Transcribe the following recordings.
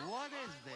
What is this?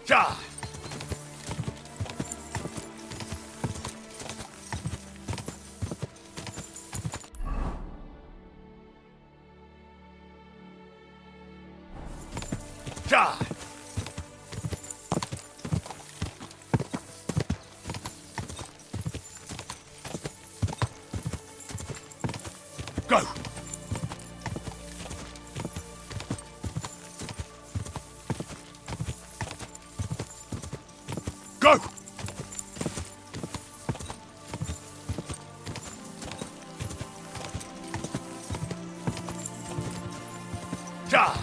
Ja! Ja! Go! Go! Ja!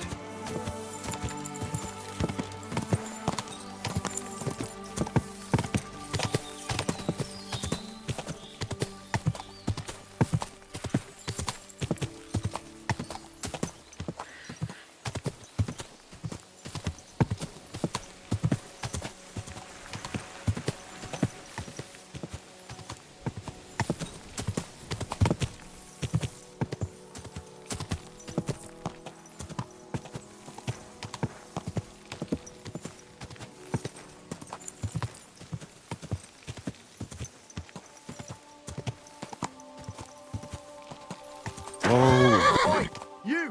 Oh. You!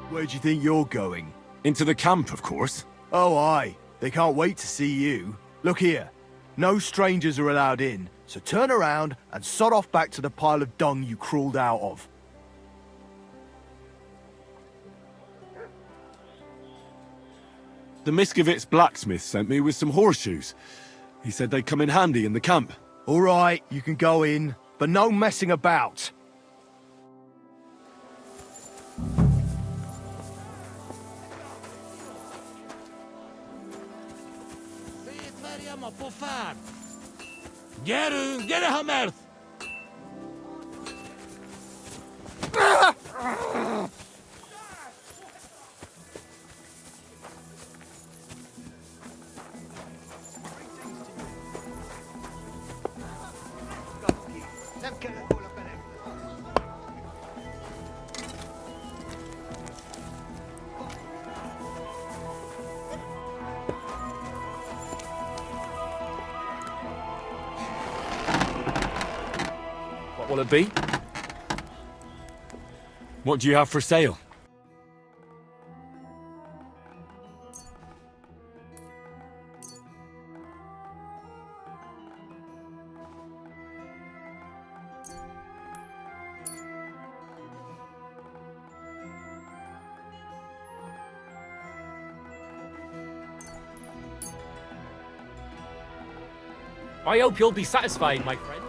Where do you think you're going? Into the camp, of course. Oh, aye. They can't wait to see you. Look here. No strangers are allowed in, so turn around and sod off back to the pile of dung you crawled out of. The Miskovitz blacksmith sent me with some horseshoes. He said they'd come in handy in the camp. All right, you can go in, but no messing about. Gyere hamert! What will it be? What do you have for sale? I hope you'll be satisfied, my friend.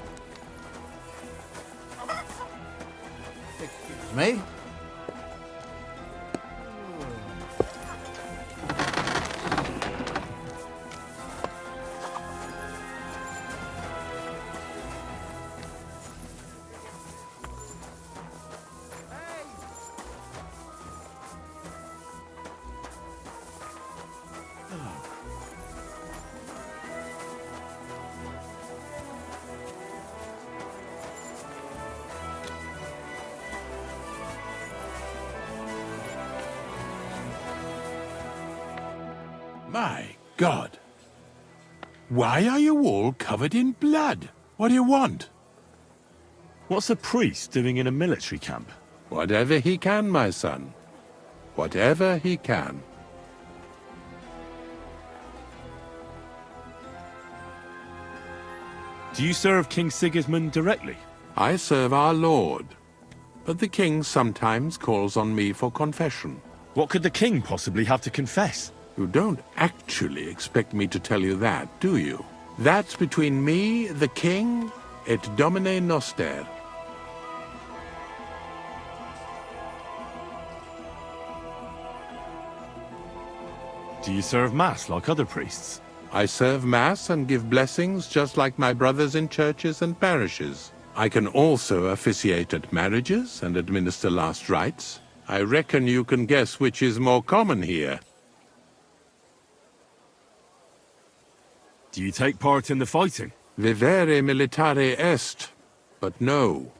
Excuse me? My God. Why are you all covered in blood? What do you want? What's a priest doing in a military camp? Whatever he can, my son. Whatever he can. Do you serve King Sigismund directly? I serve our Lord, but the king sometimes calls on me for confession. What could the king possibly have to confess? You don't actually expect me to tell you that, do you? That's between me, the king, et Domine Noster. Do you serve Mass like other priests? I serve Mass and give blessings just like my brothers in churches and parishes. I can also officiate at marriages and administer last rites. I reckon you can guess which is more common here. Do you take part in the fighting? Vivere militare est. But no,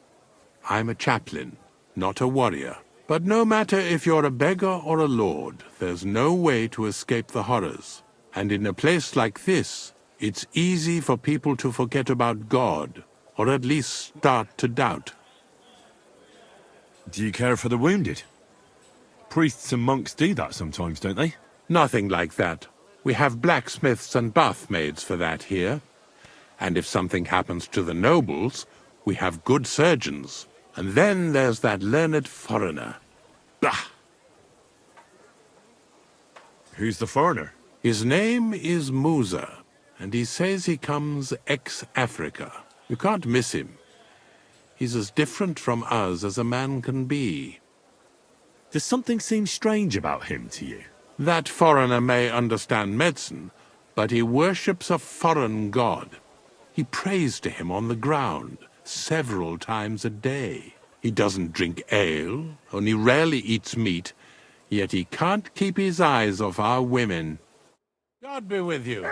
I'm a chaplain, not a warrior. But no matter if you're a beggar or a lord, there's no way to escape the horrors. And in a place like this, it's easy for people to forget about God, or at least start to doubt. Do you care for the wounded? Priests and monks do that sometimes, don't they? Nothing like that. We have blacksmiths and bathmaids for that here. And if something happens to the nobles, we have good surgeons. And then there's that learned foreigner. Bah! Who's the foreigner? His name is Musa, and he says he comes ex-Africa. You can't miss him. He's as different from us as a man can be. Does something seem strange about him to you? That foreigner may understand medicine, but he worships a foreign god. He prays to him on the ground several times a day. He doesn't drink ale, only rarely eats meat, yet he can't keep his eyes off our women. God be with you.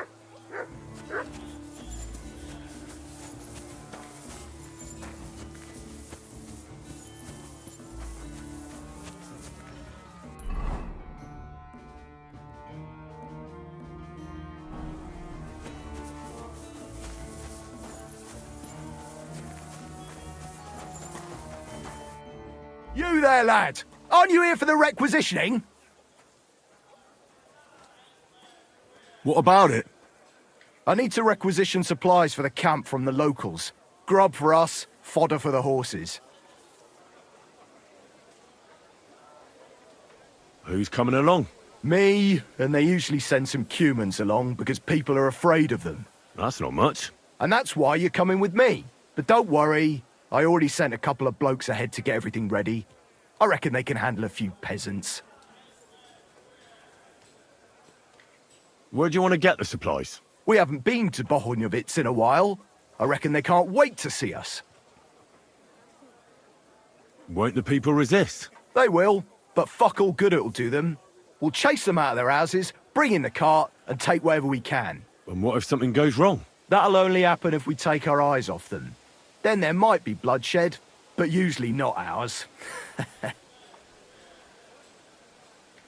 You there, lad! Aren't you here for the requisitioning? What about it? I need to requisition supplies for the camp from the locals. Grub for us, fodder for the horses. Who's coming along? Me, and they usually send some humans along because people are afraid of them. That's not much. And that's why you're coming with me. But don't worry, I already sent a couple of blokes ahead to get everything ready. I reckon they can handle a few peasants. Where do you want to get the supplies? We haven't been to Bohuniovitz in a while. I reckon they can't wait to see us. Won't the people resist? They will, but fuck all good it'll do them. We'll chase them out of their houses, bring in the cart, and take whatever we can. And what if something goes wrong? That'll only happen if we take our eyes off them. Then there might be bloodshed, but usually not ours.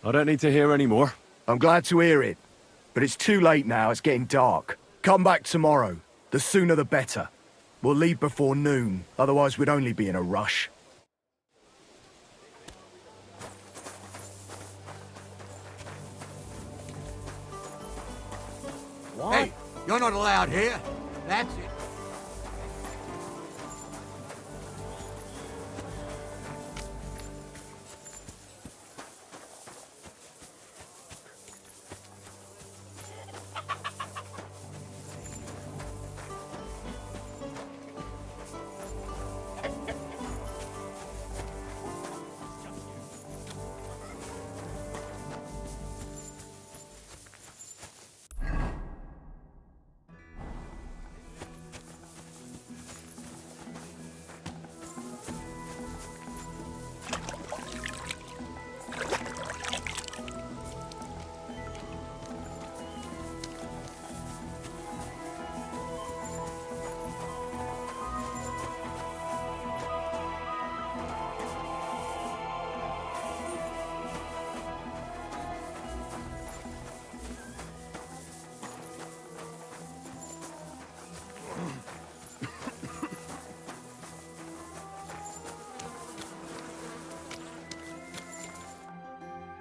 I don't need to hear any more. I'm glad to hear it. But it's too late now, it's getting dark. Come back tomorrow. The sooner the better. We'll leave before noon, otherwise we'd only be in a rush. What? Hey, you're not allowed here. That's it.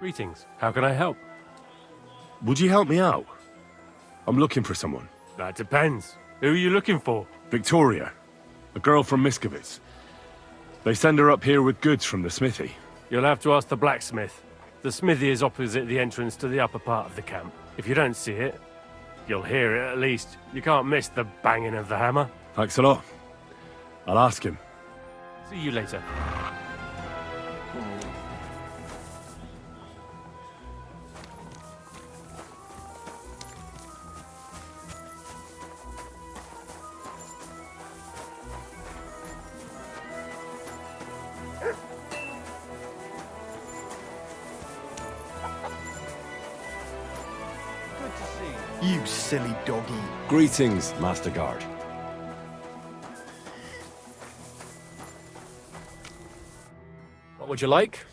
Greetings. How can I help? Would you help me out? I'm looking for someone. That depends. Who are you looking for? Victoria, a girl from Miskovitz. They send her up here with goods from the smithy. You'll have to ask the blacksmith. The smithy is opposite the entrance to the upper part of the camp. If you don't see it, you'll hear it at least. You can't miss the banging of the hammer. Thanks a lot. I'll ask him. See you later. You silly doggy. Greetings, Master Guard. What would you like?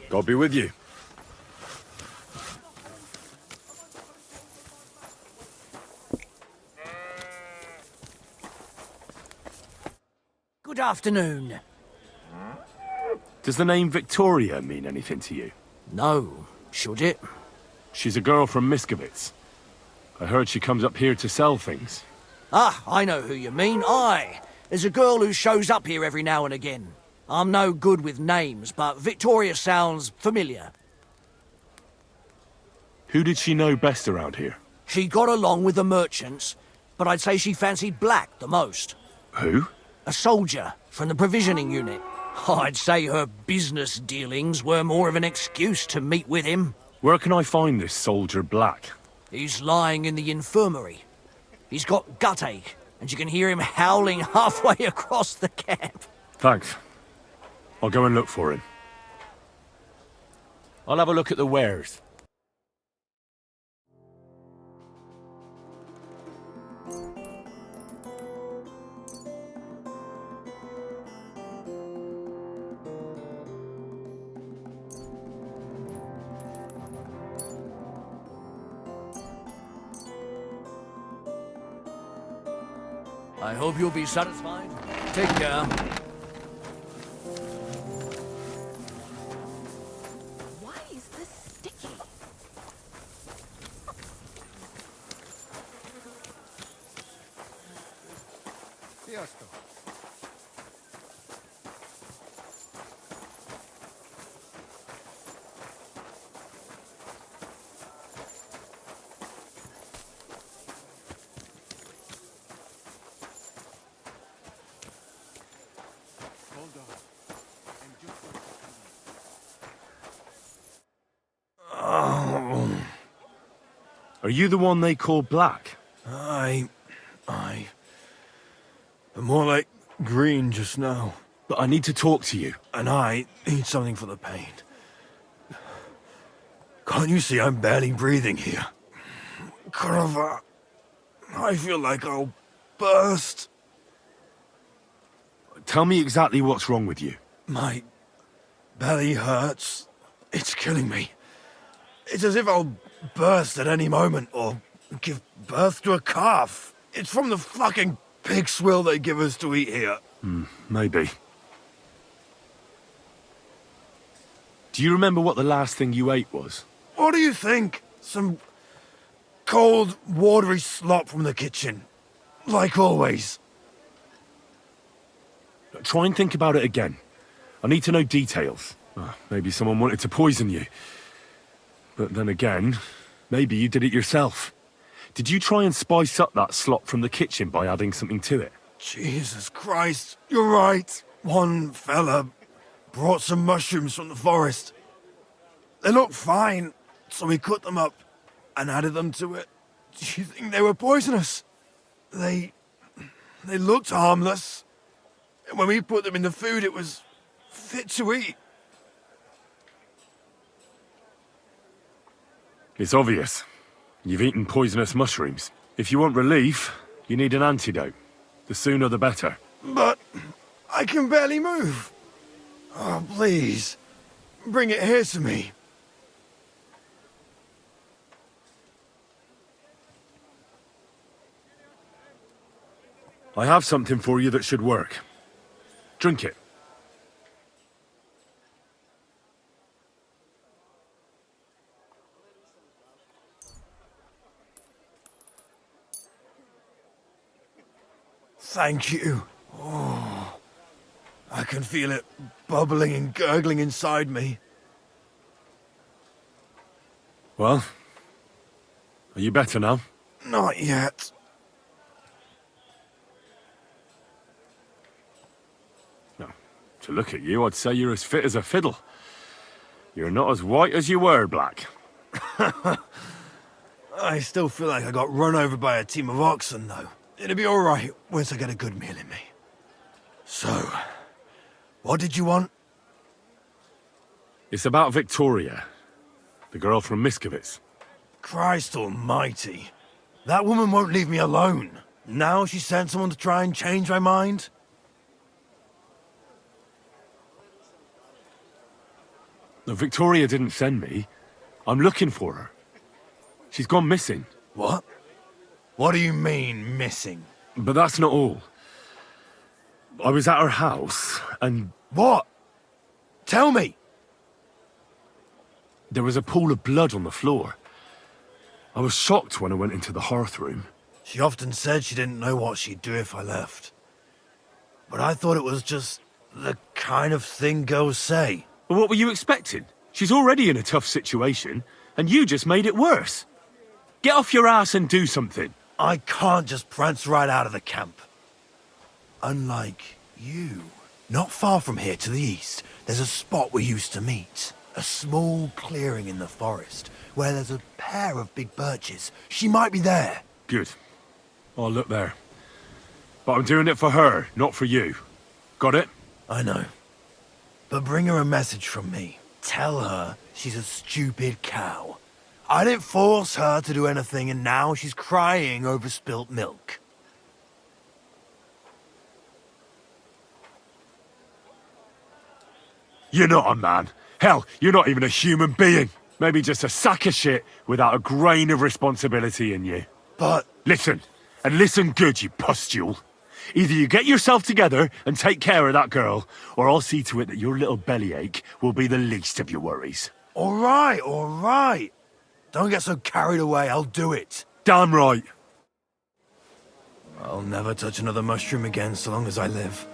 God be with you. Good afternoon. Does the name Victoria mean anything to you? No, should it? She's a girl from Miskovitz. I heard she comes up here to sell things. Ah, I know who you mean. Aye. There's a girl who shows up here every now and again. I'm no good with names, but Victoria sounds familiar. Who did she know best around here? She got along with the merchants, but I'd say she fancied Black the most. Who? A soldier from the provisioning unit. I'd say her business dealings were more of an excuse to meet with him. Where can I find this soldier Black? He's lying in the infirmary. He's got gut ache, and you can hear him howling halfway across the camp. Thanks. I'll go and look for him. I'll have a look at the wares. I hope you'll be satisfied. Take care. Why is this sticky? Are you the one they call Black? Aye. But more like green just now. But I need to talk to you. And I need something for the pain. Can't you see I'm barely breathing here? Carver, I feel like I'll burst. Tell me exactly what's wrong with you. My belly hurts. It's killing me. It's as if I'll burst at any moment or give birth to a calf. It's from the fucking pig swill they give us to eat here. Maybe. Do you remember what the last thing you ate was? What do you think? Some Cold, watery slop from the kitchen. Like always. Try and think about it again. I need to know details. Maybe someone wanted to poison you. But then again, maybe you did it yourself. Did you try and spice up that slop from the kitchen by adding something to it? Jesus Christ, you're right. One fella brought some mushrooms from the forest. They looked fine, so we cut them up and added them to it. Do you think they were poisonous? They looked harmless. And when we put them in the food, it was fit to eat. It's obvious. You've eaten poisonous mushrooms. If you want relief, you need an antidote. The sooner the better. But I can barely move. Oh, please. Bring it here to me. I have something for you that should work. Drink it. Thank you. Oh, I can feel it bubbling and gurgling inside me. Well, are you better now? Not yet. No. To look at you, I'd say you're as fit as a fiddle. You're not as white as you were, Black. I still feel like I got run over by a team of oxen, though. It'll be all right once I get a good meal in me. So, what did you want? It's about Victoria, the girl from Miskovitz. Christ almighty. That woman won't leave me alone. Now she sent someone to try and change my mind? No, Victoria didn't send me. I'm looking for her. She's gone missing. What? What do you mean, missing? But that's not all. I was at her house, and What? Tell me! there was a pool of blood on the floor. I was shocked when I went into the hearth room. She often said she didn't know what she'd do if I left. But I thought it was just the kind of thing girls say. But what were you expecting? She's already in a tough situation, and you just made it worse. Get off your ass and do something. I can't just prance right out of the camp. Unlike you. Not far from here to the east, there's a spot we used to meet. A small clearing in the forest, where there's a pair of big birches. She might be there. Good. I'll look there. But I'm doing it for her, not for you. Got it? I know. But bring her a message from me. Tell her she's a stupid cow. I didn't force her to do anything, and now she's crying over spilt milk. You're not a man. Hell, you're not even a human being. Maybe just a sack of shit without a grain of responsibility in you. But Listen, and listen good, you pustule. Either you get yourself together and take care of that girl, or I'll see to it that your little bellyache will be the least of your worries. all right, all right. Don't get so carried away, I'll do it. Damn right. I'll never touch another mushroom again so long as I live.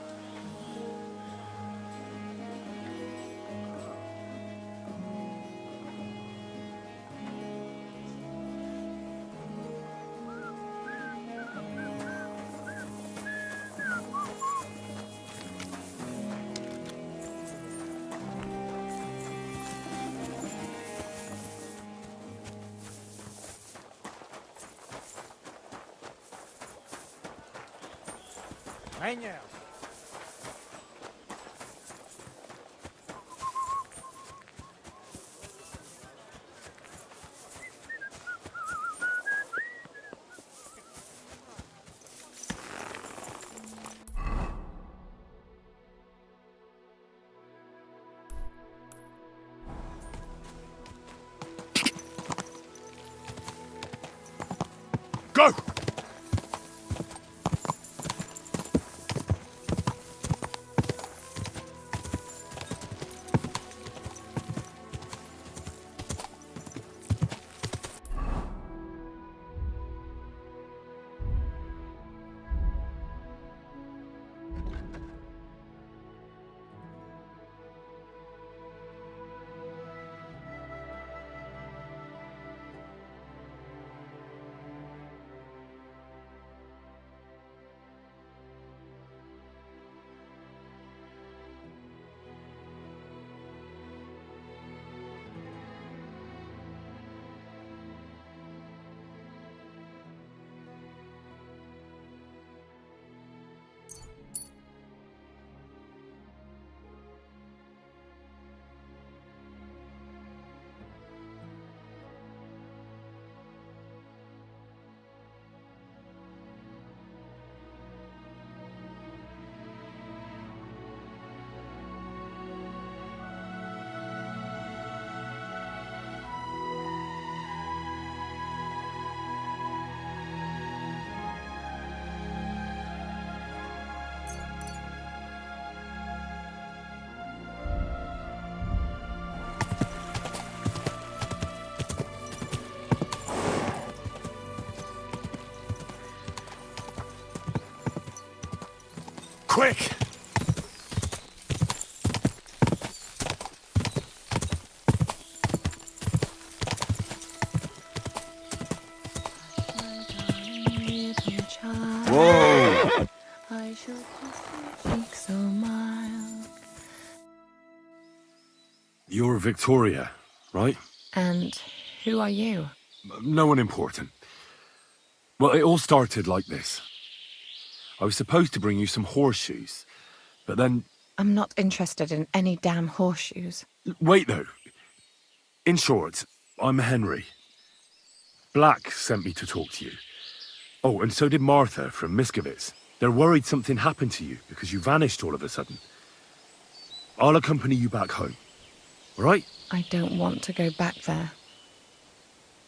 Go! quick! Whoa! I shall kiss your cheek so mild. You're Victoria, right? And who are you? No one important. Well, it all started like this. I was supposed to bring you some horseshoes, but then... I'm not interested in any damn horseshoes. Wait, though. In short, I'm Henry. Black sent me to talk to you. Oh, and so did Martha from Miskovitz. They're worried something happened to you because you vanished all of a sudden. I'll accompany you back home. All right? I don't want to go back there.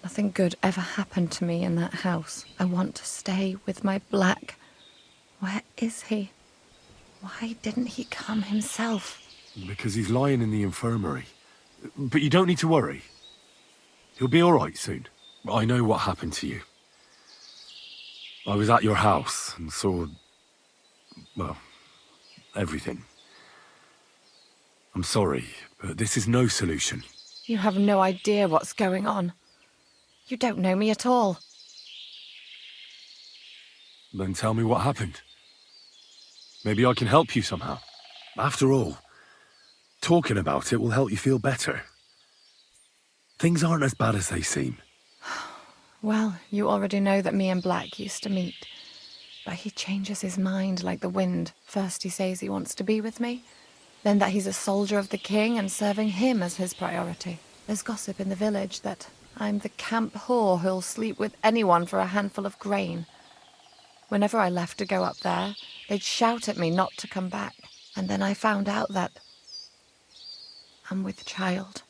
Nothing good ever happened to me in that house. I want to stay with my Black. Where is he? Why didn't he come himself? Because he's lying in the infirmary. But you don't need to worry. He'll be all right soon. I know what happened to you. I was at your house and saw... well, everything. I'm sorry, but this is no solution. You have no idea what's going on. You don't know me at all. Then tell me what happened. Maybe I can help you somehow. After all, talking about it will help you feel better. Things aren't as bad as they seem. Well, you already know that me and Black used to meet. But he changes his mind like the wind. First he says he wants to be with me, then that he's a soldier of the king and serving him as his priority. There's gossip in the village that I'm the camp whore who'll sleep with anyone for a handful of grain. Whenever I left to go up there, they'd shout at me not to come back. And then I found out that I'm with child.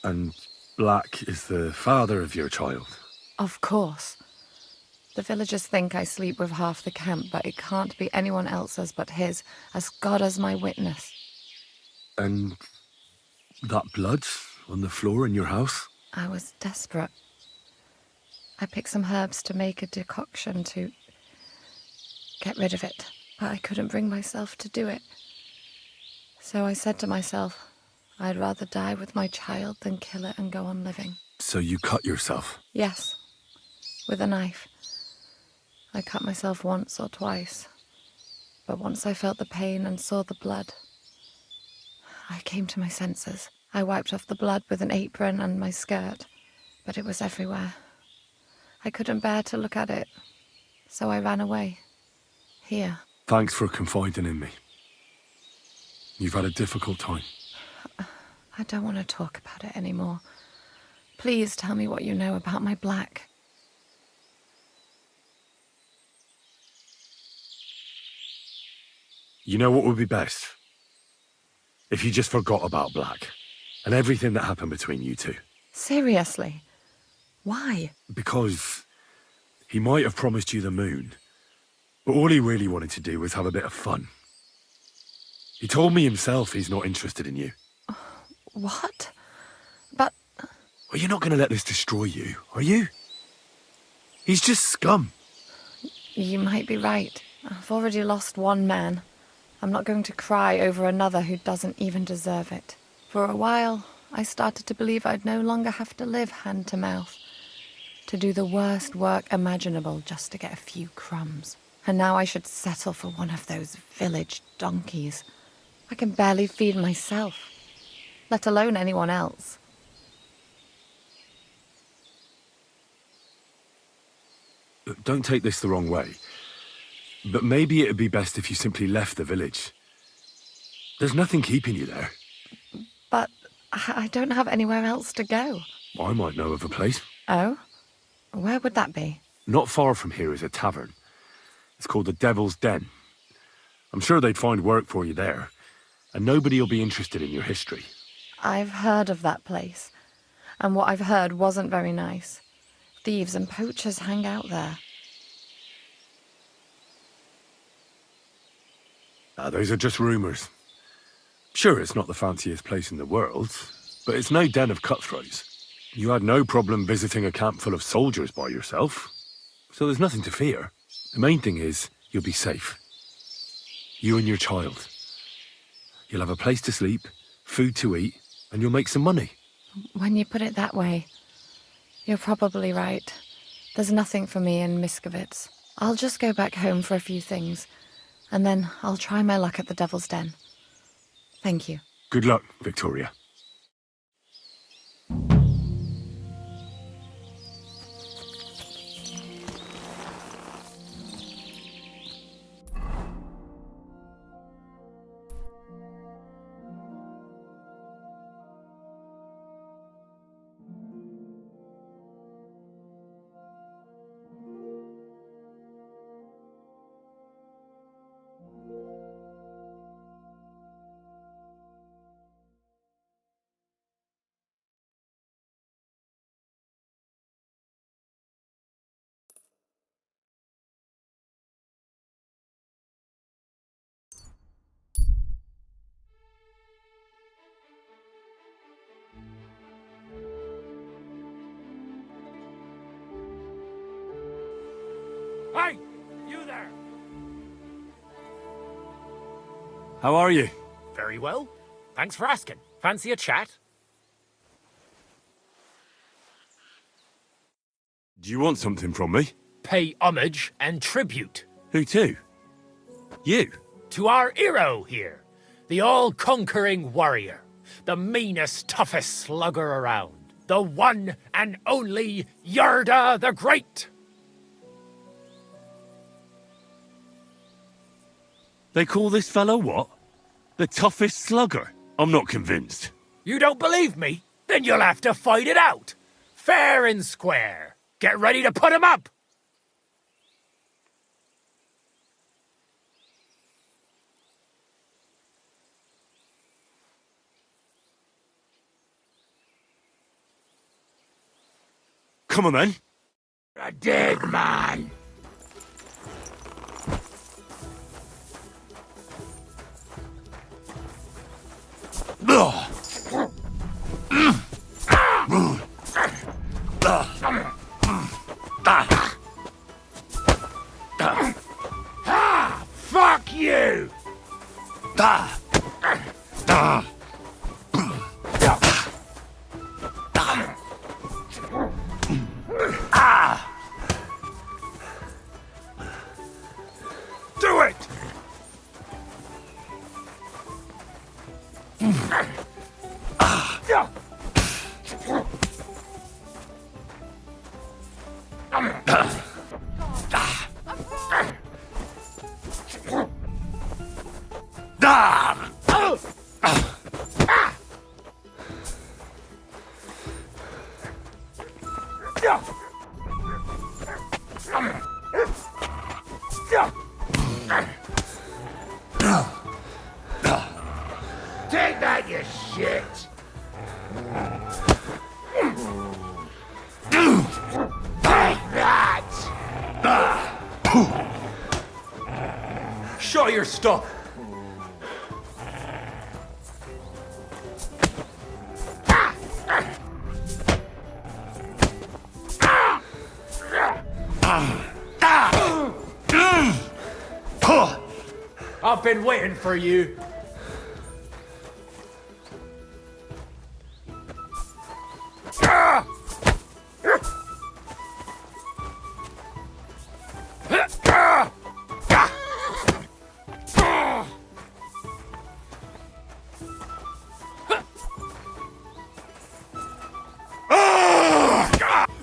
And Black is the father of your child? Of course. The villagers think I sleep with half the camp, but it can't be anyone else's but his, as God is my witness. And that blood on the floor in your house? I was desperate. I picked some herbs to make a decoction to get rid of it, but I couldn't bring myself to do it. So I said to myself, I'd rather die with my child than kill it and go on living. So you cut yourself? Yes, with a knife. I cut myself once or twice, but once I felt the pain and saw the blood, I came to my senses. I wiped off the blood with an apron and my skirt, but it was everywhere. I couldn't bear to look at it, so I ran away. Here. Thanks for confiding in me. You've had a difficult time. I don't want to talk about it anymore. Please tell me what you know about my Black. You know what would be best? If you just forgot about Black and everything that happened between you two. Seriously? Why? Because he might have promised you the moon, but all he really wanted to do was have a bit of fun. He told me himself he's not interested in you. What? But... Well, you're not going to let this destroy you, are you? He's just scum. You might be right. I've already lost one man. I'm not going to cry over another who doesn't even deserve it. For a while, I started to believe I'd no longer have to live hand to mouth, to do the worst work imaginable just to get a few crumbs. And now I should settle for one of those village donkeys. I can barely feed myself, let alone anyone else. Don't take this the wrong way, but maybe it'd be best if you simply left the village. There's nothing keeping you there. But I don't have anywhere else to go. I might know of a place. Oh? Where would that be? Not far from here is a tavern. It's called the Devil's Den. I'm sure they'd find work for you there, and nobody will be interested in your history. I've heard of that place, and what I've heard wasn't very nice. Thieves and poachers hang out there. Those are just rumours. Sure, it's not the fanciest place in the world, but it's no den of cutthroats. You had no problem visiting a camp full of soldiers by yourself. so there's nothing to fear. The main thing is, you'll be safe. You and your child. You'll have a place to sleep, food to eat, and you'll make some money. When you put it that way, you're probably right. There's nothing for me in Miskovitz. I'll just go back home for a few things, and then I'll try my luck at the Devil's Den. Thank you. Good luck, Victoria. Hey! You there! How are you? Very well. Thanks for asking. Fancy a chat? Do you want something from me? Pay homage and tribute Who to? You? to our hero here. The all-conquering warrior. The meanest, toughest slugger around. The one and only Yarda the Great. They call this fellow what? The toughest slugger? I'm not convinced. You don't believe me? Then you'll have to fight it out. Fair and square. Get ready to put him up! Come on then. A dead man! Fuck you! Do it! Take that, you shit! Take that! Show your stuff! I've been waiting for you.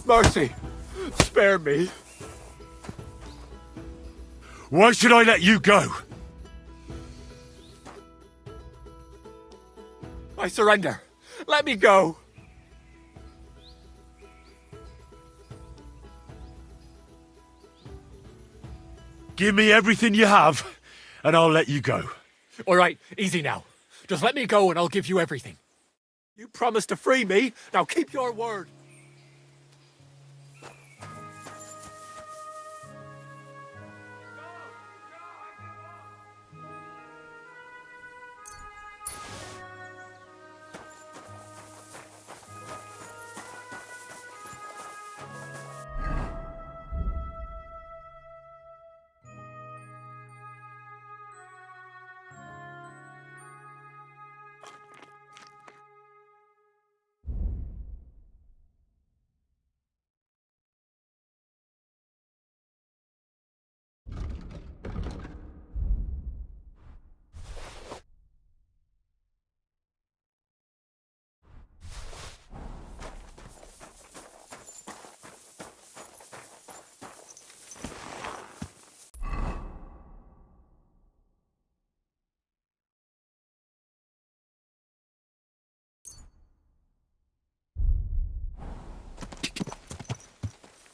Mercy, spare me. Why should I let you go? I surrender. Let me go. Give me everything you have, and I'll let you go. All right, easy now. Just let me go and I'll give you everything. You promised to free me. Now keep your word.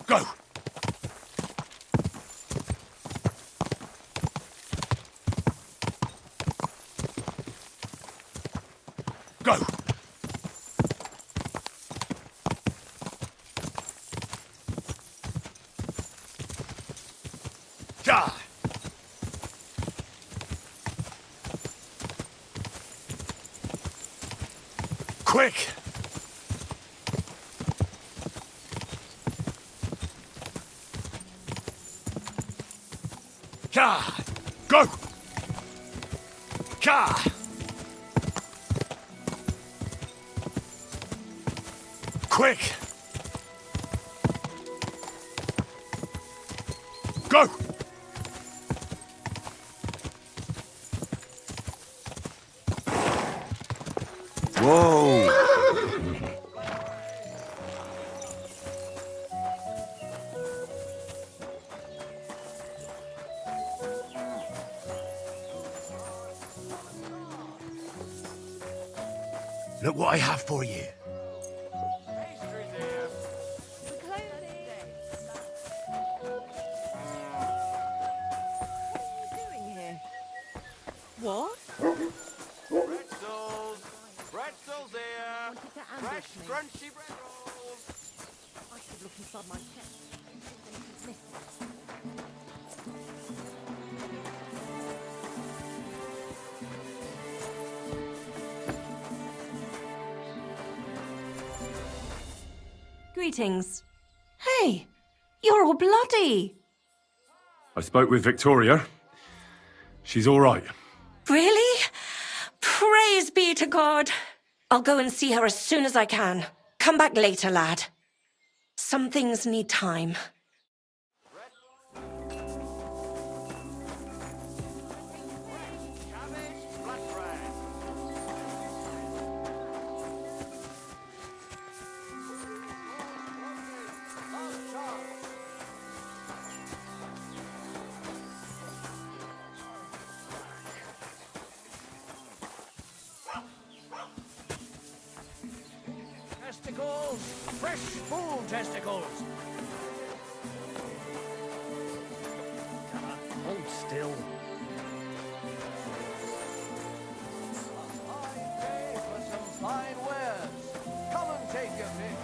Go! Go! Ja! Quick! Ja! Go! Ja! Quick! Go! Whoa! Look what I have for you. What? Pretzels! Pretzels here! Fresh, crunchy pretzels! I should look inside my chest. Greetings. Hey, you're all bloody. I spoke with Victoria. She's all right. Really? Praise be to God. I'll go and see her as soon as I can. Come back later, lad. Some things need time. Testicles! Fresh bull testicles! Hold still. Fine day for some fine wares. Come and take your pick.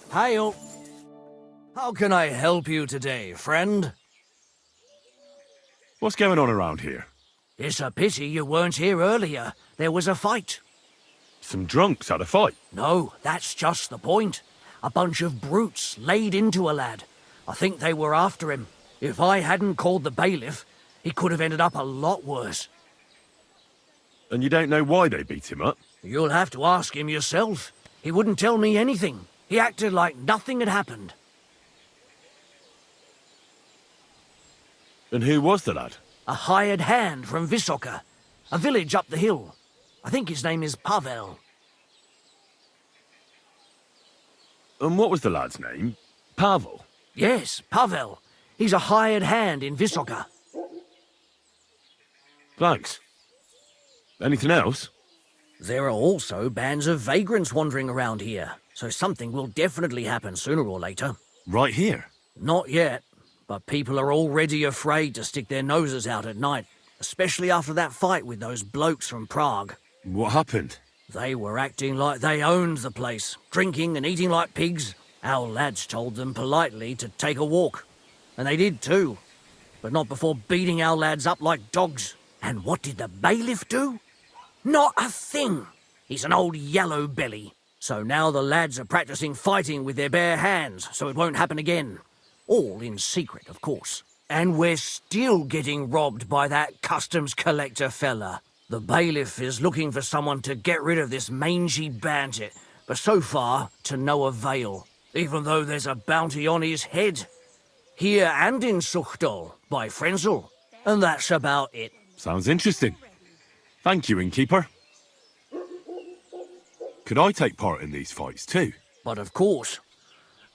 Hail. How can I help you today, friend? What's going on around here? It's a pity you weren't here earlier. There was a fight. Some drunks had a fight. No, that's just the point. A bunch of brutes laid into a lad. I think they were after him. If I hadn't called the bailiff, he could have ended up a lot worse. And you don't know why they beat him up? You'll have to ask him yourself. He wouldn't tell me anything. He acted like nothing had happened. And who was the lad? A hired hand from Vysoka, a village up the hill. I think his name is Pavel. And what was the lad's name? Pavel? Yes, Pavel. He's a hired hand in Vysoka. Thanks. Anything else? There are also bands of vagrants wandering around here, so something will definitely happen sooner or later. Right here? Not yet, but people are already afraid to stick their noses out at night, especially after that fight with those blokes from Prague. What happened? They were acting like they owned the place, drinking and eating like pigs. Our lads told them politely to take a walk, and they did too, but not before beating our lads up like dogs. And what did the bailiff do? Not a thing. He's an old yellow belly. So now the lads are practicing fighting with their bare hands, so it won't happen again. All in secret, of course. And we're still getting robbed by that customs collector fella. The bailiff is looking for someone to get rid of this mangy bandit, but so far, to no avail. Even though there's a bounty on his head. Here and in Suchdol, by Frenzel. And that's about it. Sounds interesting. Thank you, innkeeper. Could I take part in these fights too? But of course,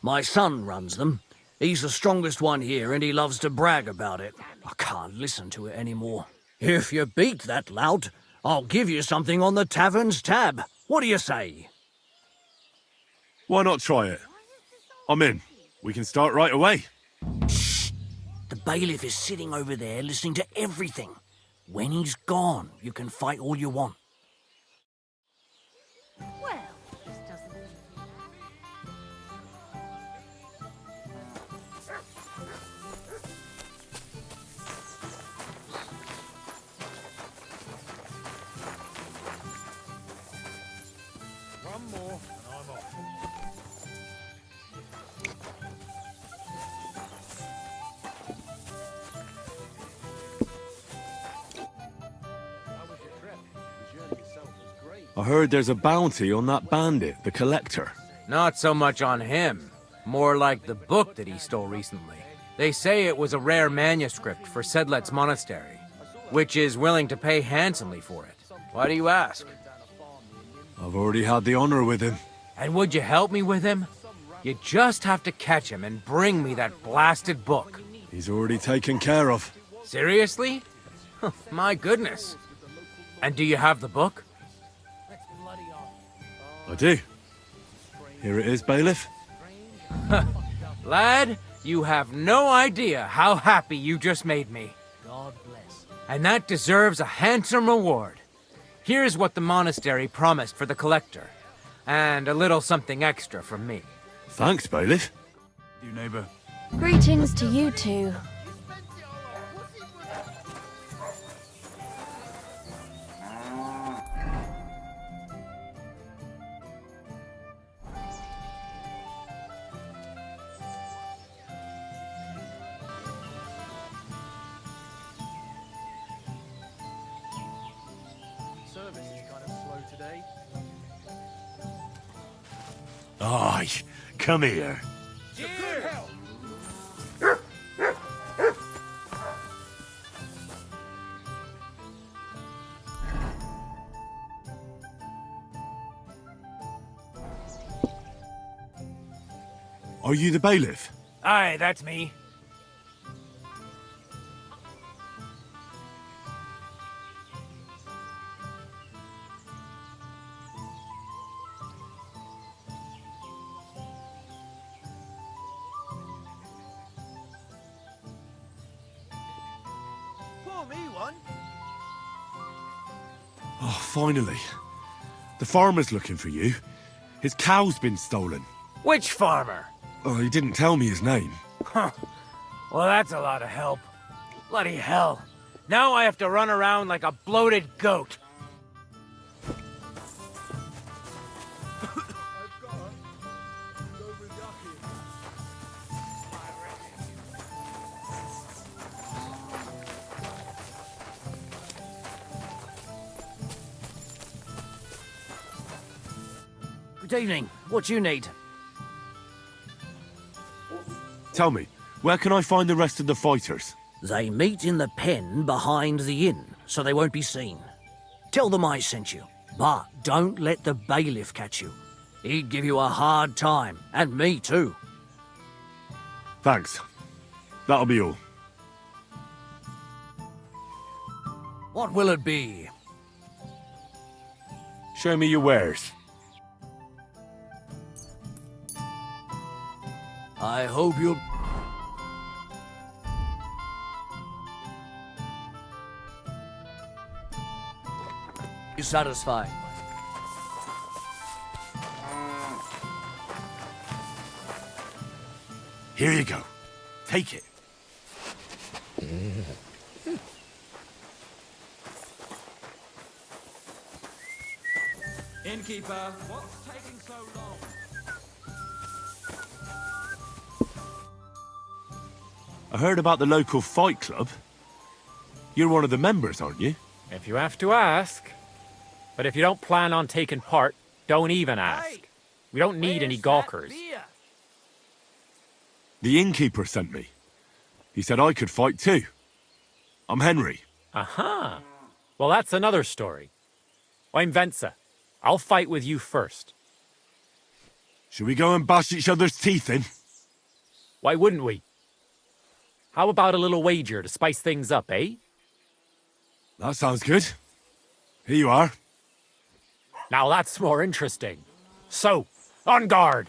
my son runs them. He's the strongest one here and he loves to brag about it. I can't listen to it anymore. If you beat that lout, I'll give you something on the tavern's tab. What do you say? Why not try it? I'm in. We can start right away. The bailiff is sitting over there listening to everything. When he's gone, you can fight all you want. One more, and I'm off. I heard there's a bounty on that bandit, the Collector. Not so much on him. More like the book that he stole recently. They say it was a rare manuscript for Sedlet's monastery, which is willing to pay handsomely for it. Why do you ask? I've already had the honor with him. And would you help me with him? You just have to catch him and bring me that blasted book. He's already taken care of. Seriously? My goodness. And do you have the book? I do. Here it is, bailiff. Lad, you have no idea how happy you just made me. God bless. And that deserves a handsome reward. Here's what the monastery promised for the Collector, and a little something extra from me. Thanks, bailiff. You neighbor. Greetings to you two. Aye, come here. Are you the bailiff? Aye, that's me. Pour me one. Oh, finally. The farmer's looking for you. His cow's been stolen. Which farmer? Oh, he didn't tell me his name. Huh. Well, that's a lot of help. Bloody hell. Now I have to run around like a bloated goat. Good evening. What you need? Tell me, where can I find the rest of the fighters? They meet in the pen behind the inn, so they won't be seen. Tell them I sent you, but don't let the bailiff catch you. He'd give you a hard time, and me too. Thanks. That'll be all. What will it be? Show me your wares. I hope you'll... You satisfied? Here you go. Take it. Innkeeper, what's taking so long? I heard about the local fight club. You're one of the members, aren't you? If you have to ask. But if you don't plan on taking part, don't even ask. Hey, We don't need any where's gawkers. that beer? The innkeeper sent me. He said I could fight too. I'm Henry. Aha. Well, that's another story. I'm Venza. I'll fight with you first. Should we go and bash each other's teeth in? Why wouldn't we? How about a little wager to spice things up, eh? That sounds good. Here you are. Now that's more interesting. So, on guard!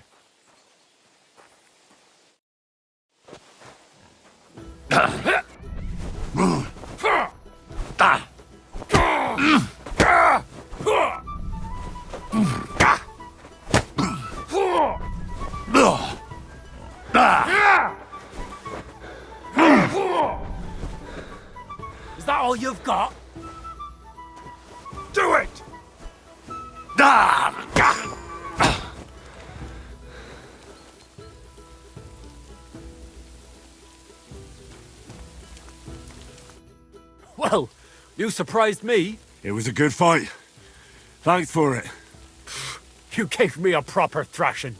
Is that all you've got? Do it! Well, you surprised me. It was a good fight. Thanks for it. You gave me a proper thrashing.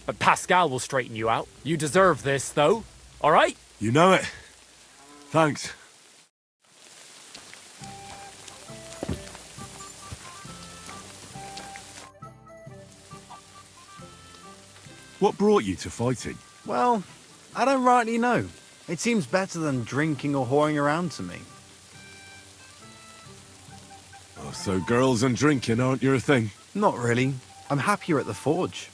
But Pascal will straighten you out. You deserve this, though. All right? You know it. Thanks. What brought you to fighting? Well, I don't rightly know. It seems better than drinking or whoring around to me. Oh, so girls and drinking aren't your thing? Not really. I'm happier at the forge.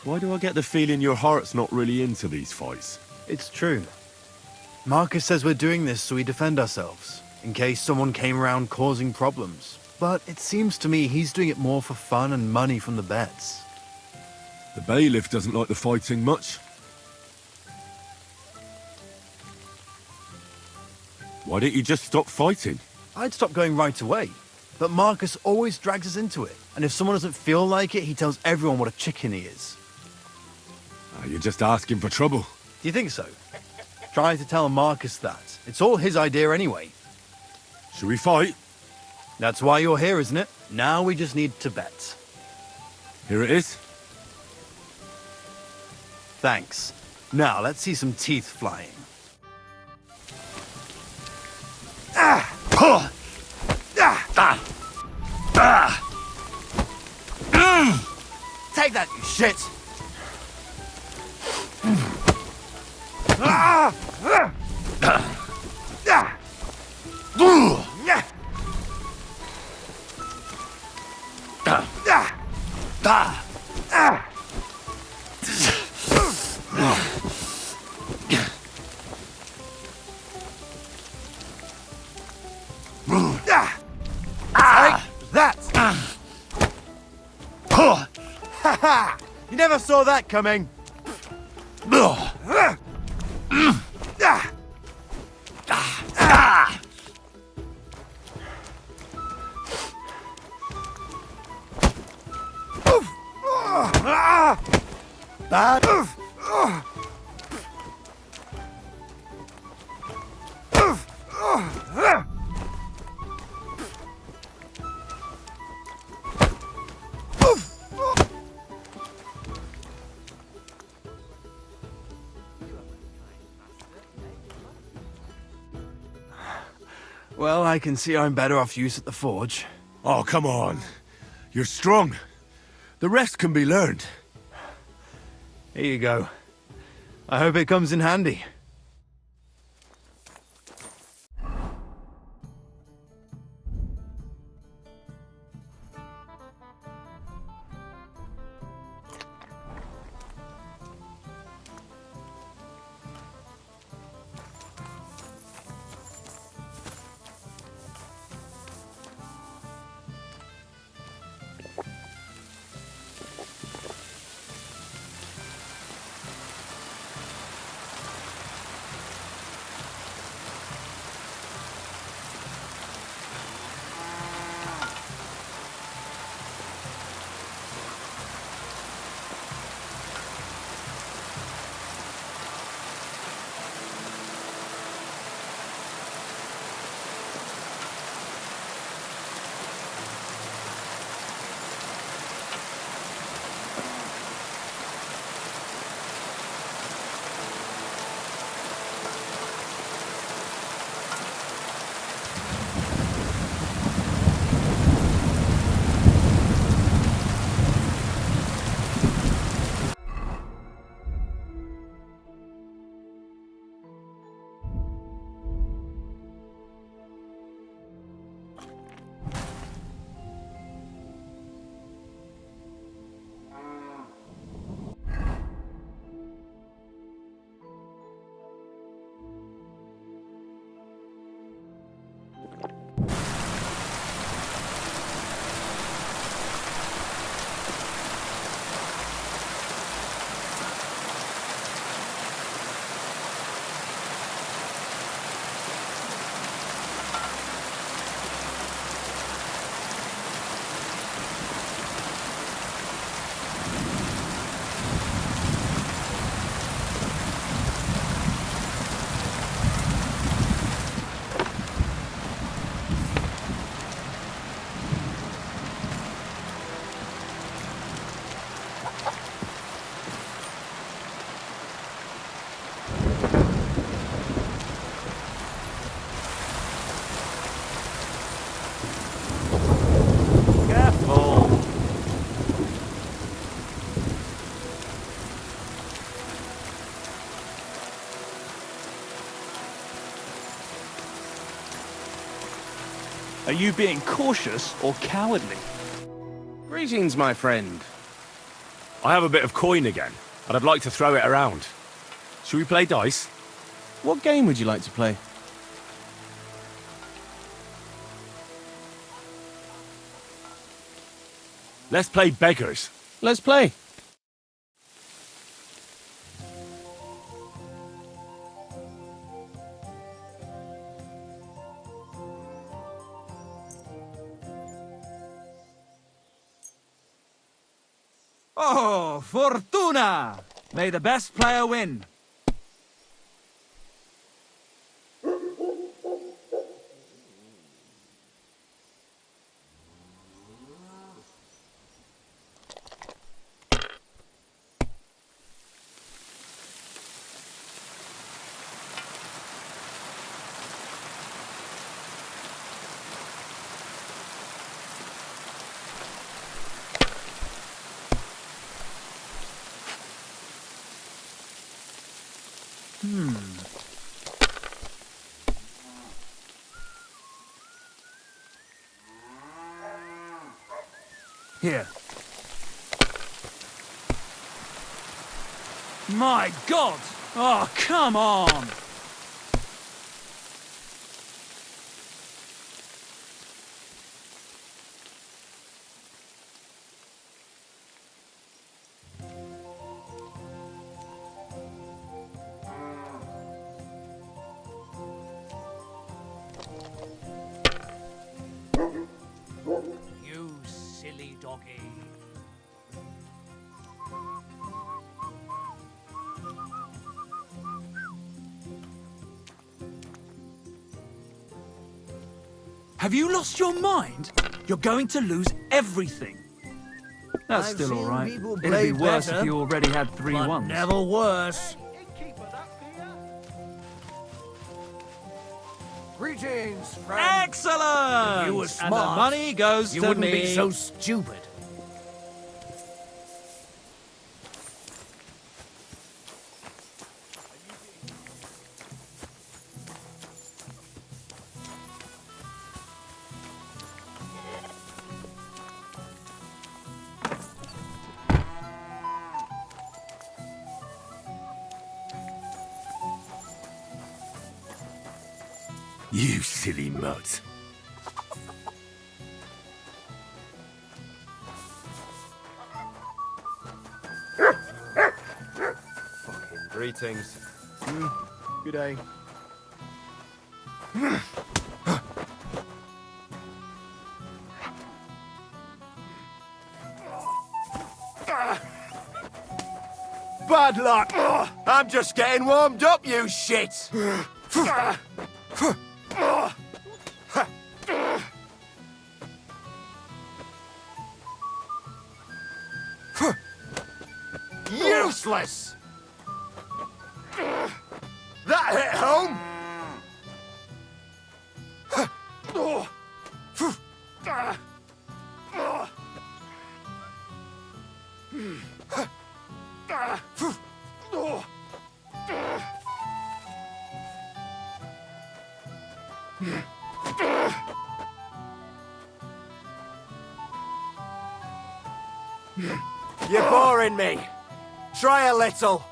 Why do I get the feeling your heart's not really into these fights? It's true. Marcus says we're doing this so we defend ourselves, in case someone came around causing problems. But it seems to me he's doing it more for fun and money from the bets. The bailiff doesn't like the fighting much. Why don't you just stop fighting? I'd stop going right away. But Marcus always drags us into it. And if someone doesn't feel like it, he tells everyone what a chicken he is. You're just asking for trouble. Do you think so? Try to tell Marcus that. It's all his idea anyway. Should we fight? That's why you're here, isn't it? Now we just need to bet. Here it is. Thanks. Now let's see some teeth flying. Take that, you shit! You never saw that coming. Bad. Well, I can see I'm better off use at the forge. Oh, come on. You're strong. The rest can be learned. Here you go. I hope it comes in handy. Are you being cautious or cowardly? Greetings, my friend. I have a bit of coin again, and I'd like to throw it around. Should we play dice? What game would you like to play? Let's play beggars. Let's play. Oh, Fortuna! May the best player win. Here. My God! Oh, come on! You silly doggy. Have you lost your mind? You're going to lose everything. That's still all right. It'd be worse if you already had 3 But ones. never worse. Greetings, friend. Excellent! If you were And the smart, money goes You to wouldn't me. be so stupid. You silly mutt. Greetings. Good day. Bad luck! I'm just getting warmed up, you shit! Useless! That hit home! You're boring me. Try a little.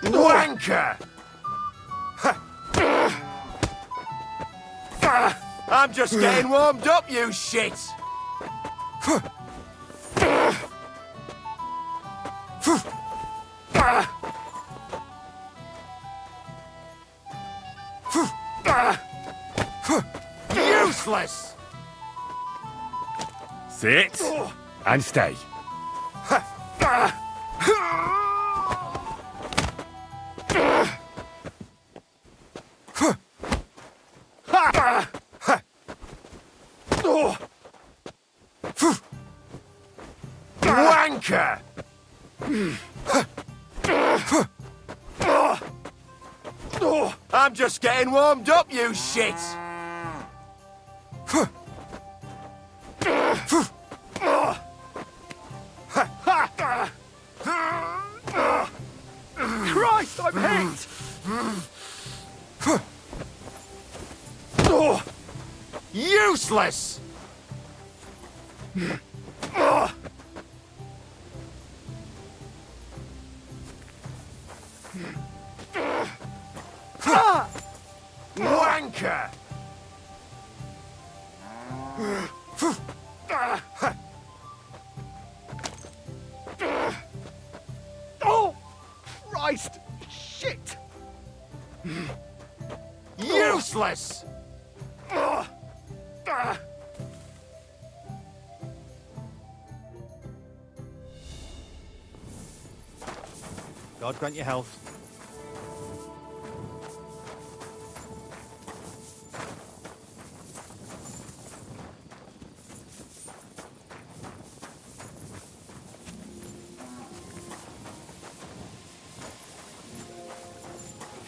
Wanker! I'm just getting warmed up, you shit! Useless! Sit and stay. Wanker! I'm just getting warmed up, you shit! Christ, I'm hit! Useless! Wanker! Oh! Christ! Shit! Useless! God grant you health.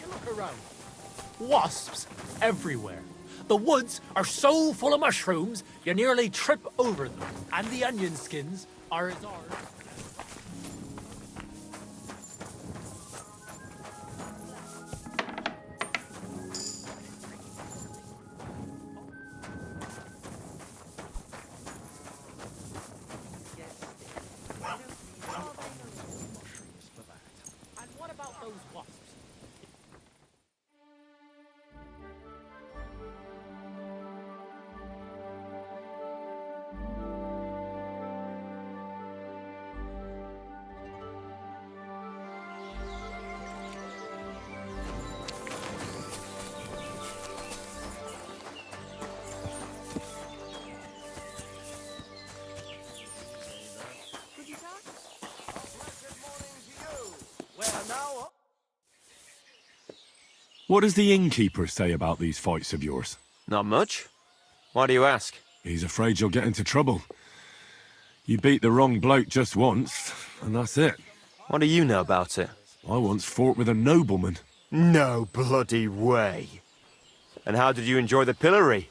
Look around. Wasps everywhere. The woods are so full of mushrooms, you nearly trip over them. And the onion skins are as ours. And what about those wasps? What does the innkeeper say about these fights of yours? Not much. Why do you ask? He's afraid you'll get into trouble. You beat the wrong bloke just once, and that's it. What do you know about it? I once fought with a nobleman. No bloody way. And how did you enjoy the pillory?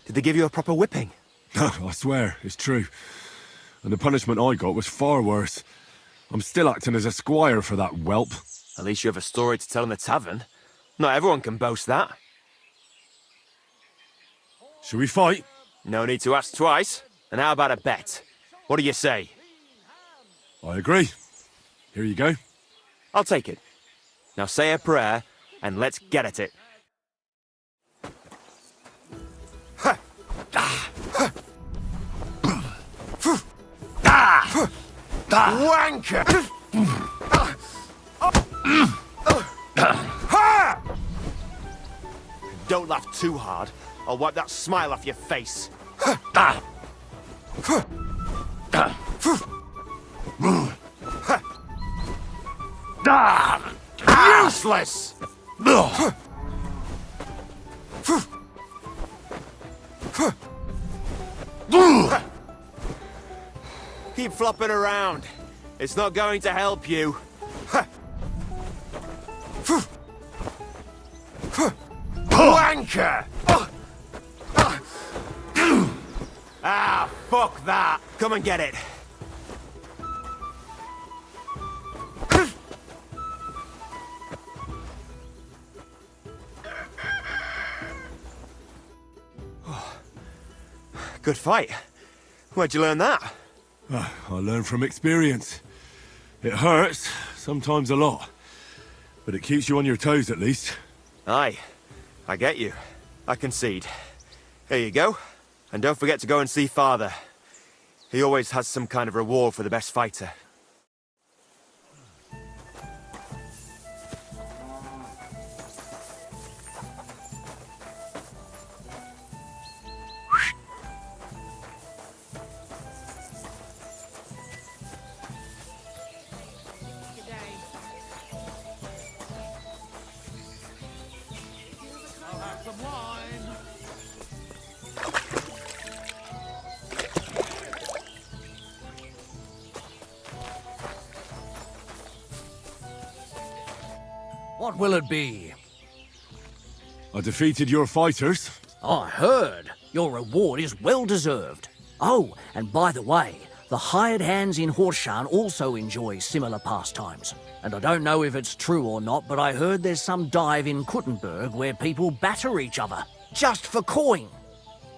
Did they give you a proper whipping? No, I swear, it's true. And the punishment I got was far worse. I'm still acting as a squire for that whelp. At least you have a story to tell in the tavern. Not everyone can boast that. Shall we fight? No need to ask twice. And how about a bet? What do you say? I agree. Here you go. I'll take it. Now say a prayer, and let's get at it. Wanker! Don't laugh too hard. I'll wipe that smile off your face. Useless! Keep flopping around. It's not going to help you. Wanker! Ah, fuck that. Come and get it. Good fight. Where'd you learn that? I learn from experience. It hurts, sometimes a lot. But it keeps you on your toes at least. Aye, I get you. I concede. Here you go. And don't forget to go and see Father. He always has some kind of reward for the best fighter. What will it be? I defeated your fighters. I heard. Your reward is well deserved. Oh, and by the way, the hired hands in Horseshan also enjoy similar pastimes. And I don't know if it's true or not, but I heard there's some dive in Kuttenberg where people batter each other, just for coin.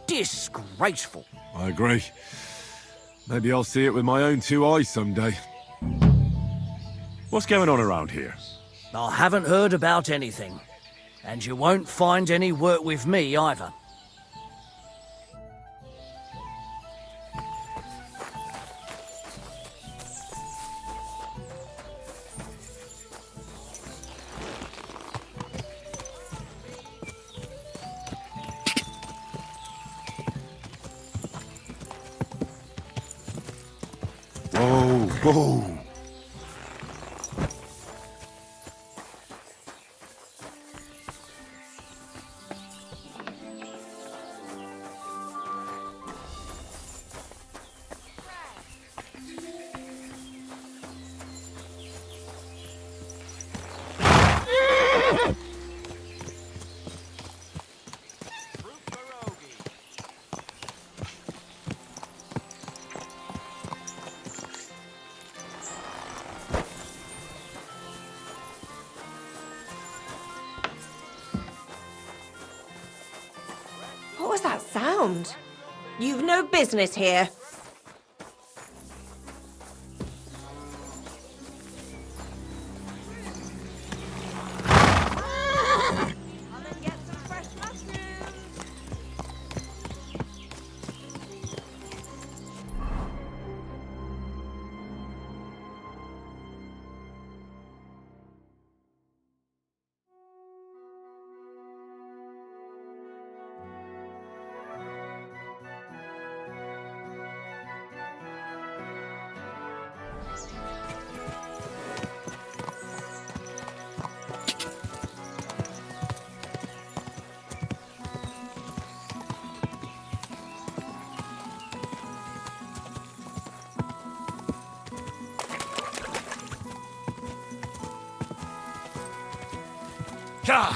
Disgraceful. I agree. Maybe I'll see it with my own two eyes someday. What's going on around here? I haven't heard about anything. And you won't find any work with me either. Whoa, whoa. What was that sound? You've no business here. God!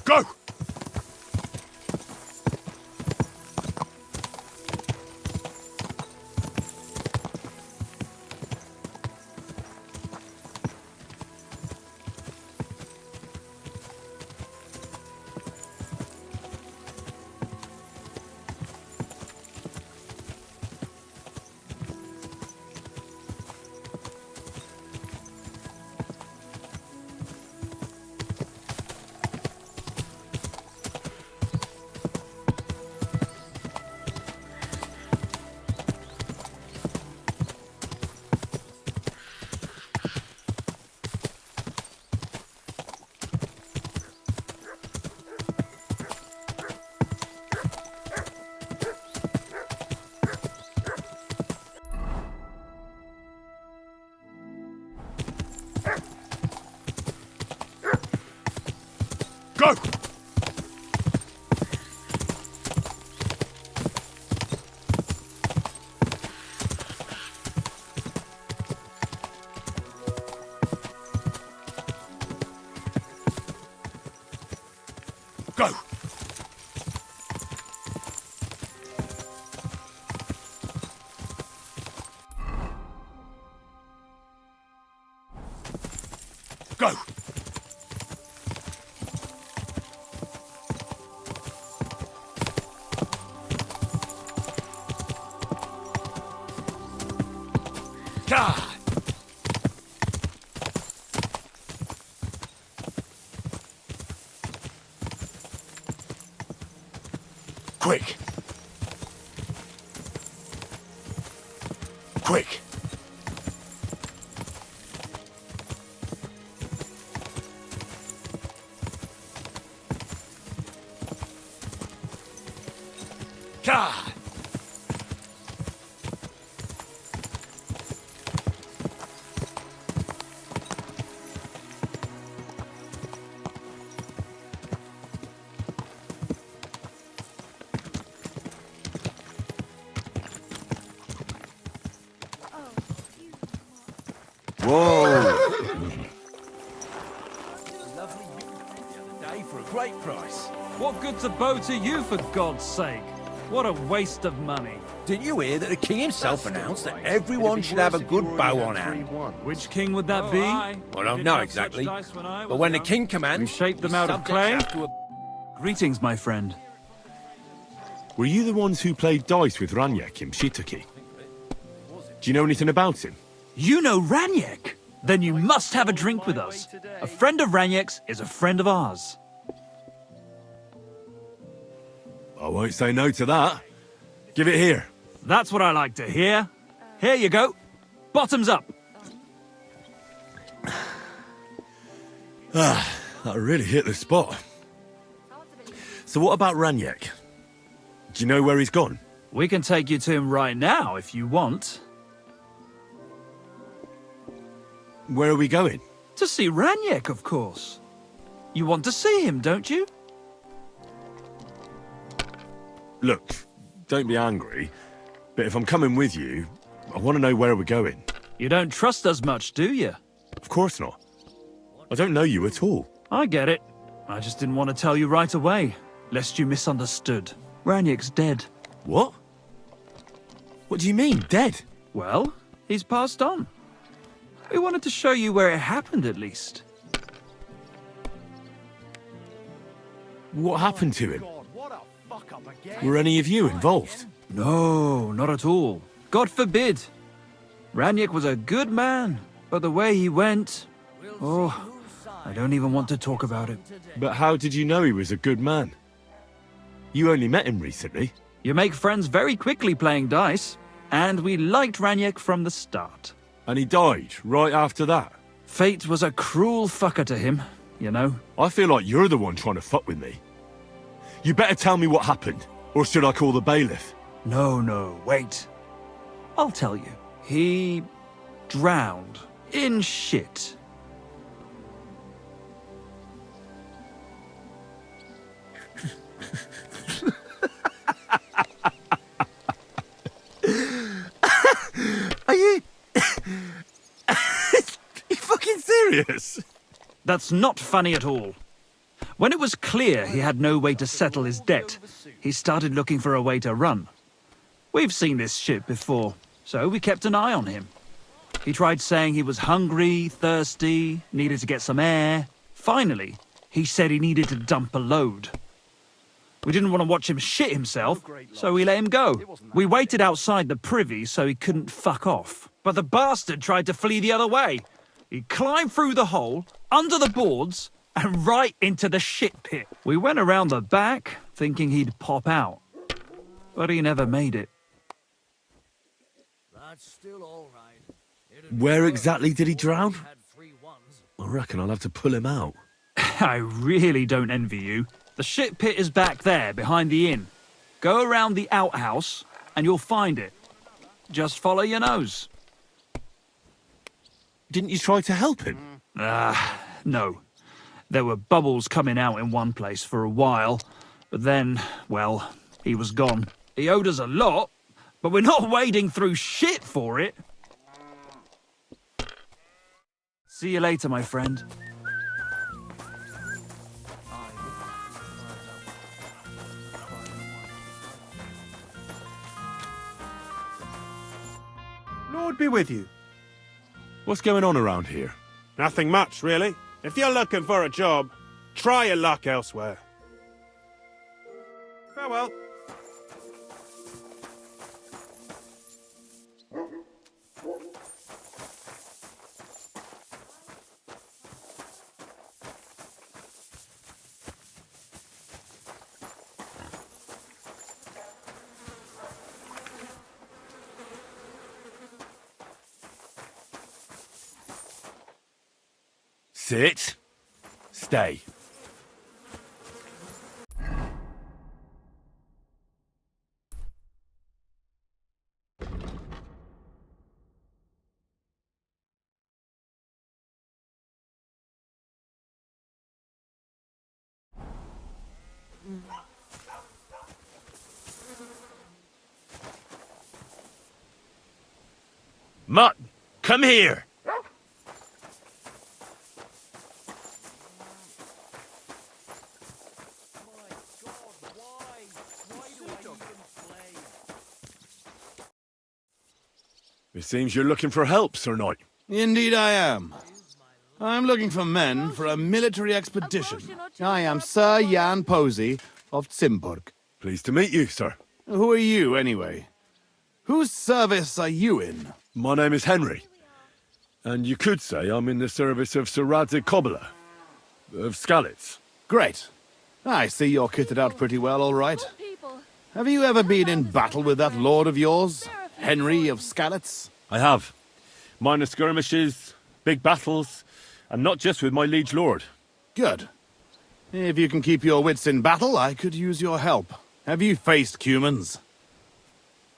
Go! Go! Go! Go! God! Quick! Quick! God! Whoa! Lovely the other day for a great price. What good's a bow to you, for God's sake? What a waste of money. Didn't you hear that the king himself announced that everyone should have a good bow on hand? Which king would that be? Well, I don't know exactly. But when the king commands, we shaped them out of clay. Greetings, my friend. Were you the ones who played dice with Raniek in Shitaki? Do you know anything about him? You know Raniek? Then you must have a drink with us. A friend of Raniek's is a friend of ours. I won't say no to that. Give it here. That's what I like to hear. Here you go. Bottoms up. That really hit the spot. So what about Raniek? Do you know where he's gone? We can take you to him right now if you want. Where are we going? To see Raniek, of course. You want to see him, don't you? Look, don't be angry, but if I'm coming with you, I want to know where we're going. You don't trust us much, do you? Of course not. I don't know you at all. I get it. I just didn't want to tell you right away, lest you misunderstood. Raniek's dead. What? What do you mean, dead? Well, he's passed on. We wanted to show you where it happened, at least. What happened to him? Were any of you involved? No, not at all. God forbid. Raniek was a good man, but the way he went... Oh, I don't even want to talk about it. But how did you know he was a good man? You only met him recently. You make friends very quickly playing dice, and we liked Raniek from the start. And he died right after that? Fate was a cruel fucker to him, you know. I feel like you're the one trying to fuck with me. You better tell me what happened, or should I call the bailiff? No, wait. I'll tell you. He drowned in shit. Are you... Are you fucking serious? That's not funny at all. When it was clear he had no way to settle his debt, he started looking for a way to run. We've seen this shit before, so we kept an eye on him. He tried saying he was hungry, thirsty, needed to get some air. Finally, he said he needed to dump a load. We didn't want to watch him shit himself, so we let him go. We waited outside the privy so he couldn't fuck off. But the bastard tried to flee the other way. He climbed through the hole, under the boards, and right into the shit pit. We went around the back, thinking he'd pop out. But he never made it. That's still all right. Where exactly did he drown? I reckon I'll have to pull him out. I really don't envy you. The shit pit is back there, behind the inn. Go around the outhouse, and you'll find it. Just follow your nose. Didn't you try to help him? No. There were bubbles coming out in one place for a while, but then, well, he was gone. He owed us a lot, but we're not wading through shit for it. See you later, my friend. Lord be with you. What's going on around here? Nothing much, really. If you're looking for a job, try your luck elsewhere. Farewell. Sit. Stay. Mutt, come here. It seems you're looking for help, Sir Knight. Indeed I am. I'm looking for men for a military expedition. I am Sir Jan Posey of Zimburg. Pleased to meet you, sir. Who are you, anyway? Whose service are you in? My name is Henry. And you could say I'm in the service of Sir Radzig Kobyla, of Skalitz. Great. I see you're kitted out pretty well, all right. Have you ever been in battle with that lord of yours, Henry of Skalitz? I have. Minor skirmishes, big battles, and not just with my liege lord. Good. If you can keep your wits in battle, I could use your help. Have you faced Cumans?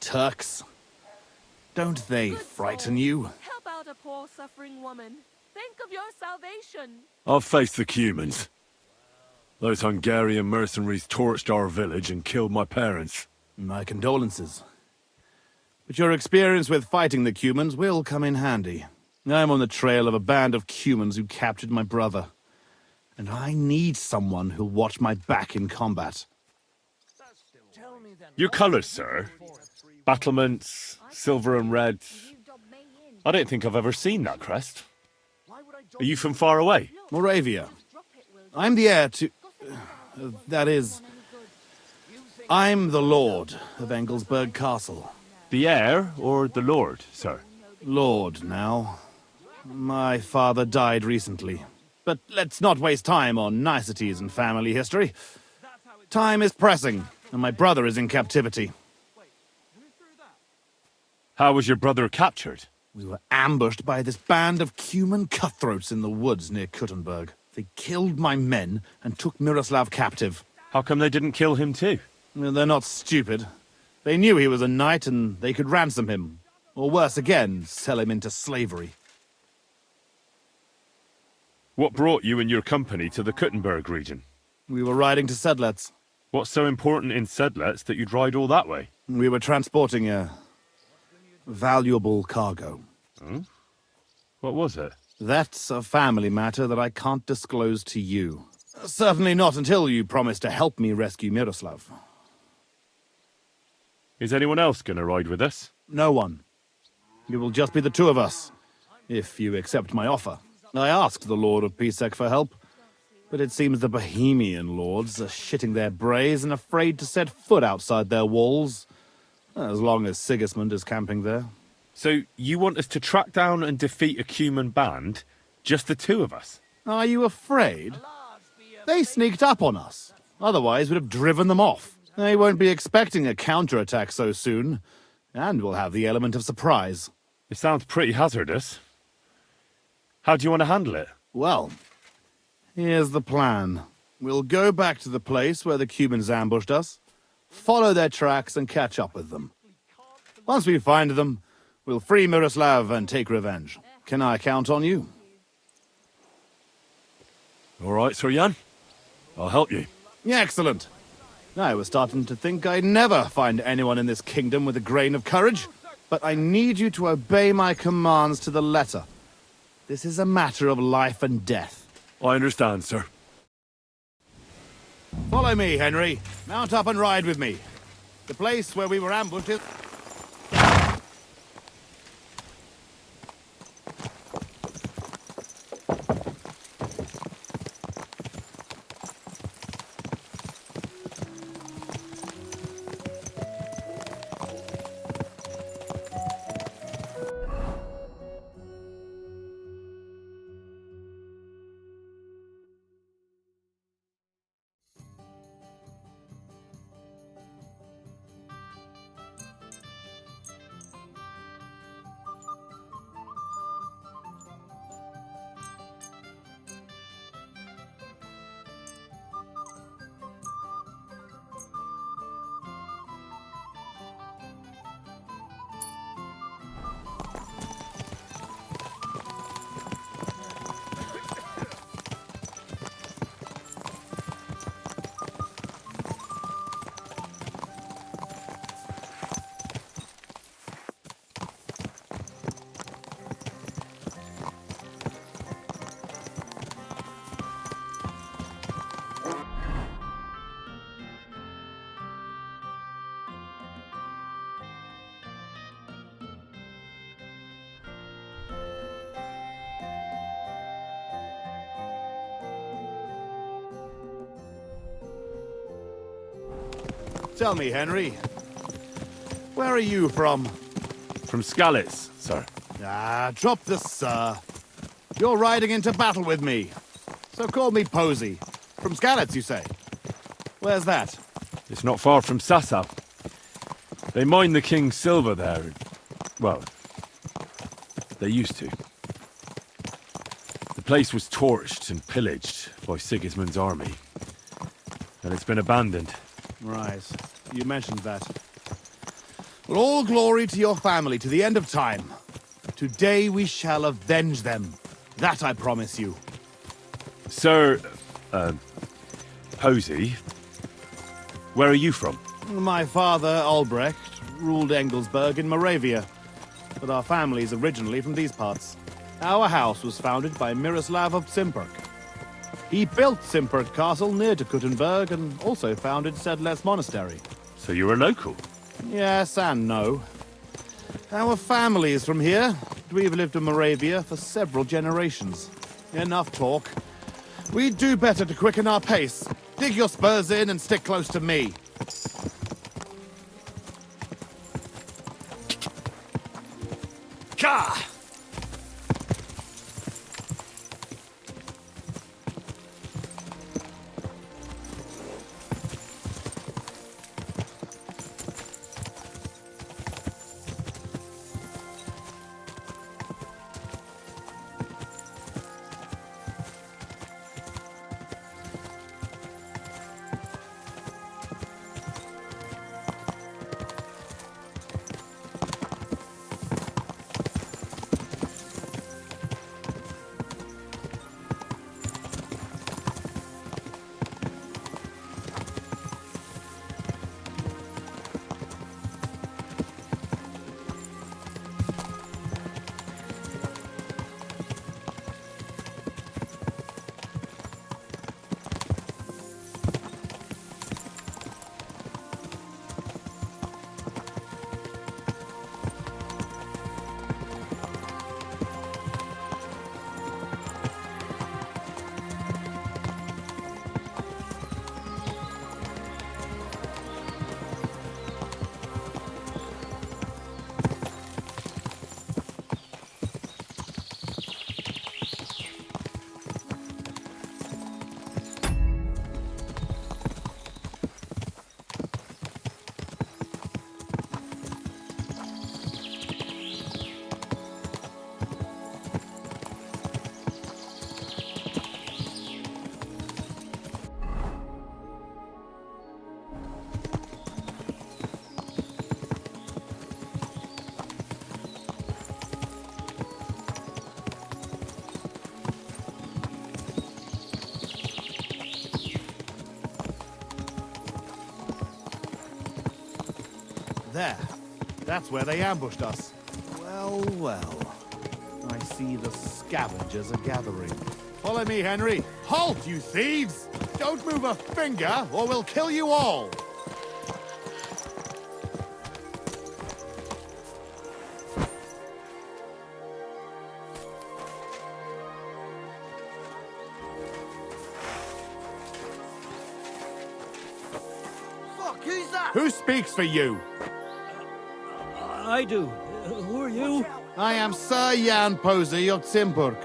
Turks? Don't they frighten you? Help out a poor suffering woman. Think of your salvation. I've faced the Cumans. Those Hungarian mercenaries torched our village and killed my parents. My condolences. But your experience with fighting the Cumans will come in handy. I'm on the trail of a band of Cumans who captured my brother. And I need someone who'll watch my back in combat. Your colours, sir? Battlements, silver and red. I don't think I've ever seen that crest. Are you from far away? Moravia. I'm the heir to... that is... I'm the lord of Engelsberg Castle. The heir or the lord, sir? Lord, now. My father died recently. But let's not waste time on niceties and family history. Time is pressing, and my brother is in captivity. How was your brother captured? We were ambushed by this band of Cuman cutthroats in the woods near Kuttenberg. They killed my men and took Miroslav captive. How come they didn't kill him too? Well, they're not stupid. They knew he was a knight and they could ransom him. Or worse again, sell him into slavery. What brought you and your company to the Kuttenberg region? We were riding to Sedlets. What's so important in Sedlets that you'd ride all that way? We were transporting a valuable cargo. Hmm? What was it? That's a family matter that I can't disclose to you. Certainly not until you promise to help me rescue Miroslav. Is anyone else going to ride with us? No one. It will just be the two of us, if you accept my offer. I asked the Lord of Pisek for help, but it seems the Bohemian lords are shitting their brays and afraid to set foot outside their walls, as long as Sigismund is camping there. So you want us to track down and defeat a Cuman band, just the two of us? Are you afraid? They sneaked up on us. Otherwise, we'd have driven them off. They won't be expecting a counterattack so soon, and we'll have the element of surprise. It sounds pretty hazardous. How do you want to handle it? Well, here's the plan. We'll go back to the place where the Cumans ambushed us, follow their tracks and catch up with them. Once we find them, we'll free Miroslav and take revenge. Can I count on you? All right, Sir Jan. I'll help you. Excellent. I was starting to think I'd never find anyone in this kingdom with a grain of courage, but I need you to obey my commands to the letter. This is a matter of life and death. I understand, sir. Follow me, Henry. Mount up and ride with me. The place where we were ambushed is... Tell me, Henry, where are you from? From Skalitz, sir. Ah, drop the sir. You're riding into battle with me. So call me Posey. From Skalitz, you say? Where's that? It's not far from Sasab. They mine the king's silver there. Well, they used to. The place was torched and pillaged by Sigismund's army. And it's been abandoned. Right. You mentioned that. Well, all glory to your family to the end of time. Today we shall avenge them. That I promise you. Sir, Posey, where are you from? My father, Albrecht, ruled Engelsberg in Moravia. But our family's originally from these parts. Our house was founded by Miroslav of Simperk. He built Simperk Castle near to Kuttenberg and also founded Sedlets Monastery. So you're a local? Yes and no. Our family is from here. We've lived in Moravia for several generations. Enough talk. We'd do better to quicken our pace. Dig your spurs in and stick close to me. Gah! There. That's where they ambushed us. Well, well. I see the scavengers are gathering. Follow me, Henry. Halt, you thieves! Don't move a finger, or we'll kill you all! Fuck, who's that? Who speaks for you? I do. Who are you? I am Sir Jan Posey of Simburg.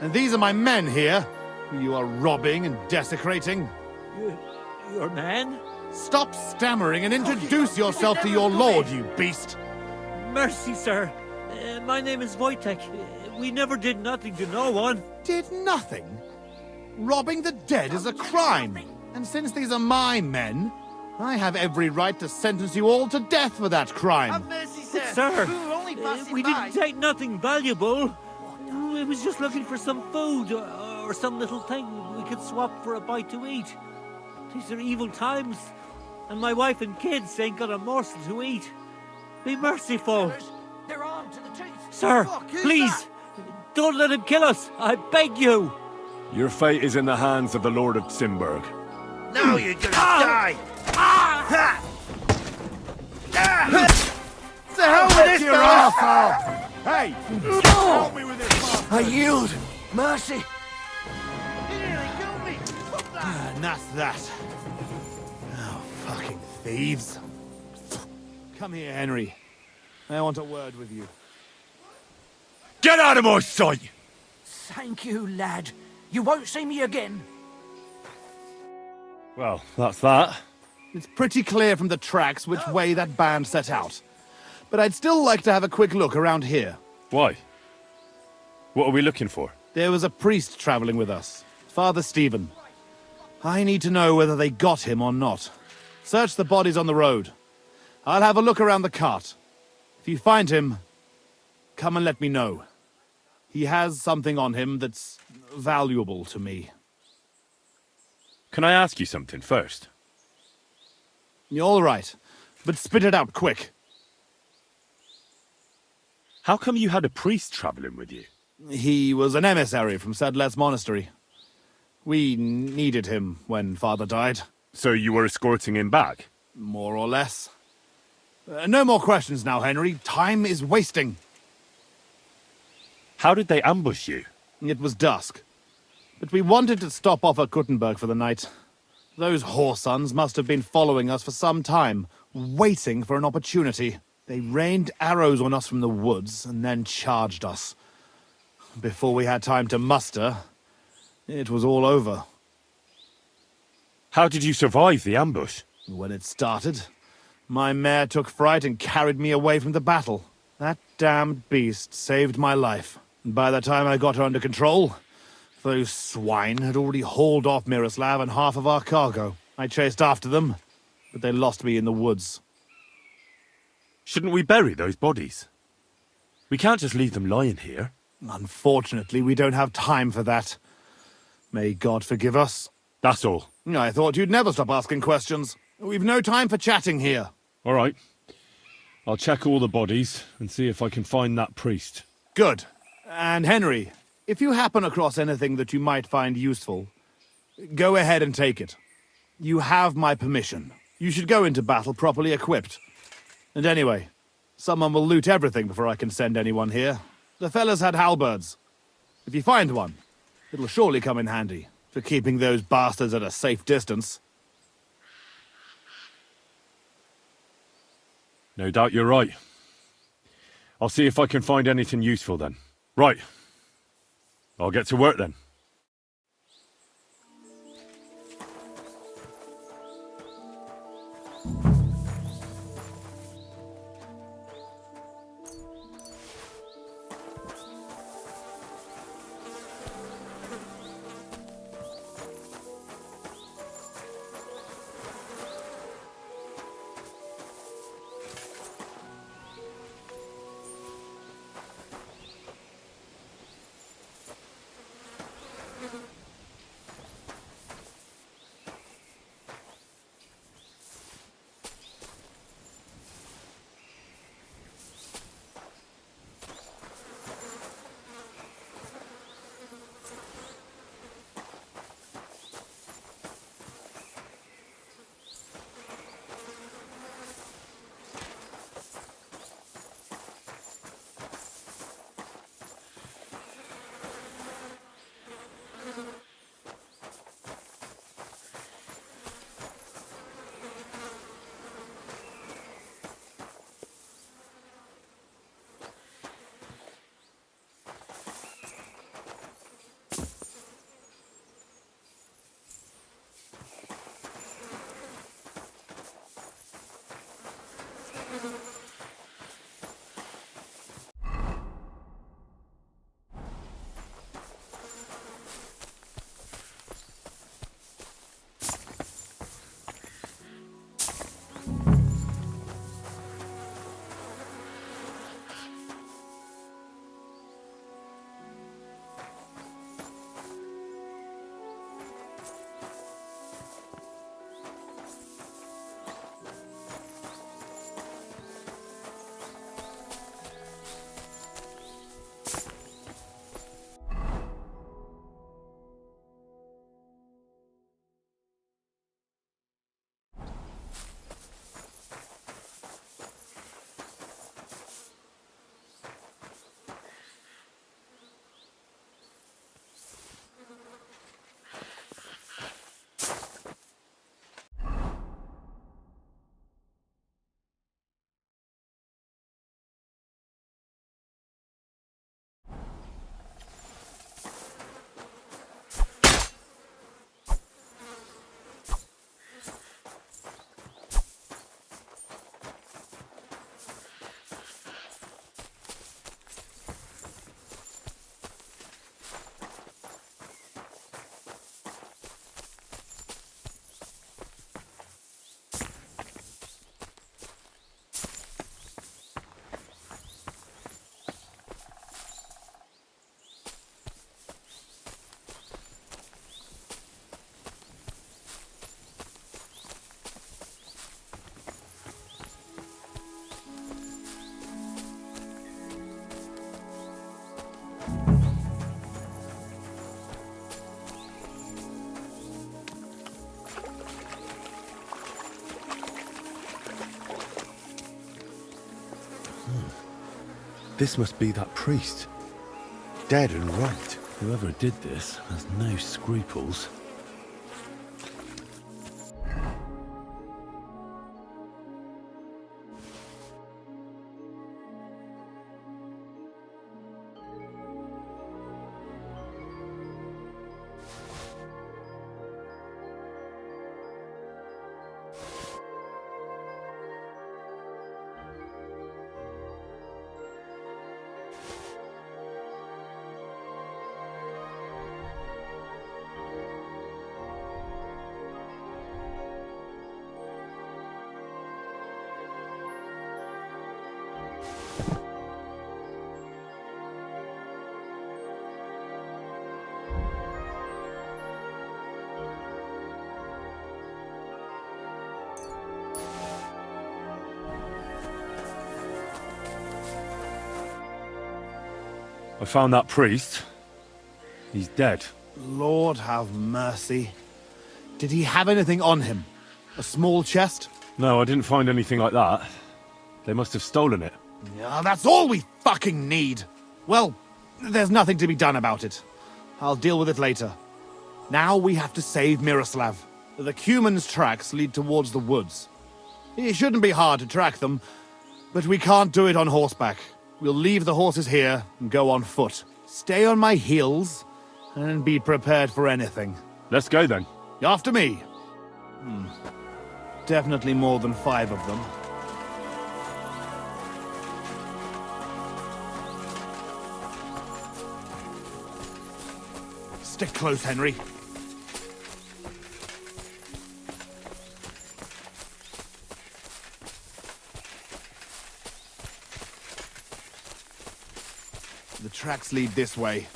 And these are my men here, who you are robbing and desecrating. Your man? Stop stammering and introduce yourself to your lord, you beast! Mercy, sir. My name is Wojtek. We never did nothing to no one. Did nothing? Robbing the dead is a crime. And since these are my men, I have every right to sentence you all to death for that crime. Sir, we didn't take nothing valuable. We was just looking for some food or some little thing we could swap for a bite to eat. These are evil times, and my wife and kids ain't got a morsel to eat. Be merciful. They're armed to the teeth. Sir, Fuck, who's please, that? don't let him kill us. I beg you. Your fate is in the hands of the Lord of Simburg. Now you're gonna die! Ha! To hell with this asshole! Hey! Help me with this bastard! I yield! Mercy! And that's that. Oh, Fucking thieves. Come here, Henry. I want a word with you. Get out of my sight! Thank you, lad. You won't see me again. Well, that's that. It's pretty clear from the tracks which way that band set out. But I'd still like to have a quick look around here. Why? What are we looking for? There was a priest traveling with us, Father Stephen. I need to know whether they got him or not. Search the bodies on the road. I'll have a look around the cart. If you find him, come and let me know. He has something on him that's valuable to me. Can I ask you something first? You're all right, but spit it out quick. How come you had a priest traveling with you? He was an emissary from Sedlet's monastery. We needed him when Father died. So you were escorting him back? More or less. No more questions now, Henry. Time is wasting. How did they ambush you? It was dusk. But we wanted to stop off at Kuttenberg for the night. Those whoresons must have been following us for some time, waiting for an opportunity. They rained arrows on us from the woods and then charged us. Before we had time to muster, it was all over. How did you survive the ambush? When it started, my mare took fright and carried me away from the battle. That damned beast saved my life. And by the time I got her under control, those swine had already hauled off Miroslav and half of our cargo. I chased after them, but they lost me in the woods. Shouldn't we bury those bodies? We can't just leave them lying here. Unfortunately, we don't have time for that. May God forgive us. That's all. I thought you'd never stop asking questions. We've no time for chatting here. All right. I'll check all the bodies and see if I can find that priest. Good. And Henry, if you happen across anything that you might find useful, go ahead and take it. You have my permission. You should go into battle properly equipped. And anyway, someone will loot everything before I can send anyone here. The fellas had halberds. If you find one, it'll surely come in handy for keeping those bastards at a safe distance. No doubt you're right. I'll see if I can find anything useful then. Right. I'll get to work then. This must be that priest. Dead and right. Whoever did this has no scruples. I found that priest. He's dead. Lord have mercy. Did he have anything on him? A small chest? No, I didn't find anything like that. They must have stolen it. Yeah, that's all we fucking need. Well, there's nothing to be done about it. I'll deal with it later. Now we have to save Miroslav. The Cuman's tracks lead towards the woods. It shouldn't be hard to track them, but we can't do it on horseback. We'll leave the horses here and go on foot. Stay on my heels and be prepared for anything. Let's go then. After me. Definitely more than 5 of them. Stick close, Henry. The tracks lead this way.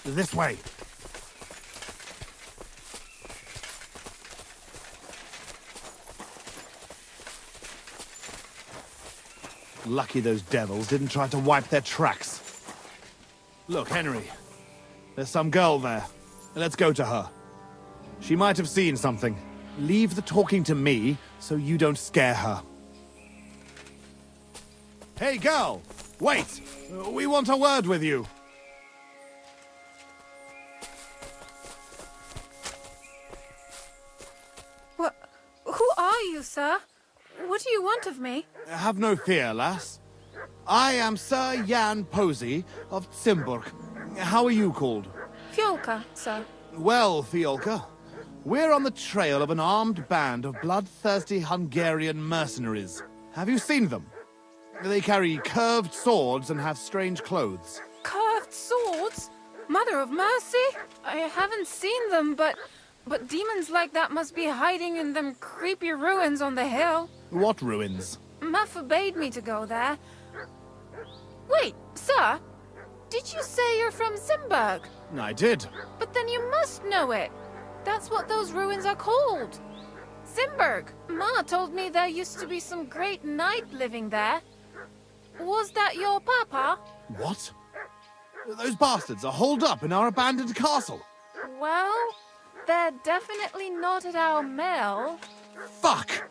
This way. Lucky those devils didn't try to wipe their tracks. Look, Henry. There's some girl there. Let's go to her. She might have seen something. Leave the talking to me so you don't scare her. Hey, girl! Wait! We want a word with you. Who are you, sir? What do you want of me? Have no fear, lass. I am Sir Jan Posey of Zimburg. How are you called? Fiolka, sir. Well, Fiolka, we're on the trail of an armed band of bloodthirsty Hungarian mercenaries. Have you seen them? They carry curved swords and have strange clothes. Curved swords? Mother of mercy? I haven't seen them, but demons like that must be hiding in them creepy ruins on the hill. What ruins? Ma forbade me to go there. Wait, sir? Did you say you're from Zimburg? I did. But then you must know it. That's what those ruins are called. Zimburg. Ma told me there used to be some great knight living there. Was that your papa? What? Those bastards are holed up in our abandoned castle. Well, they're definitely not at our mill. Fuck!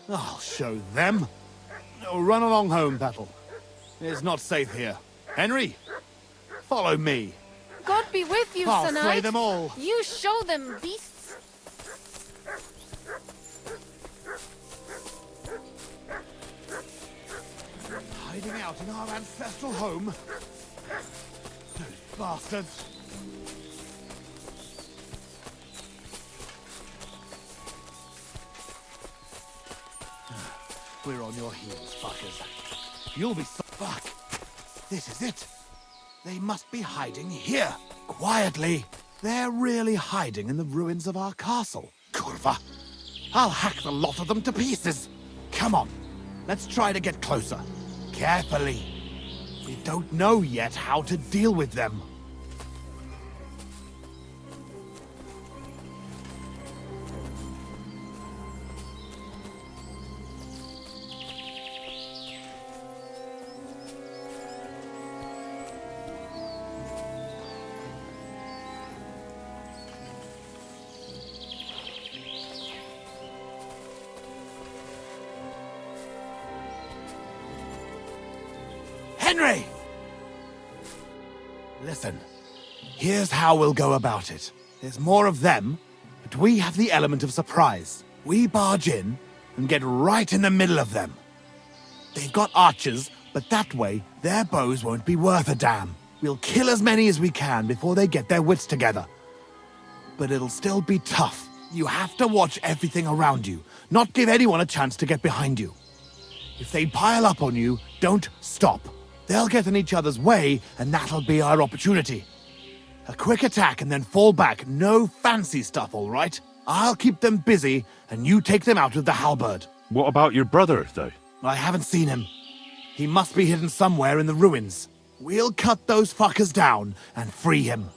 I'll show them. Run along home, Petal. It's not safe here. Henry, follow me. God be with you, I'll Sir Knight. slay them all. You show them, beasts. Hiding out in our ancestral home. Those bastards. We're on your heels, fuckers. You'll be so... Fuck. This is it. They must be hiding here. Quietly. They're really hiding in the ruins of our castle. Kurva. I'll hack the lot of them to pieces. Come on. Let's try to get closer. Carefully. We don't know yet how to deal with them. Henry! Listen, here's how we'll go about it. There's more of them, but we have the element of surprise. We barge in and get right in the middle of them. They've got archers, but that way, their bows won't be worth a damn. We'll kill as many as we can before they get their wits together. But it'll still be tough. You have to watch everything around you, not give anyone a chance to get behind you. If they pile up on you, don't stop. They'll get in each other's way, and that'll be our opportunity. A quick attack and then fall back. No fancy stuff, all right? I'll keep them busy, and you take them out with the halberd. What about your brother, though? I haven't seen him. He must be hidden somewhere in the ruins. We'll cut those fuckers down and free him.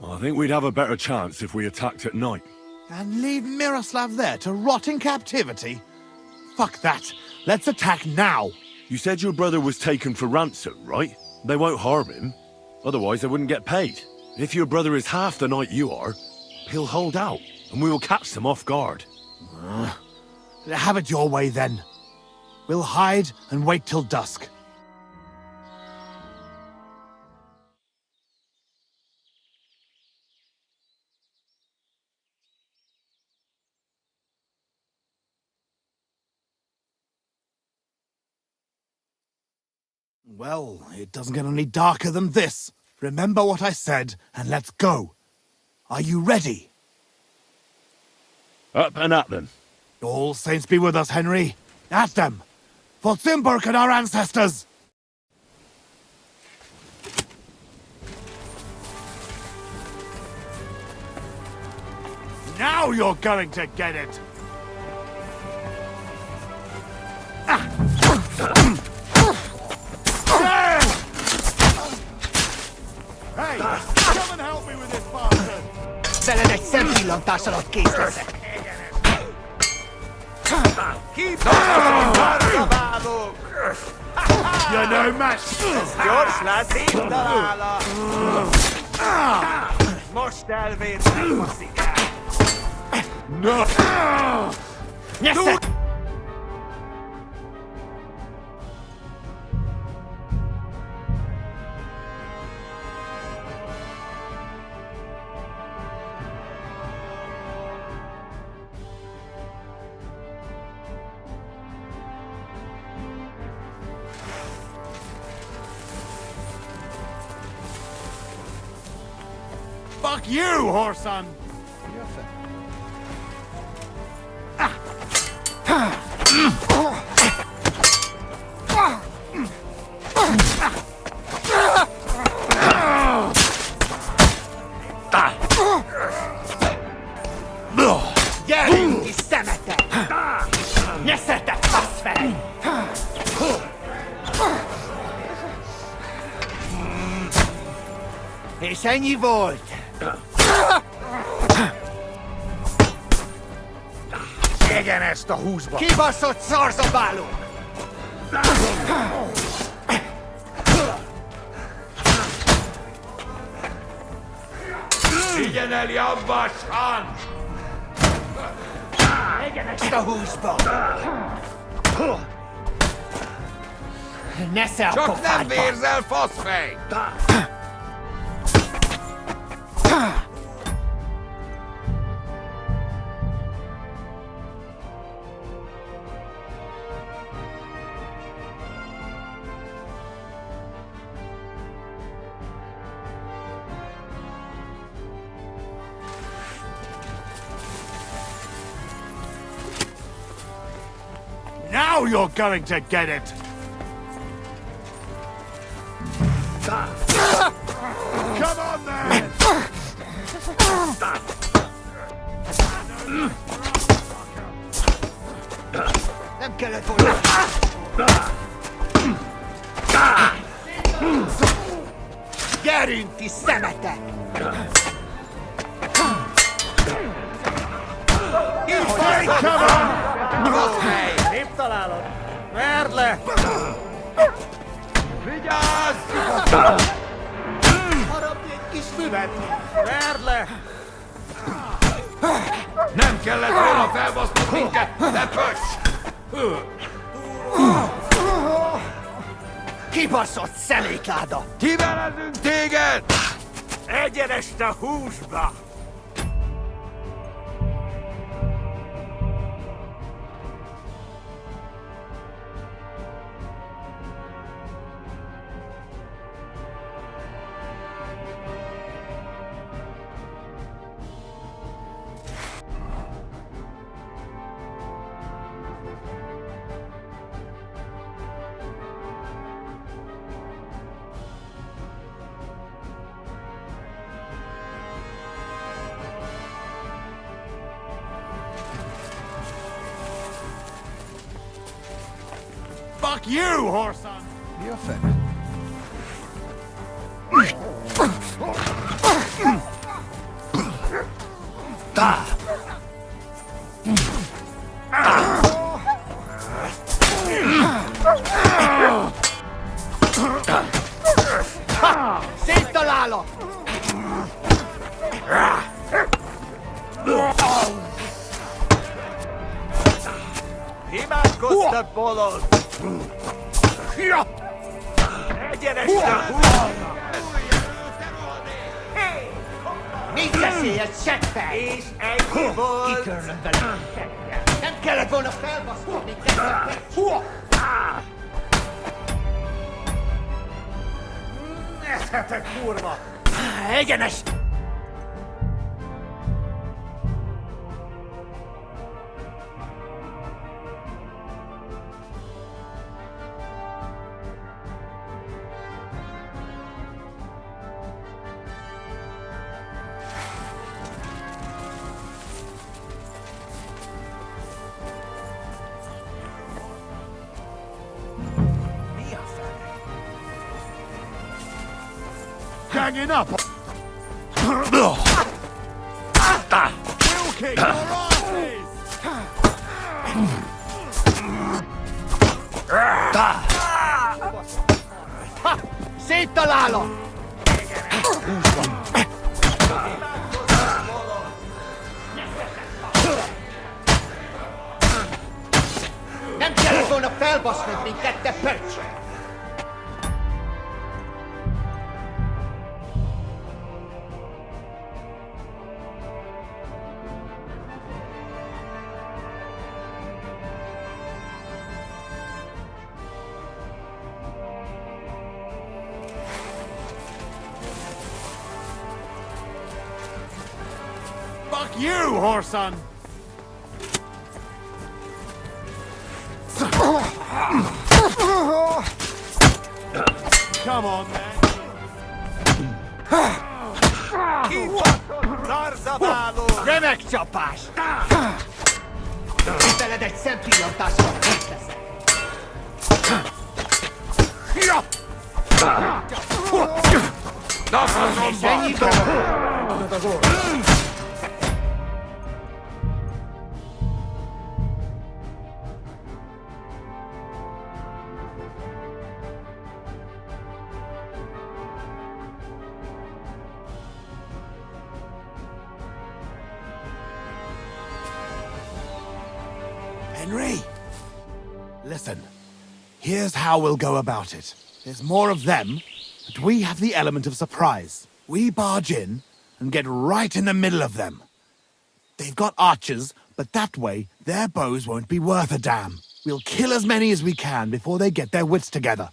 I think we'd have a better chance if we attacked at night. And leave Miroslav there to rot in captivity? Fuck that. Let's attack now. You said your brother was taken for ransom, right? They won't harm him. Otherwise, they wouldn't get paid. If your brother is half the knight you are, he'll hold out, and we will catch them off guard. Have it your way, then. We'll hide and wait till dusk. Well, it doesn't get any darker than this. Remember what I said, and let's go. Are you ready? Up and at them. All saints be with us, Henry. At them! For Simburg and our ancestors! Now you're going to get it! Hey! Come and help me with this bastard! Velen egy szempillantás alatt kész leszek. You're no match! Gyors lesz, így találok! Most elvédtem, baszikát! No! Nyeszek! Fuck you, whoreson! Gyerünk ki, szemetek! Nyeszetek, faszfej! És ennyi volt! Égjen ezt a húsba! Kibaszott szarzabálók! Vigyen el jobbasan! Égjen ezt a húsba! Nesze a Csak pofádba! nem vérzel, faszfej! Now you're going to get it! Come on, then! Nem kellett volna! Gyerünk ki, szemetek! Hey, come on! Épp találod! Verd le! Vigyázz! Harapj egy kis füvet! Verd le! Nem kellett volna felbasznod minket, de pöcs! Kibaszott szemétláda! Kivelezünk téged! Egyenest a húsba! Fuck you, whoreson! Mi a fene? Széttalálok! Imádkoztat, bolond! Egyenest a húsba! Mit beszélsz, seggfej? És ennyi volt! Kitörlöm vele! Nem kellett volna felbaszkodni, Neszetek, kurva! Egyenes! Ganging up! Kill kick your asses! Széttalálok! Nem kellett volna felbasznod minket, te pöcs! Fuck you, whoreson! Come on, man. Remek csapás! Veled egy szempillantásra kész leszek! És ennyi dolog! Henry! Listen, here's how we'll go about it. There's more of them, but we have the element of surprise. We barge in and get right in the middle of them. They've got archers, but that way their bows won't be worth a damn. We'll kill as many as we can before they get their wits together.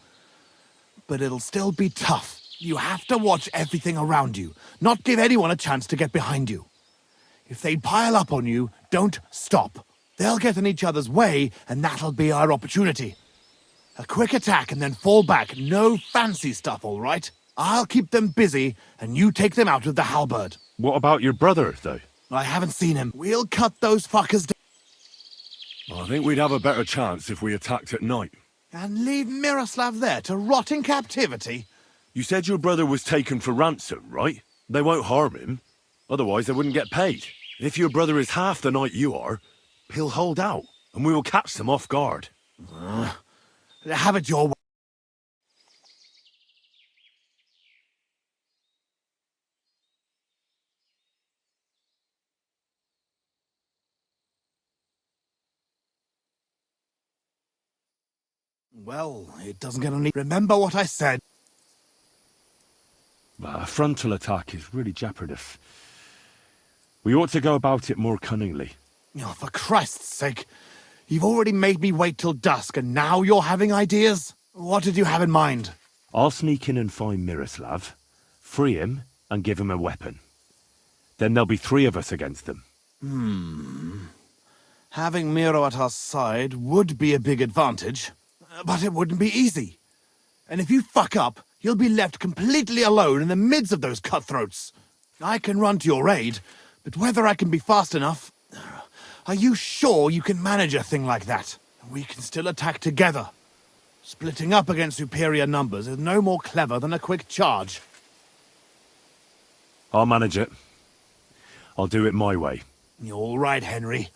But it'll still be tough. You have to watch everything around you, not give anyone a chance to get behind you. If they pile up on you, don't stop. They'll get in each other's way, and that'll be our opportunity. A quick attack and then fall back. No fancy stuff, all right? I'll keep them busy, and you take them out with the halberd. What about your brother, though? I haven't seen him. We'll cut those fuckers down. I think we'd have a better chance if we attacked at night. And leave Miroslav there to rot in captivity? You said your brother was taken for ransom, right? They won't harm him. Otherwise, they wouldn't get paid. If your brother is half the knight you are, he'll hold out, and we will catch them off guard. Have it your way. Well, it doesn't get any... Remember what I said. A frontal attack is really jeopardous. We ought to go about it more cunningly. Oh, for Christ's sake. You've already made me wait till dusk, and now you're having ideas? What did you have in mind? I'll sneak in and find Miroslav, free him, and give him a weapon. Then there'll be 3 of us against them. Having Miro at our side would be a big advantage, but it wouldn't be easy. And if you fuck up, you'll be left completely alone in the midst of those cutthroats. I can run to your aid, but whether I can be fast enough... Are you sure you can manage a thing like that? We can still attack together. Splitting up against superior numbers is no more clever than a quick charge. I'll manage it. I'll do it my way. You're all right, Henry.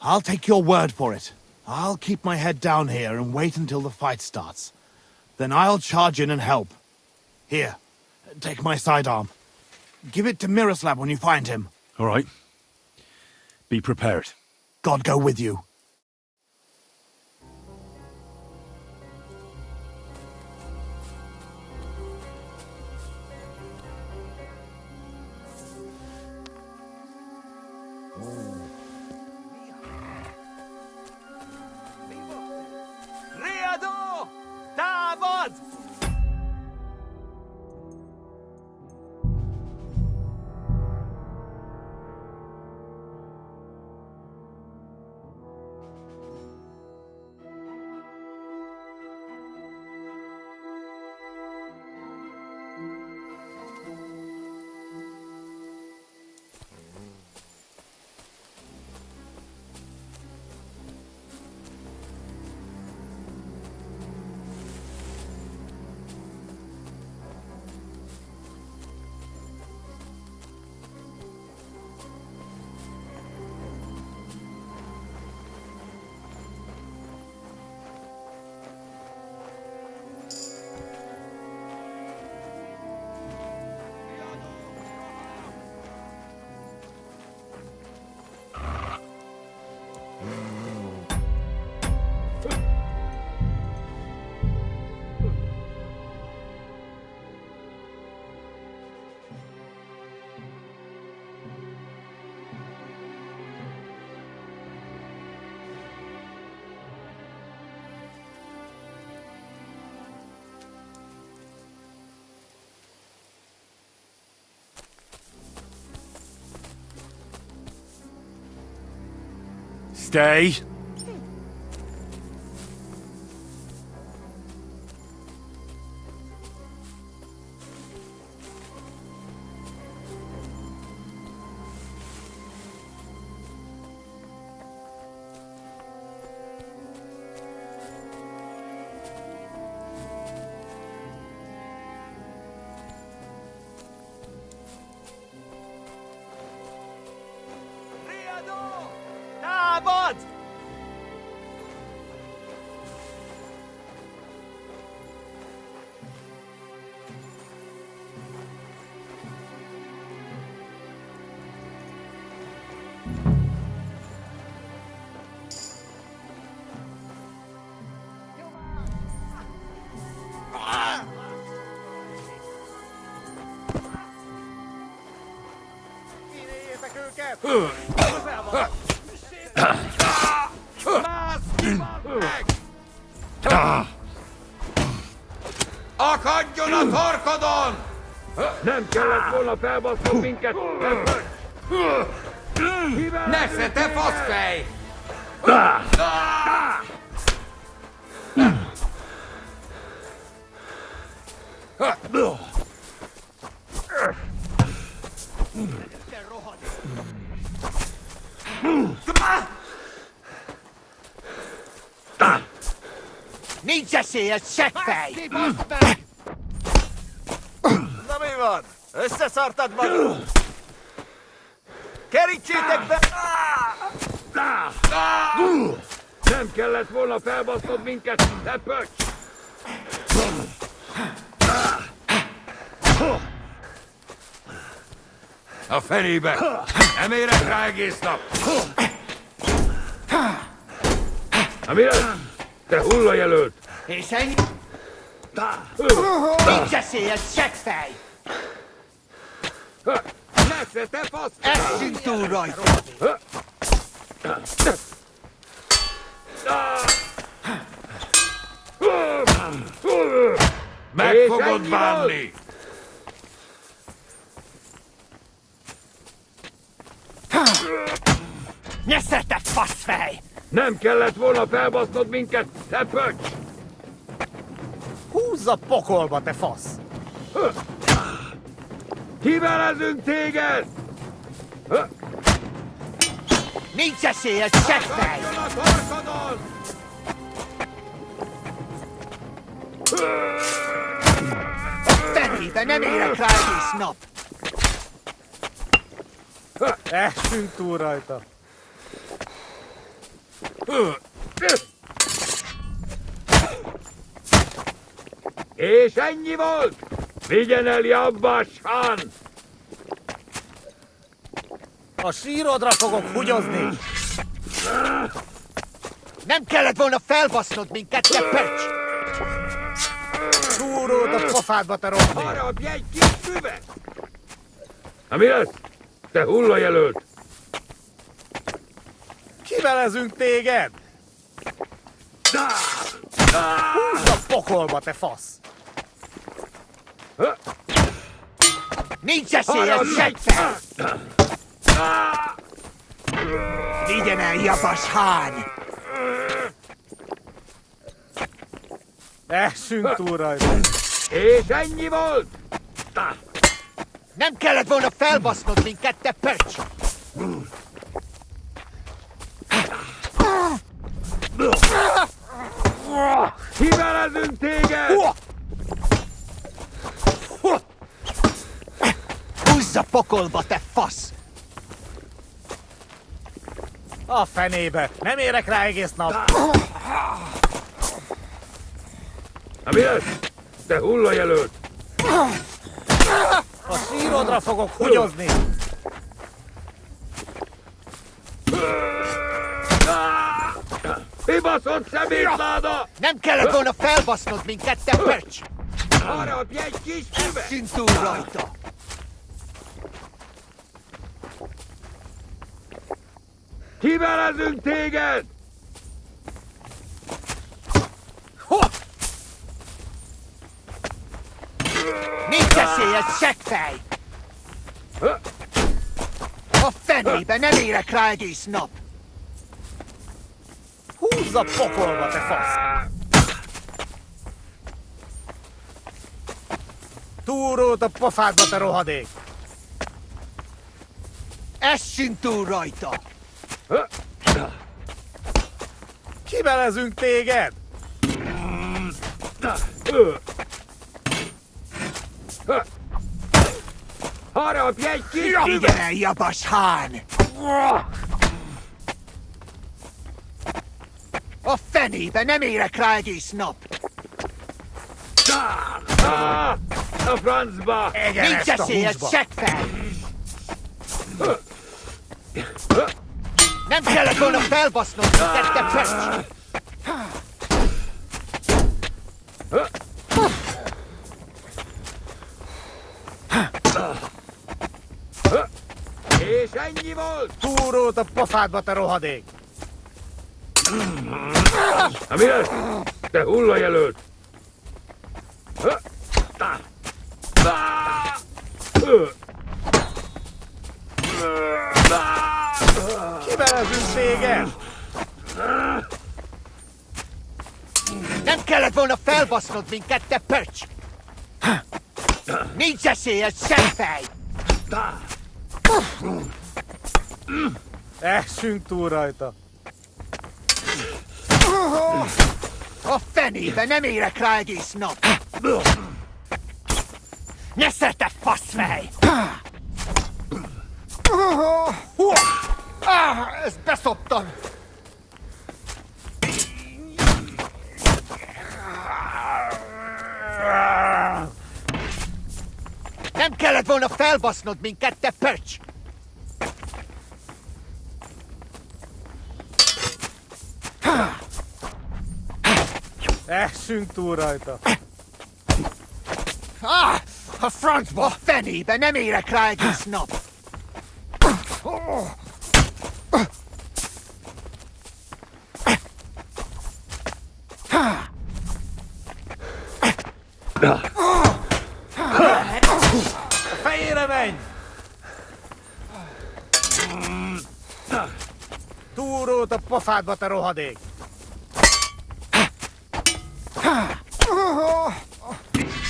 I'll take your word for it. I'll keep my head down here and wait until the fight starts. Then I'll charge in and help. Here, take my sidearm. Give it to Miroslav when you find him. All right. Be prepared. God go with you. Riado! Davod! Stay. Davod! Akadjon a torkodon! Nem kellett volna felbasznod minket! Nesze, te faszfej! Nincs esélye, seggfej! Na mi van? Összeszartad magad? Kerítsétek be! Nem kellett volna felbasznod minket, te pöcs! A fenébe! Nem érek rá egész nap! Na mi lesz? Te hullajelölt! És ennyi? Nincs esélye, seggfej! Nesze, te fasz! Essünk túl rajta! Meg fogod bánni! Nesze, te faszfej! Nem kellett volna felbasznod minket, te pöcs! Húzza pokolba, te fasz! Kivelezünk téged! Nincs esélye, seggfej! A torkodon! Fenébe nem érek rá egész nap! Essünk túl rajta! És ennyi volt! Vigyen el Jabbashan! A sírodra fogok hugyozni! Nem kellett volna felbasznod minket, te pöcs! Túród a pofádba, te rohadék! Harapj egy kis füvet! Na mi lesz? Te hullajelölt! Kivelezünk téged! Húzd a pokolba, te fasz! Nincs esélye, seggfej! Vigyen el, Jabbashan! Essünk túl rajta! És ennyi volt! Nem kellett volna felbasznod minket, te pöcs! Kivelezünk téged! Húzza pokolba, te fasz! A fenébe! Nem érek rá egész nap! Na mi lesz? Te hullajelölt! A sírodra fogok hugyozni! Kibaszott szemétláda! Nem kellett volna felbasznod minket, te pöcs! Harapj egy kis füvet! Essünk túl rajta! Kivelezünk téged! Nincs esélye, seggfej! A fenébe nem érek rá egész nap! Húzza pokolba, te fasz! Túród a pofádba, te rohadék! Essünk túl rajta! Kivelezünk téged! Harapj egy kis Vigyen füvet! el, Jabbashan! A fenébe nem érek rá egész nap! A francba! Nincs esélye, seggfej! Nem kellett volna felbasznod minket, te pöcs! És ennyi volt! Túród a pofádba, te rohadék! Na mi lesz? Te hullajelölt! Kivelezünk téged! Nem kellett volna felbasznod minket, te pöcs! Nincs esélye, seggfej! Essünk túl rajta! A fenébe nem érek rá egész nap! Nesze, te faszfej! Ezt beszoptam! Nem kellett volna felbasznod minket, te pöcs! Essünk túl rajta. A francba! A fenébe, nem érek rá egész nap! A fejére menj! Túrót a pofádba, te rohadék!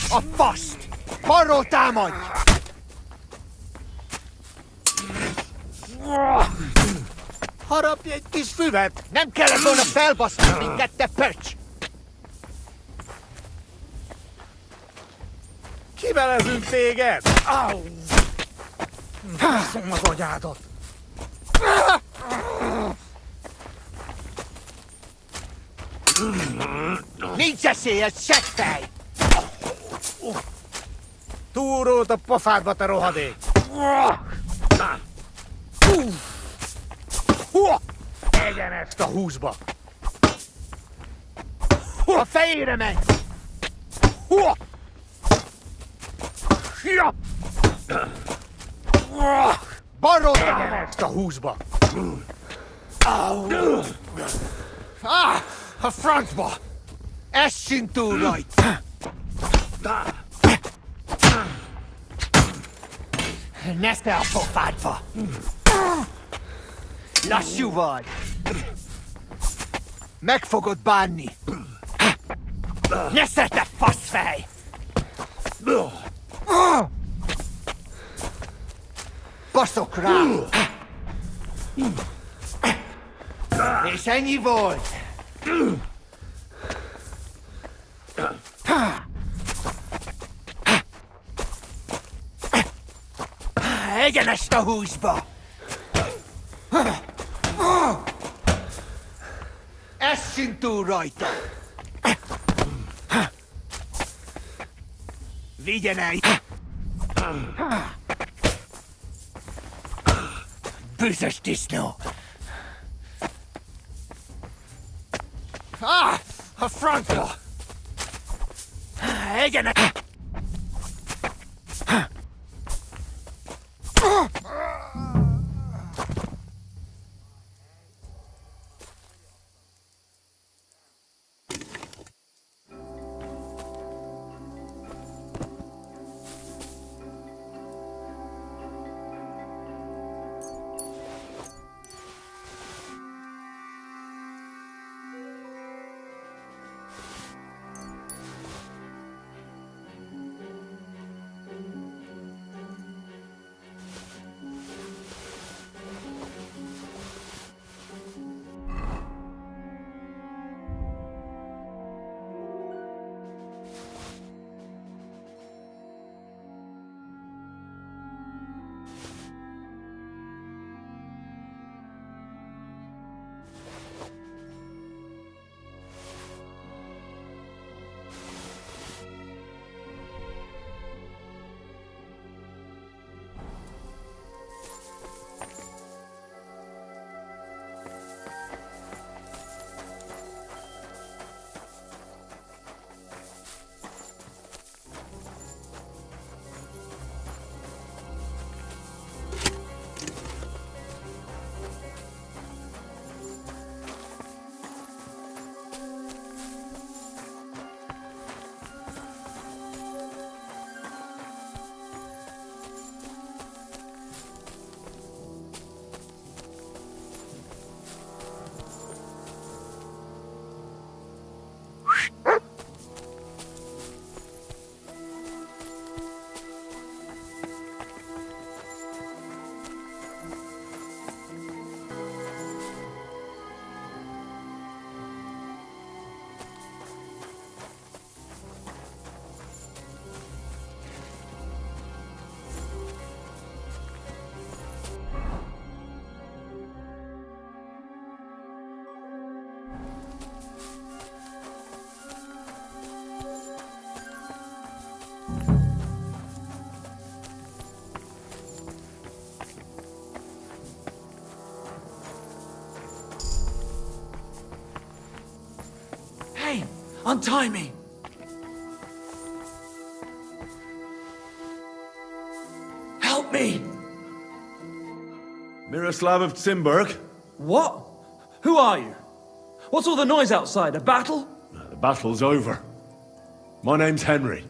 A faszt! Balról támadj! Harapj egy kis füvet! Nem kellett volna felbaszni minket, te pöcs! Kivelezünk téged! Au! Baszom az agyádat! Nincs esélyed, seggfej! Túrót a pofádba, te rohadék! Egyenest a húsba! A fejére menj! Balról támadj! Egyenest a húsba! A francba! Essünk túl rajta! Nesze a pofádba! Lassú vagy! Meg fogod bánni! Nesze, te faszfej! Baszok rá! És ennyi volt! Egyenest a húsba! Essünk túl rajta! Vigyen el! Bűzös disznó! A francba! Egyenek! Untie me! Help me! Miroslav of Zimberg? What? Who are you? What's all the noise outside? A battle? The battle's over. My name's Henry.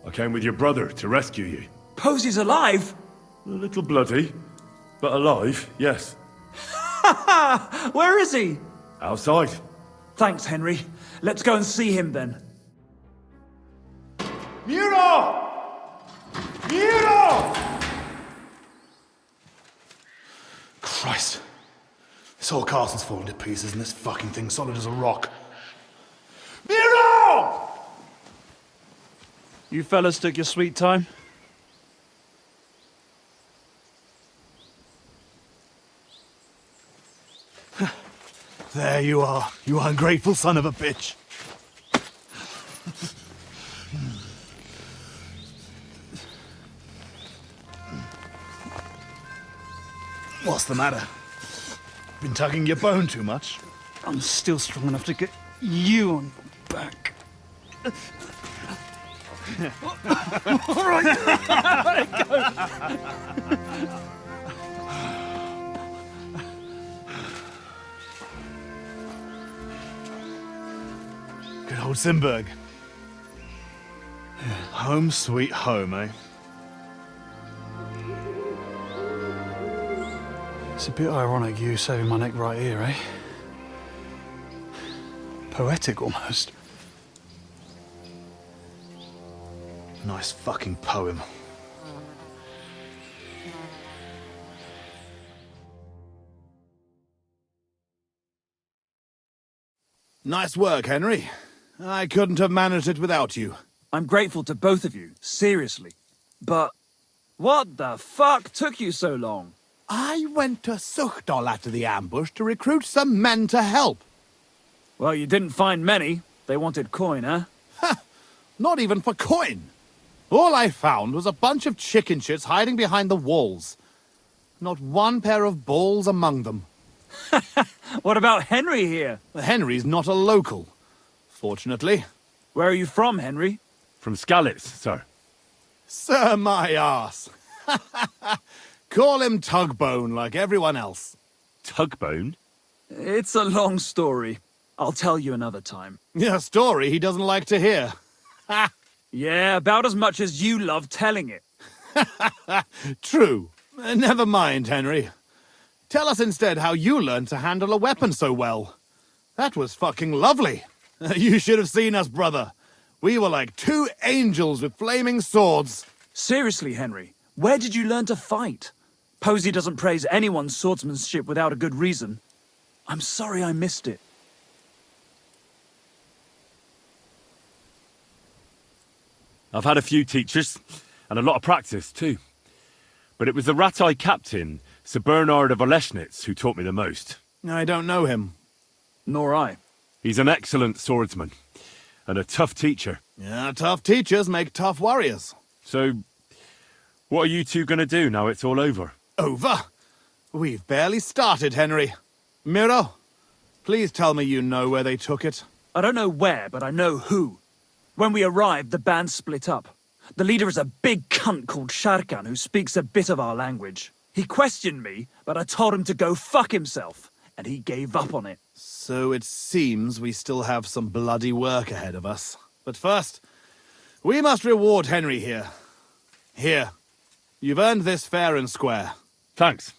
I came with your brother to rescue you. Posy's alive? A little bloody, but alive, yes. Where is he? Outside. Thanks, Henry. Let's go and see him then. Miro! Miro! Christ. This whole castle's falling to pieces and this fucking thing's solid as a rock. Miro! You fellas took your sweet time? There you are, you ungrateful son of a bitch. What's the matter? Been tugging your bone too much? I'm still strong enough to get you on your back. All right. Let it go. Good old Zimberg. Home sweet home, eh? It's a bit ironic you saving my neck right here, eh? Poetic almost. Nice fucking poem. Nice work, Henry. I couldn't have managed it without you. I'm grateful to both of you, seriously. But what the fuck took you so long? I went to Suchdol after the ambush to recruit some men to help. Well, you didn't find many. They wanted coin, huh? Ha! Not even for coin. All I found was a bunch of chicken shits hiding behind the walls. Not one pair of balls among them. What about Henry here? Henry's not a local, fortunately. Where are you from, Henry? From Skalitz, sir. Sir, my arse. Call him Tugbone like everyone else. Tugbone? It's a long story. I'll tell you another time. A story he doesn't like to hear. Yeah, about as much as you love telling it. True. Never mind, Henry. Tell us instead how you learned to handle a weapon so well. That was fucking lovely. You should have seen us, brother. We were like two angels with flaming swords. Seriously, Henry, where did you learn to fight? Posy doesn't praise anyone's swordsmanship without a good reason. I'm sorry I missed it. I've had a few teachers, and a lot of practice, too. But it was the Ratai captain, Sir Bernard of Oleschnitz, who taught me the most. I don't know him. Nor I. He's an excellent swordsman, and a tough teacher. Yeah, tough teachers make tough warriors. So, what are you two going to do now it's all over? Over? We've barely started, Henry. Miro, please tell me you know where they took it. I don't know where, but I know who. When we arrived, the band split up. The leader is a big cunt called Sharkan who speaks a bit of our language. He questioned me, but I told him to go fuck himself, and he gave up on it. So it seems we still have some bloody work ahead of us. But first, we must reward Henry here. Here. You've earned this fair and square. Thanks.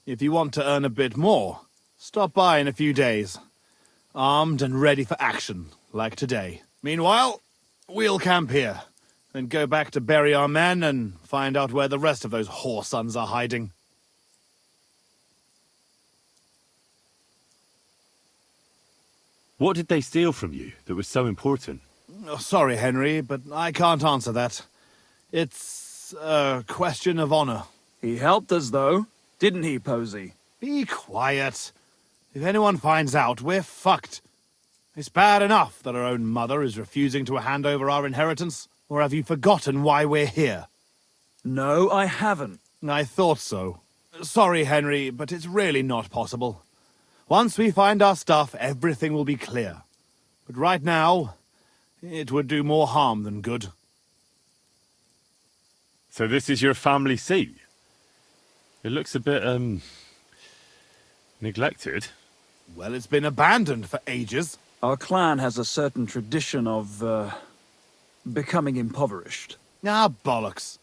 If you want to earn a bit more, stop by in a few days. Armed and ready for action, like today. Meanwhile, we'll camp here, then go back to bury our men and find out where the rest of those whore sons are hiding. What did they steal from you that was so important? Oh, sorry, Henry, but I can't answer that. It's a question of honor. He helped us, though, didn't he, Posy? Be quiet. If anyone finds out, we're fucked. It's bad enough that our own mother is refusing to hand over our inheritance. Or have you forgotten why we're here? No, I haven't. I thought so. Sorry, Henry, but it's really not possible. Once we find our stuff, everything will be clear. But right now, it would do more harm than good. So this is your family seat? It looks a bit, neglected. Well, it's been abandoned for ages. Our clan has a certain tradition of, becoming impoverished. Ah, bollocks.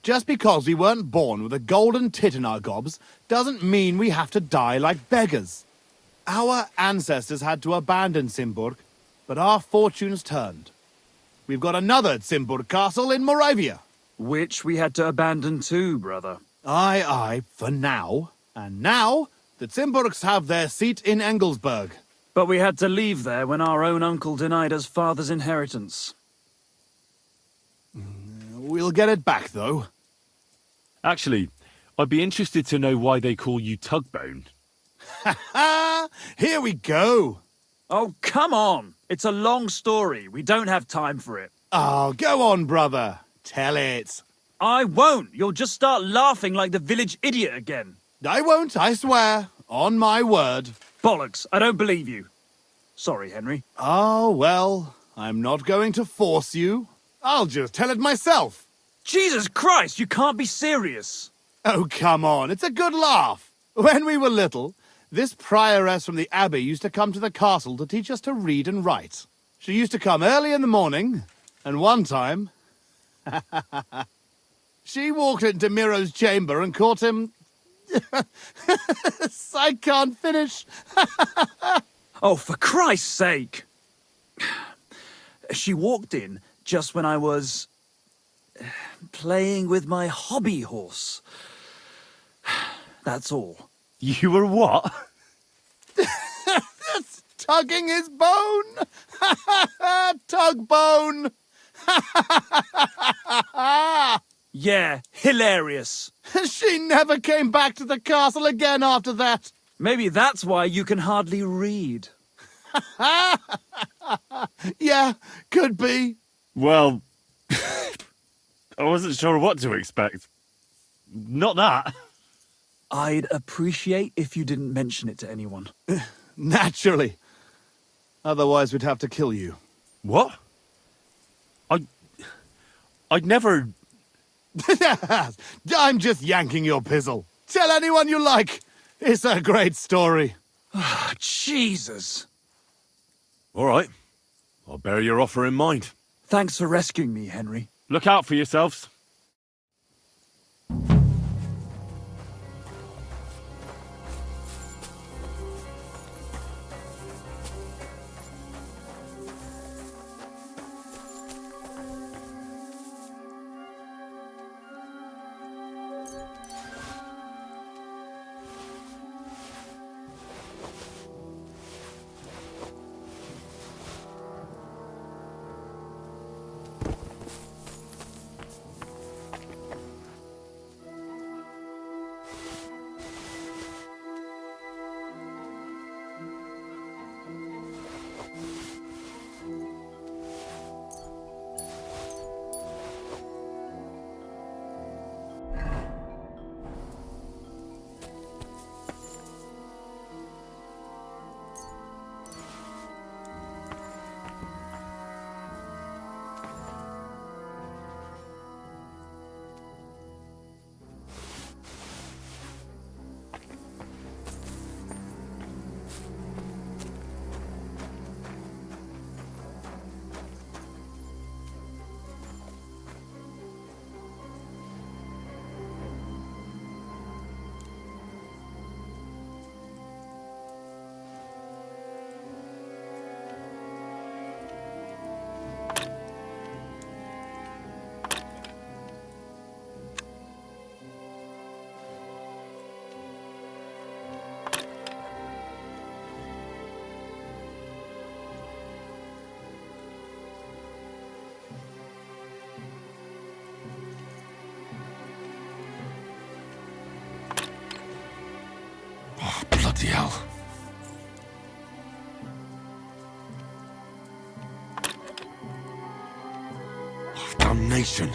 Just because we weren't born with a golden tit in our gobs doesn't mean we have to die like beggars. Our ancestors had to abandon Simburg, but our fortunes turned. We've got another Simburg castle in Moravia. Which we had to abandon too, brother. Aye, for now. And now, the Simburgs have their seat in Engelsberg. But we had to leave there when our own uncle denied us father's inheritance. We'll get it back, though. Actually, I'd be interested to know why they call you Tugbone. Ha! Here we go! Oh, come on! It's a long story. We don't have time for it. Oh, go on, brother. Tell it. I won't. You'll just start laughing like the village idiot again. I won't, I swear. On my word. Bollocks. I don't believe you. Sorry, Henry. Oh, well, I'm not going to force you. I'll just tell it myself. Jesus Christ, you can't be serious. Oh, come on. It's a good laugh. When we were little, this prioress from the abbey used to come to the castle to teach us to read and write. She used to come early in the morning, and one time... she walked into Miro's chamber and caught him... I can't finish. Oh, for Christ's sake. She walked in just when I was... playing with my hobby horse. That's all. You were what? That's tugging his bone. Tug bone. Yeah, hilarious. She never came back to the castle again after that. Maybe that's why you can hardly read. Yeah, could be. Well, I wasn't sure what to expect. Not that. I'd appreciate if you didn't mention it to anyone. Naturally. Otherwise, we'd have to kill you. What? I'd never... I'm just yanking your pizzle. Tell anyone you like. It's a great story. Jesus. All right. I'll bear your offer in mind. Thanks for rescuing me, Henry. Look out for yourselves. Bloody hell. Oh, damnation.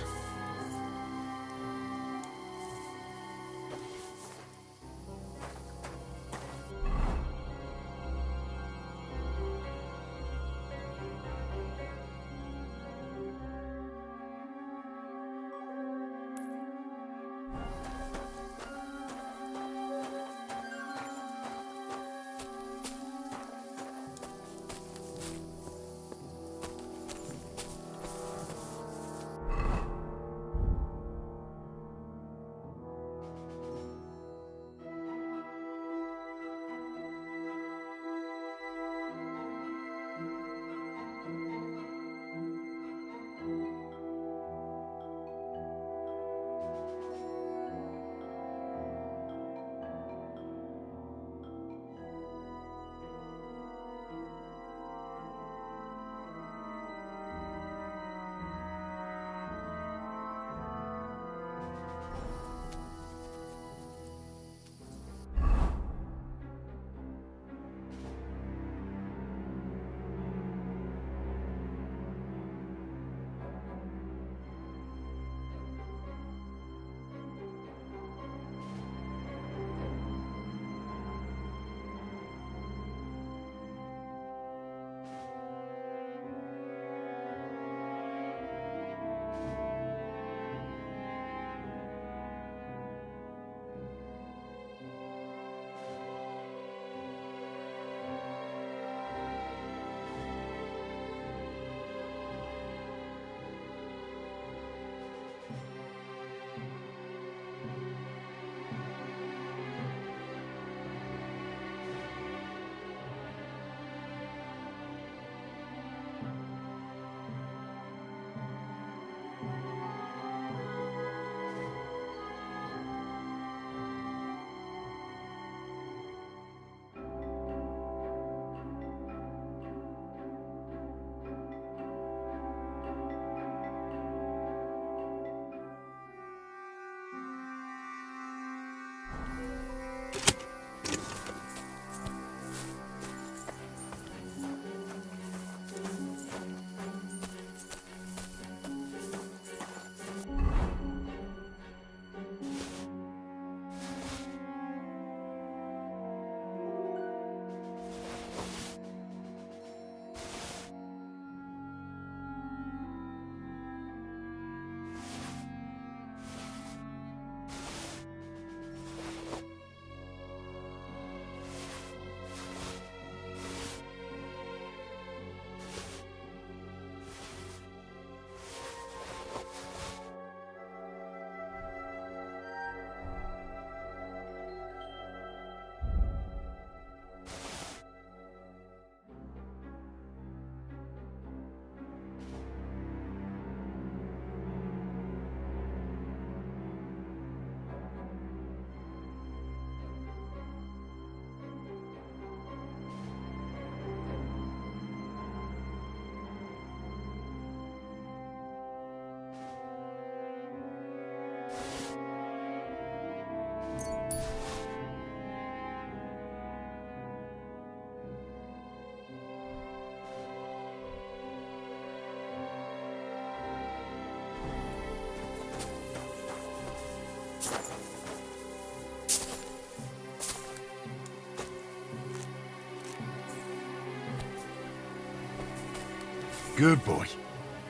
Good boy.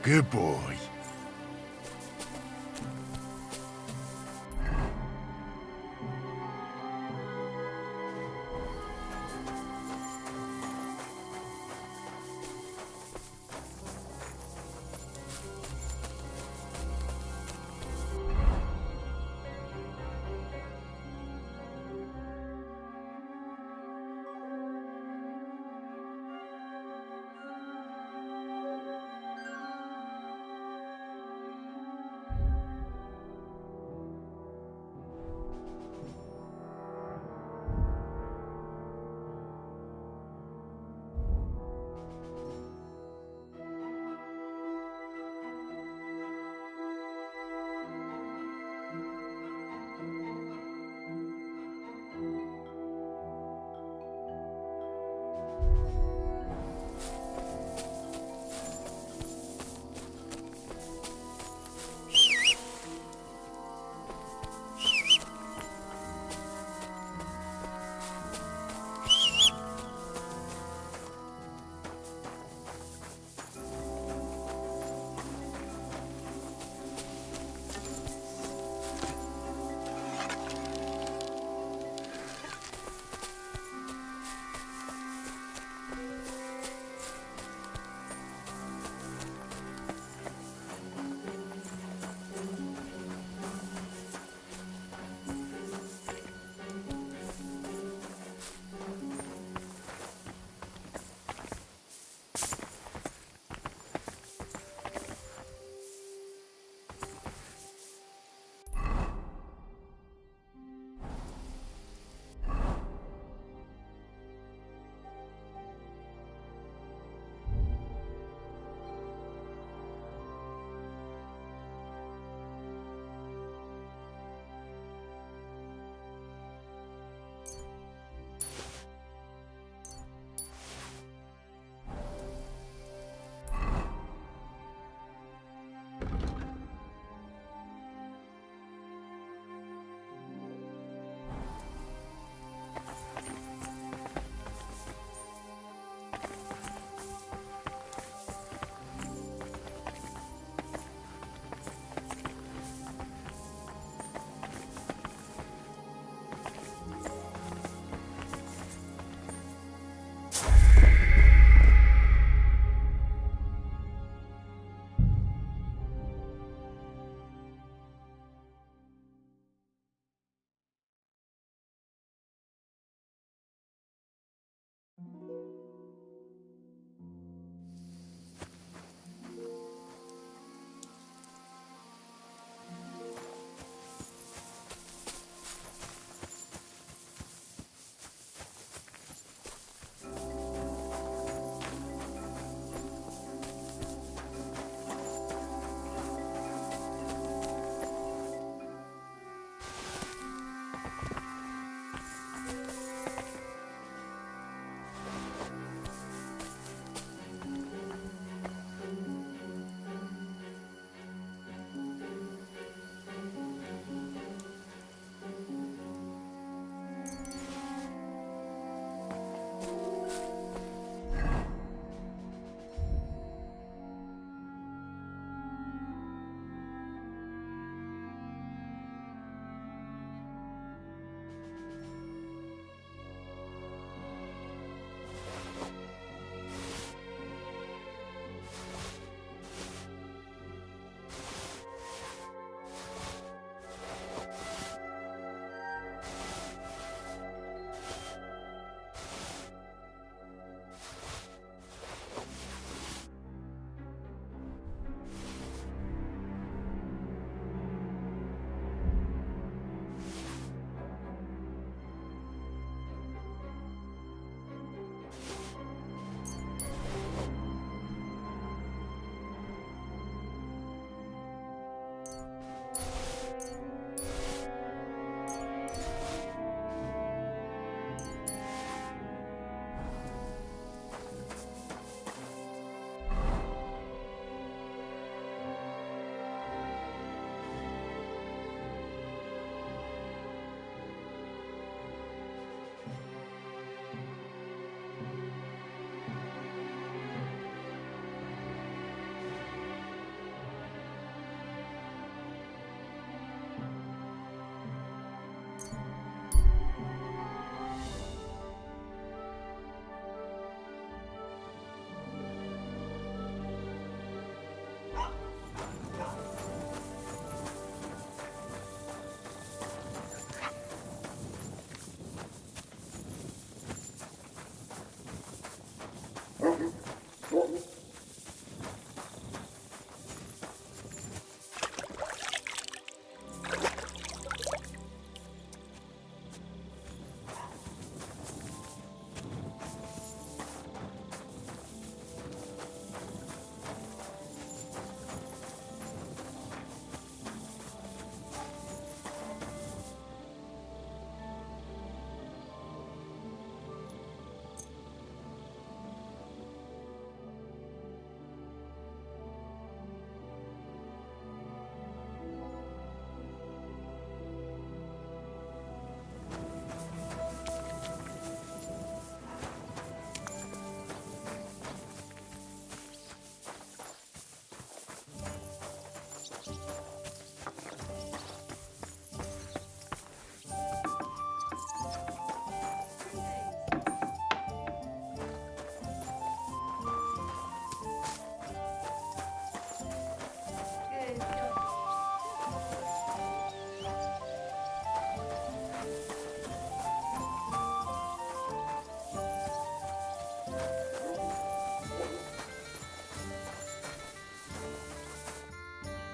Good boy.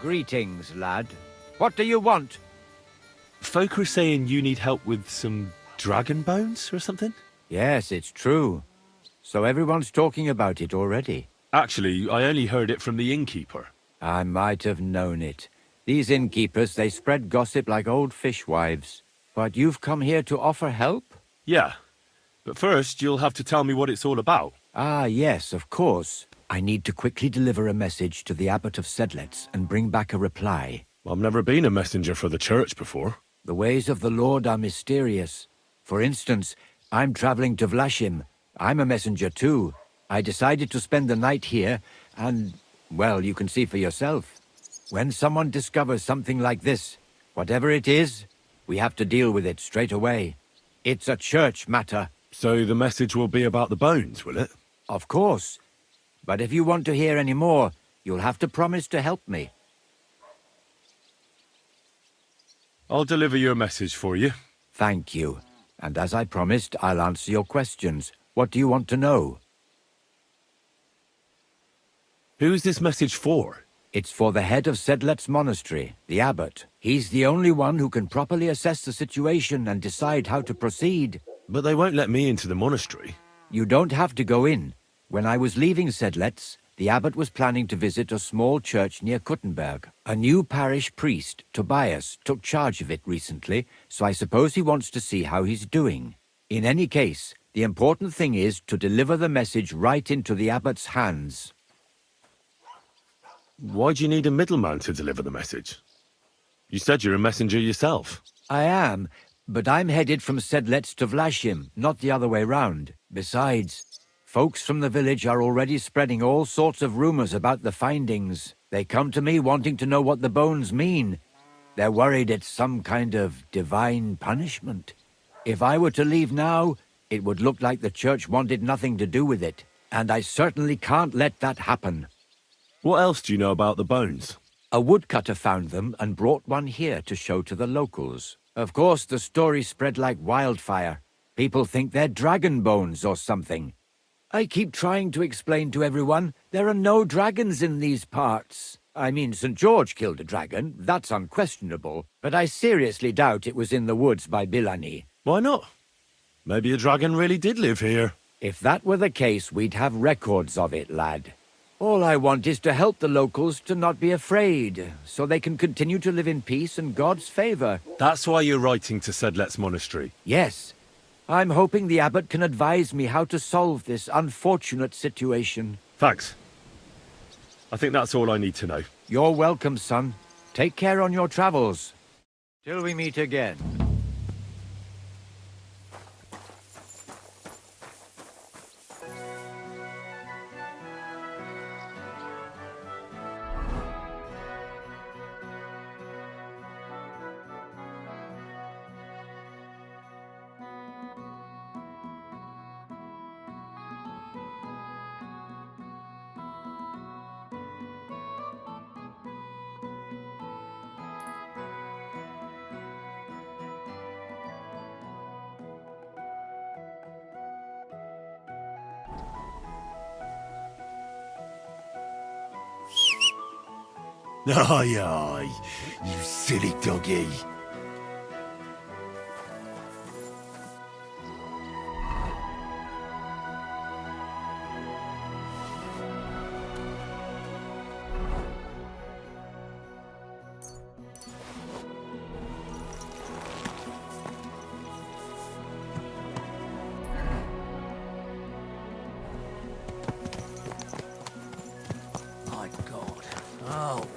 Greetings, lad. What do you want? Folk are saying you need help with some dragon bones or something? Yes, it's true. So everyone's talking about it already. Actually, I only heard it from the innkeeper. I might have known it. These innkeepers, they spread gossip like old fishwives. But you've come here to offer help? Yeah. But first, you'll have to tell me what it's all about. Ah, yes, of course. I need to quickly deliver a message to the Abbot of Sedlets and bring back a reply. I've never been a messenger for the church before. The ways of the Lord are mysterious. For instance, I'm traveling to Vlashim. I'm a messenger too. I decided to spend the night here, and, well, you can see for yourself. When someone discovers something like this, whatever it is, we have to deal with it straight away. It's a church matter. So the message will be about the bones, will it? Of course. But if you want to hear any more, you'll have to promise to help me. I'll deliver your message for you. Thank you. And as I promised, I'll answer your questions. What do you want to know? Who's this message for? It's for the head of Sedlet's monastery, the abbot. He's the only one who can properly assess the situation and decide how to proceed. But they won't let me into the monastery. You don't have to go in. When I was leaving Sedlets, the abbot was planning to visit a small church near Kuttenberg. A new parish priest, Tobias, took charge of it recently, so I suppose he wants to see how he's doing. In any case, the important thing is to deliver the message right into the abbot's hands. Why do you need a middleman to deliver the message? You said you're a messenger yourself. I am, but I'm headed from Sedlets to Vlashim, not the other way round. Besides, folks from the village are already spreading all sorts of rumors about the findings. They come to me wanting to know what the bones mean. They're worried it's some kind of divine punishment. If I were to leave now, it would look like the church wanted nothing to do with it, and I certainly can't let that happen. What else do you know about the bones? A woodcutter found them and brought one here to show to the locals. Of course, the story spread like wildfire. People think they're dragon bones or something. I keep trying to explain to everyone there are no dragons in these parts. I mean, St. George killed a dragon, that's unquestionable, but I seriously doubt it was in the woods by Bilani. Why not? Maybe a dragon really did live here. If that were the case, we'd have records of it, lad. All I want is to help the locals to not be afraid, so they can continue to live in peace and God's favor. That's why you're writing to Sedlet's monastery? Yes. I'm hoping the abbot can advise me how to solve this unfortunate situation. Thanks. I think that's all I need to know. You're welcome, son. Take care on your travels. Till we meet again. Aye, aye, you silly doggy. My God. Oh.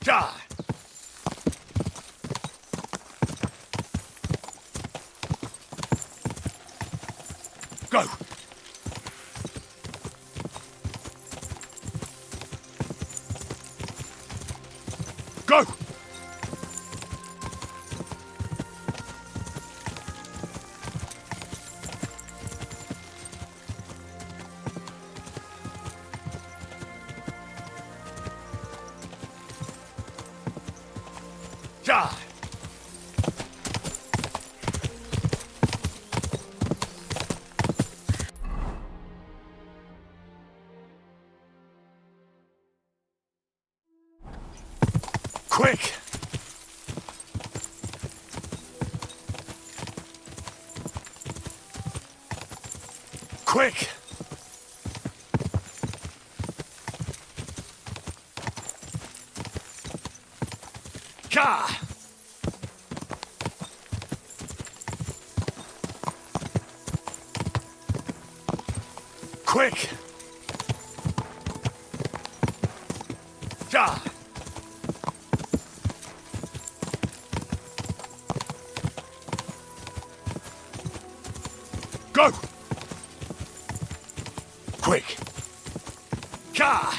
Ja! Go! Go! Ja! Quick! Quick! Ja! Quick! Ja! Go! Quick! Ja!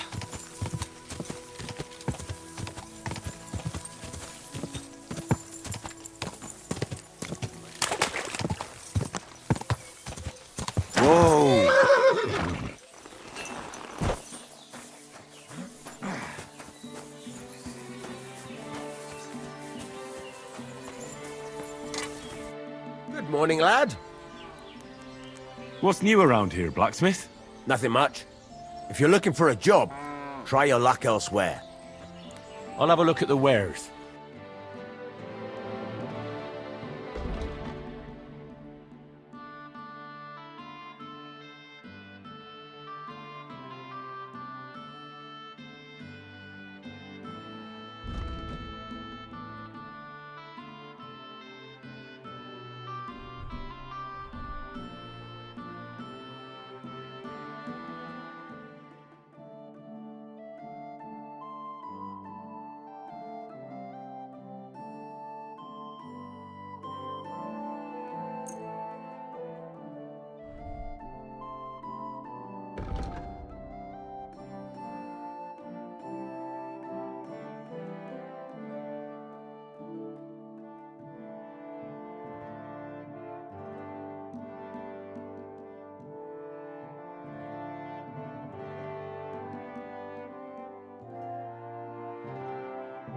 Whoa! Good morning, lad. What's new around here, blacksmith? Nothing much. If you're looking for a job, try your luck elsewhere. I'll have a look at the wares.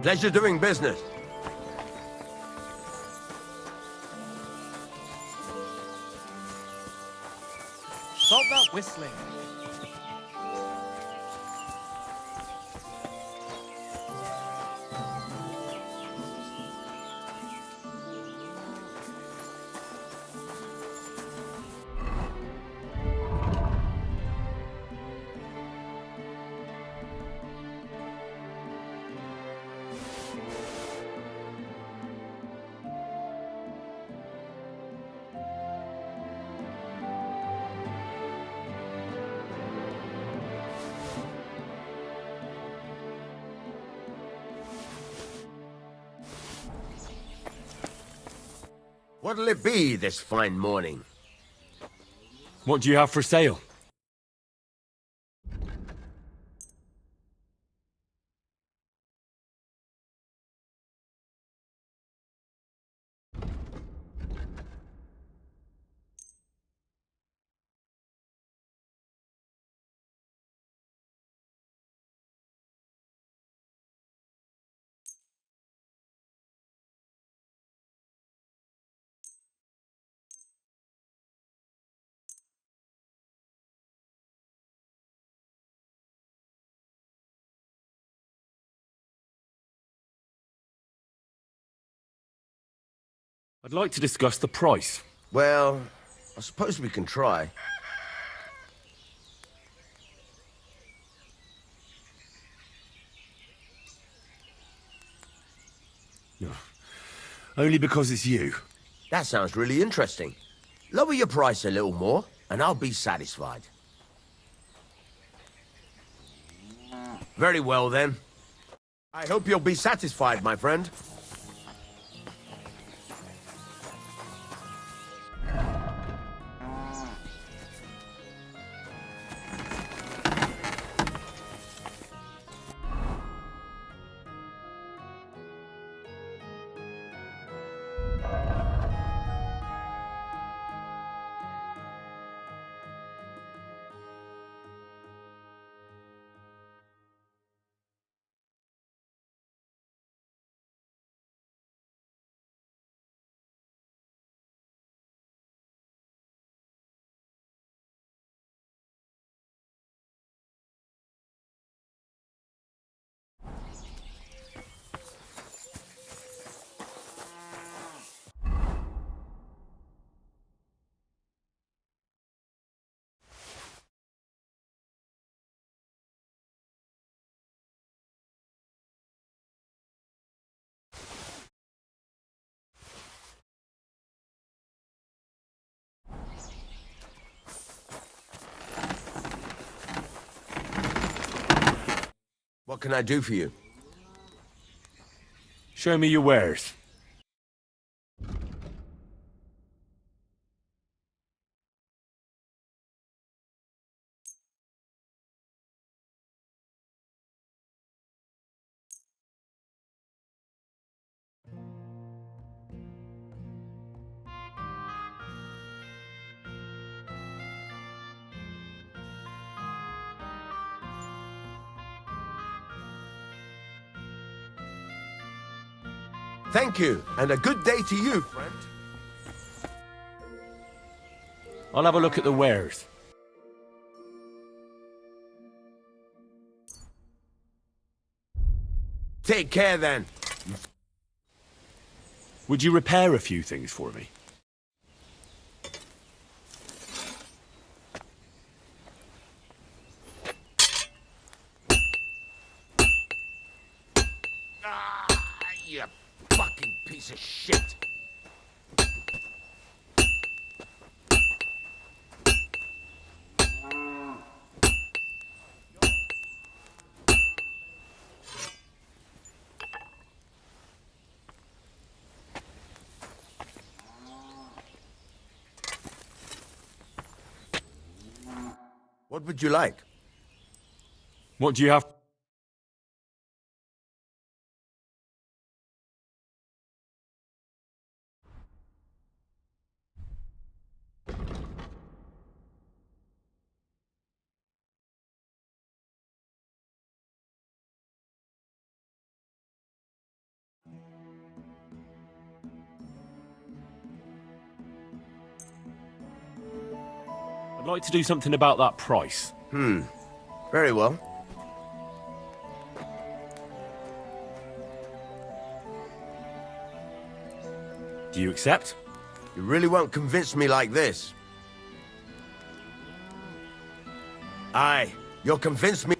Pleasure doing business. Stop that whistling. What'll it be this fine morning? What do you have for sale? I'd like to discuss the price. Well, I suppose we can try. Only because it's you. That sounds really interesting. Lower your price a little more, and I'll be satisfied. Very well, then. I hope you'll be satisfied, my friend. What can I do for you? Show me your wares. Thank you, and a good day to you, friend. I'll have a look at the wares. Take care, then. Would you repair a few things for me? You fucking piece of shit. What would you like? What do you have? I'd like to do something about that price. Very well. Do you accept? You really won't convince me like this. Aye, you'll convince me.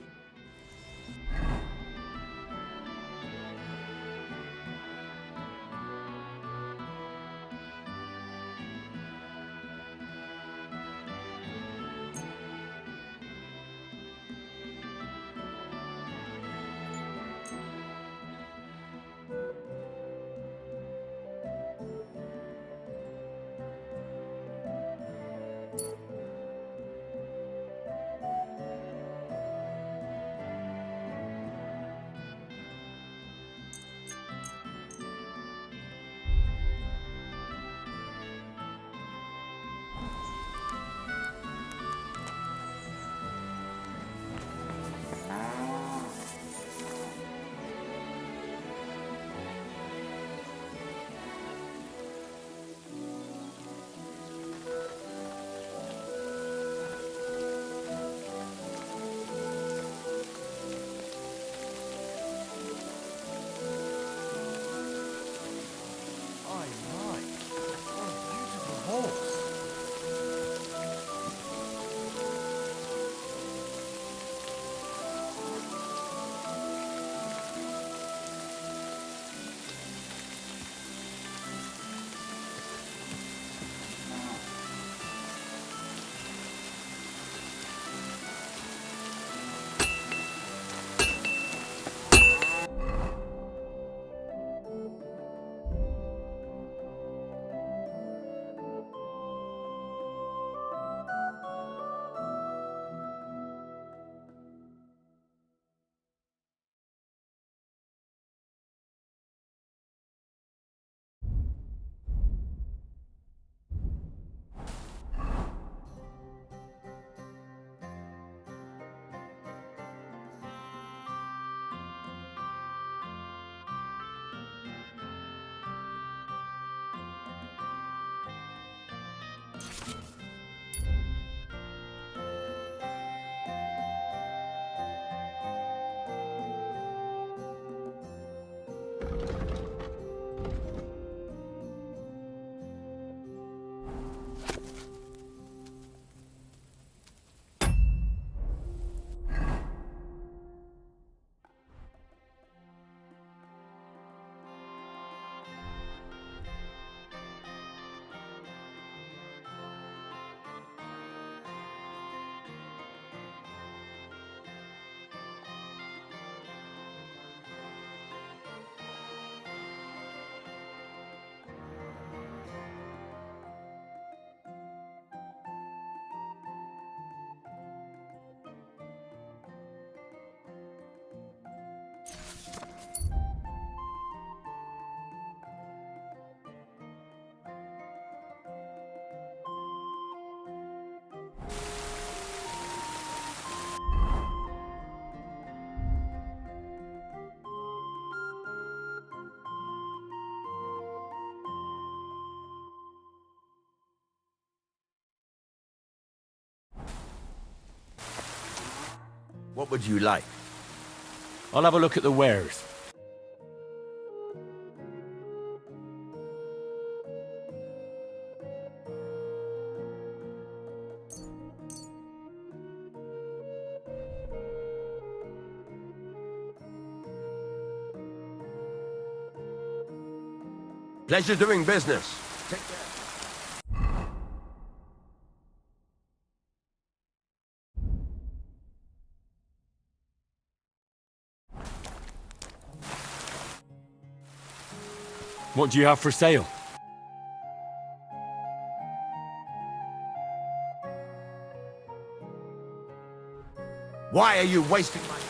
What would you like? I'll have a look at the wares. Pleasure doing business. Take care. What do you have for sale? Why are you wasting my...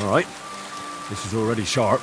All right. This is already sharp.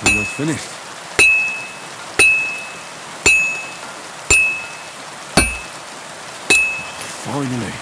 Almost finished. Finally.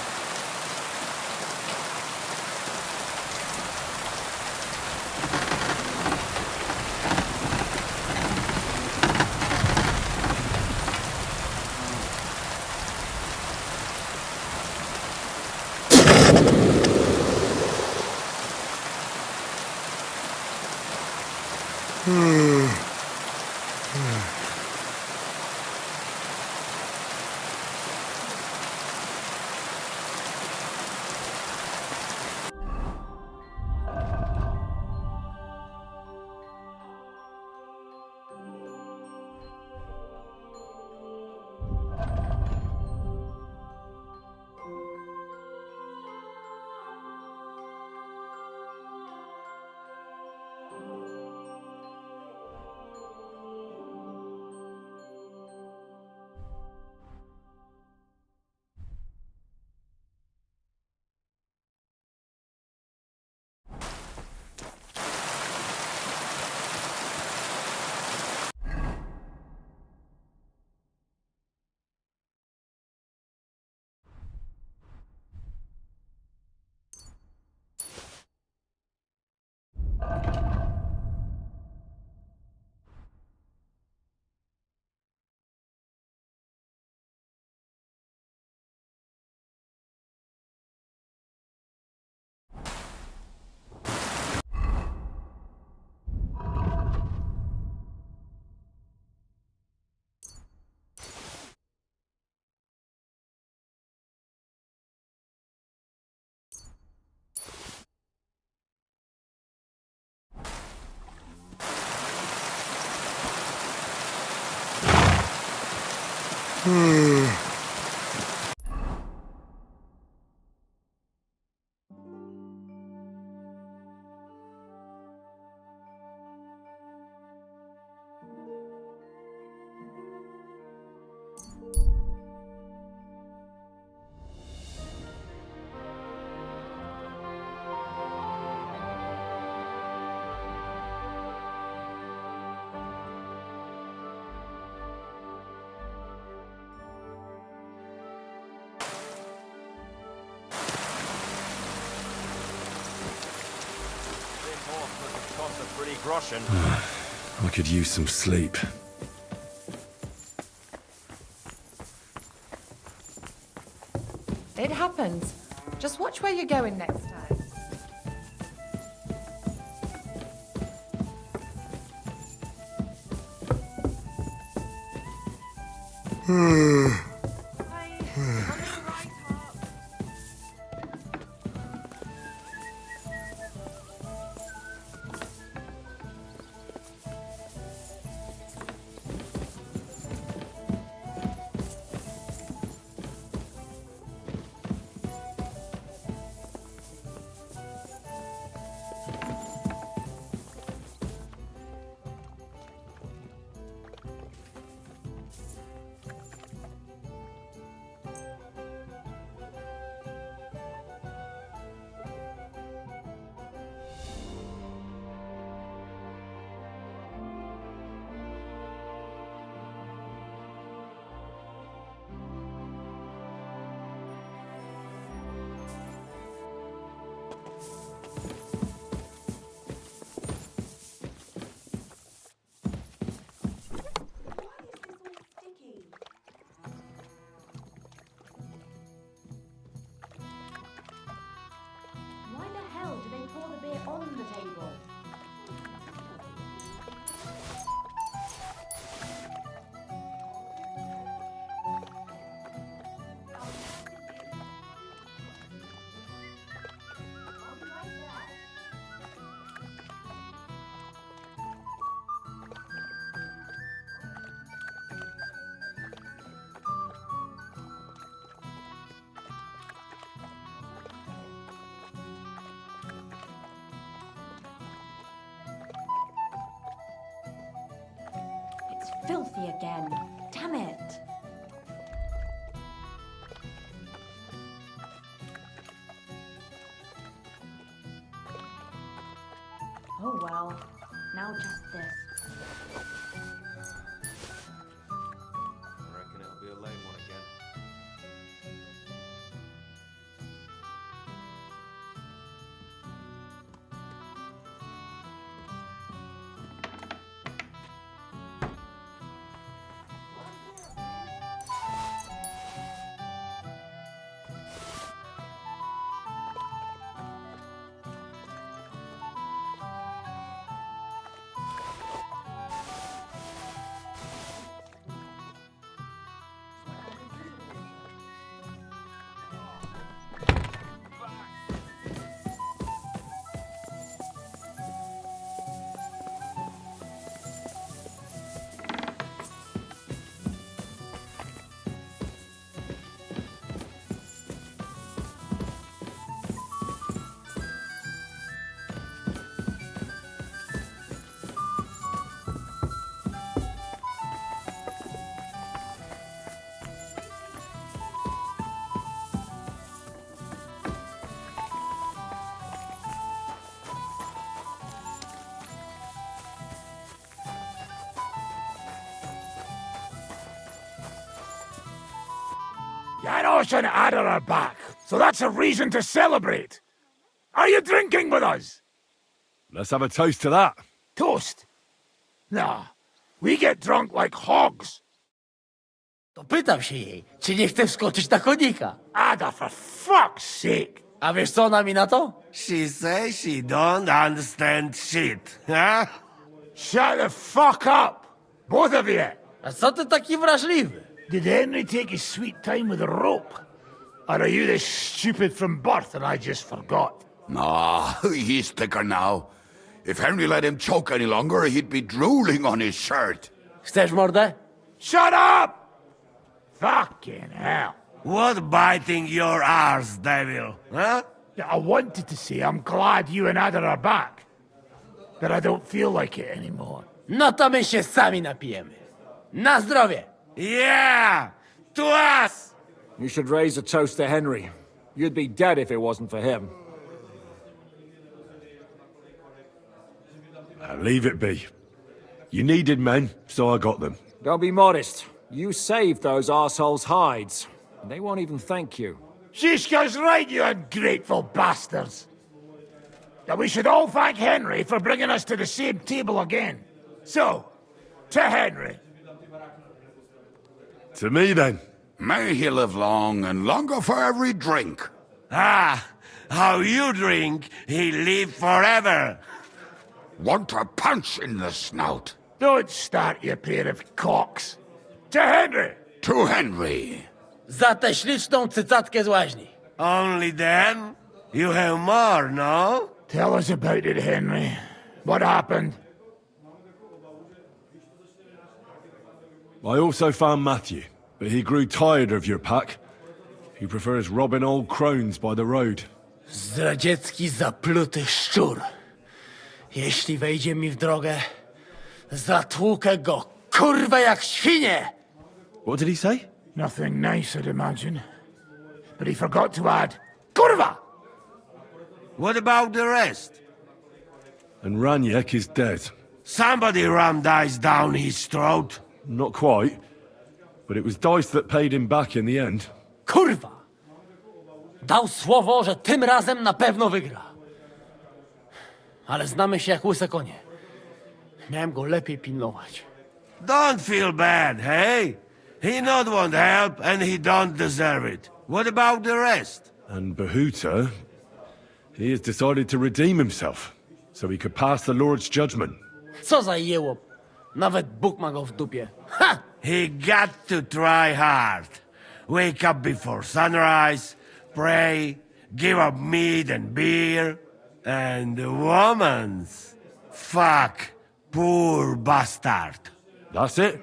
Pretty groschen. I could use some sleep. It happens. Just watch where you're going next time. Why the hell do they pour the beer on the table? It's filthy again. Damn it. Oh well. Now just this. Janos and Ada are back, so that's a reason to celebrate. Are you drinking with us? Let's have a toast to that. Toast? Nah, we get drunk like hogs. To pytam się jej, czy nie chce wskoczyć na konika. Ada, for fuck's sake. A wiesz co ona mi na to? She says she don't understand shit, huh? Shut the fuck up, both of you. A co ty taki wrażliwy? Did Henry take his sweet time with a rope? Or are you this stupid from birth and I just forgot? Nah, he's thicker now. If Henry let him choke any longer, he'd be drooling on his shirt. Chcesz mordę? Shut up! Fucking hell. What biting your arse, devil, huh? I wanted to say I'm glad you and Ada are back. But I don't feel like it anymore. No to my się sami napijemy. Na zdrowie! Yeah! To us! You should raise a toast to Henry. You'd be dead if it wasn't for him. Leave it be. You needed men, so I got them. Don't be modest. You saved those arseholes' hides. They won't even thank you. Shishka's right, you ungrateful bastards. That we should all thank Henry for bringing us to the same table again. So, to Henry. To me, then. May he live long, and longer for every drink. Ah, how you drink, he live forever. Want a punch in the snout. Don't start, you pair of cocks. To Henry! To Henry. Za tę śliczną cycatkę z łaźni. Only them? You have more, no? Tell us about it, Henry. What happened? I also found Matthew, but he grew tired of your pack. He prefers robbing old crones by the road. Zdradziecki, zapluty szczur. Jeśli wejdzie mi w drogę, zatłukę go, kurwa, jak świnie! What did he say? Nothing nice, I'd imagine. But he forgot to add, kurwa! What about the rest? And Raniek is dead. Somebody rammed dice down his throat. Not quite. But it was dice that paid him back in the end. Kurwa! Dał słowo, że tym razem na pewno wygra. Ale znamy się jak łyse konie. Miałem go lepiej pilnować. Don't feel bad, hey? He not want help and he don't deserve it. What about the rest? And Bahuta, he has decided to redeem himself, so he could pass the Lord's judgment. Co za jełop. Nawet Bóg ma go w dupie. Ha! He got to try hard. Wake up before sunrise, pray, give up meat and beer, and the woman's. Fuck, poor bastard. That's it.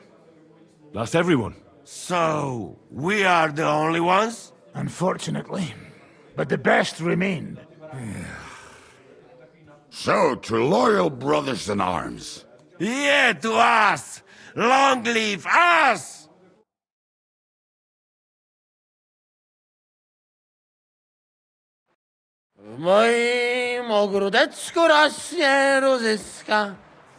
That's everyone. So, we are the only ones? Unfortunately. But the best remained. So, to loyal brothers in arms. Yeah, to us! Long live us! W moim ogródeczku rośnie różyska.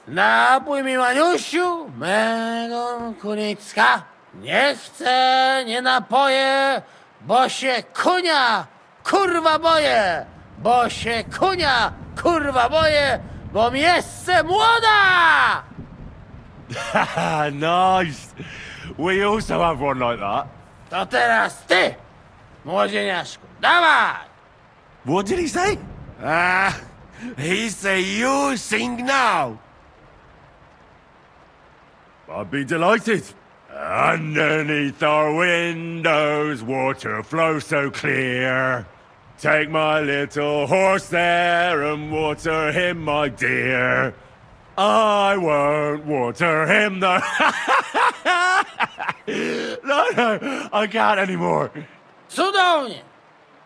Napój mi, Maniusiu, mego kunicka. Nie chcę, nie napoję, bo się kunia, kurwa boję. Bo się kunia, kurwa boję, bo mi jeszcze młoda! Nice. We also have one like that. To teraz ty, młodzieniaszku, dawaj! What did he say? He say you sing now. I'd be delighted. Underneath our windows, water flows so clear. Take my little horse there and water him, my dear. I won't water him, though. No, I can't anymore. Cudownie!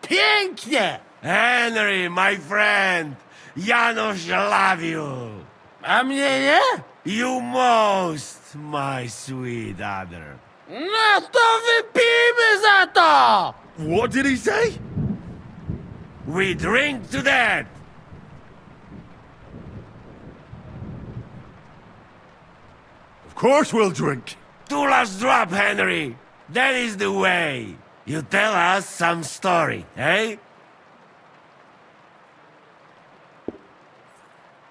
Pięknie! Henry, my friend, Janos love you. A mnie nie? You most, my sweet other. No to wypijmy za to! What did he say? We drink to that. Of course we'll drink. To last drop, Henry. That is the way. You tell us some story, eh?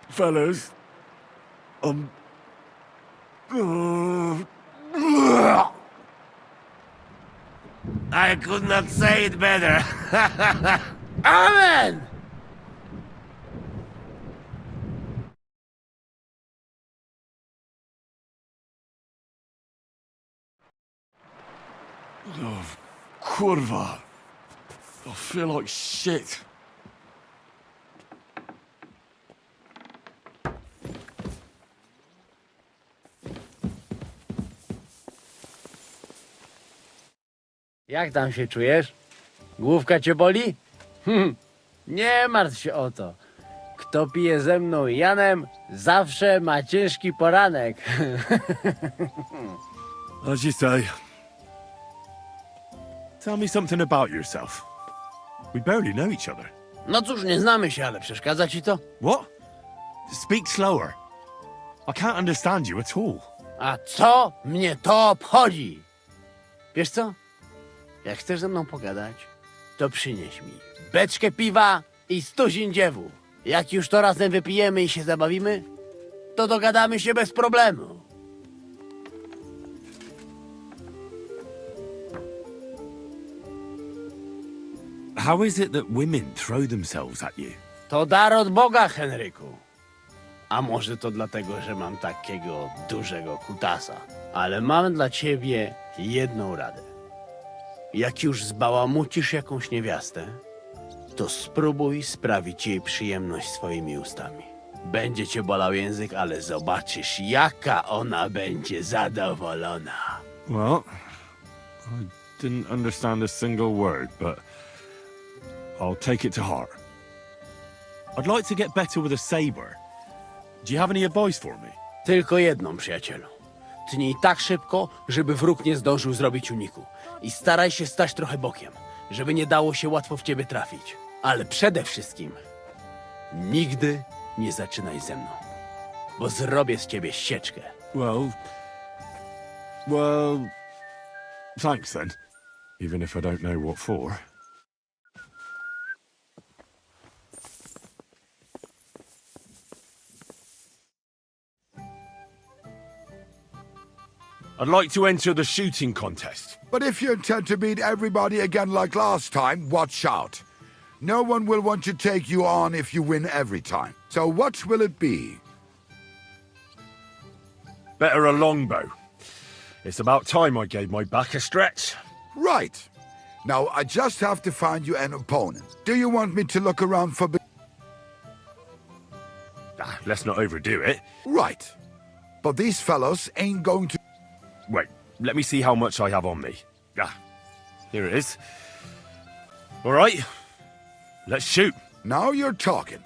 Fellas, I could not say it better. Amen! Oh, kurwa. I feel like shit. Jak tam się czujesz? Główka cię boli? Nie martw się o to. Kto pije ze mną i Janem, zawsze ma ciężki poranek. As you say. Tell me something about yourself. We barely know each other. No cóż, nie znamy się, ale przeszkadza ci to? What? Speak slower. I can't understand you at all. A co mnie to obchodzi? Wiesz co? Jak chcesz ze mną pogadać, to przynieś mi beczkę piwa i stuzin dziewu. Jak już to razem wypijemy i się zabawimy, to dogadamy się bez problemu. How is it that women throw themselves at you? To dar od Boga, Henryku. A może to dlatego, że mam takiego dużego kutasa. Ale mam dla ciebie jedną radę. Jak już zbałamucisz jakąś niewiastę, to spróbuj sprawić jej przyjemność swoimi ustami. Będzie cię bolał język, ale zobaczysz, jaka ona będzie zadowolona. Well, I didn't understand a single word, but I'll take it to heart. I'd like to get better with a saber. Do you have any advice for me? Tylko jedną, przyjacielu. Tnij tak szybko, żeby wróg nie zdążył zrobić uniku. I staraj się stać trochę bokiem, żeby nie dało się łatwo w ciebie trafić. Ale przede wszystkim nigdy nie zaczynaj ze mną, bo zrobię z ciebie ścieczkę. Well, thanks then. Even if I don't know what for. I'd like to enter the shooting contest. But if you intend to beat everybody again like last time, watch out. No one will want to take you on if you win every time. So what will it be? Better a longbow. It's about time I gave my back a stretch. Right. Now, I just have to find you an opponent. Do you want me to look around for... Let's not overdo it. Right. But these fellows ain't going to... Wait, let me see how much I have on me. Here it is. All right, let's shoot. Now you're talking.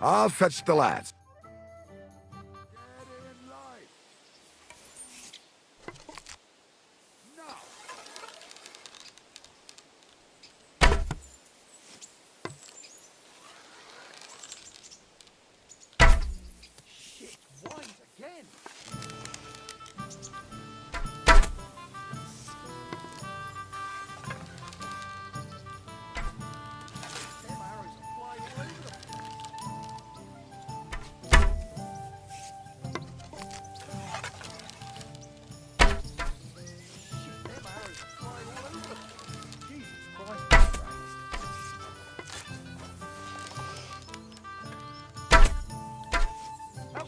I'll fetch the lads.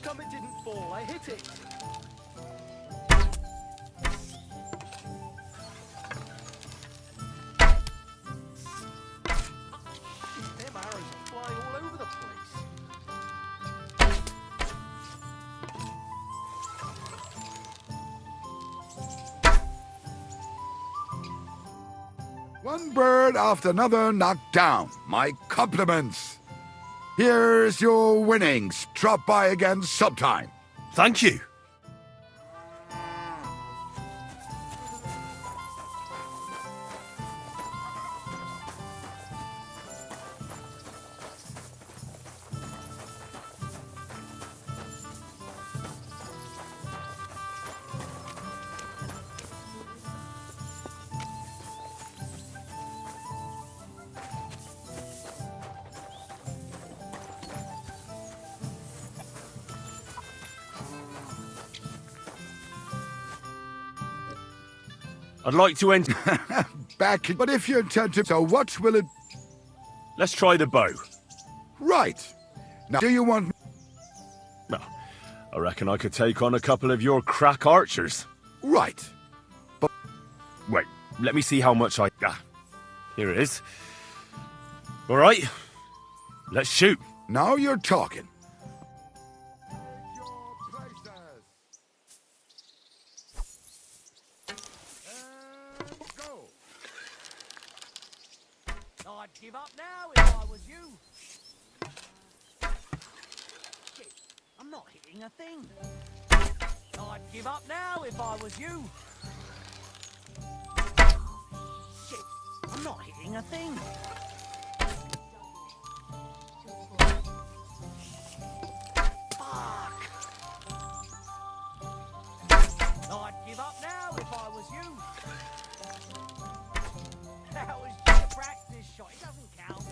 Come it didn't fall. I hit it. Them arrows are flying all over the place. One bird after another knocked down. My compliments. Here's your winnings. Drop by again sometime. Thank you. I'd like to enter... Back, but if you intend to... So what will it... Let's try the bow. Right. Now, do you want... Well, I reckon I could take on a couple of your crack archers. Right. But... Wait, let me see how much I... Ah, here it is. All right, let's shoot. Now you're talking. I'd give up now if I was you. Shit, I'm not hitting a thing. I'd give up now if I was you. Shit, I'm not hitting a thing. Fuck. I'd give up now if I was you. That was just a practice shot. It doesn't count.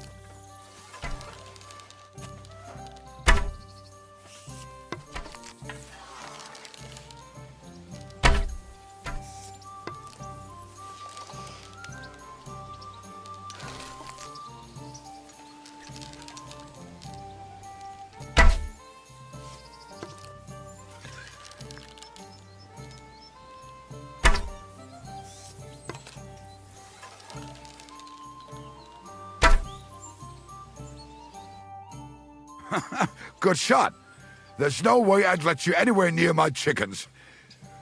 Good shot. There's no way I'd let you anywhere near my chickens.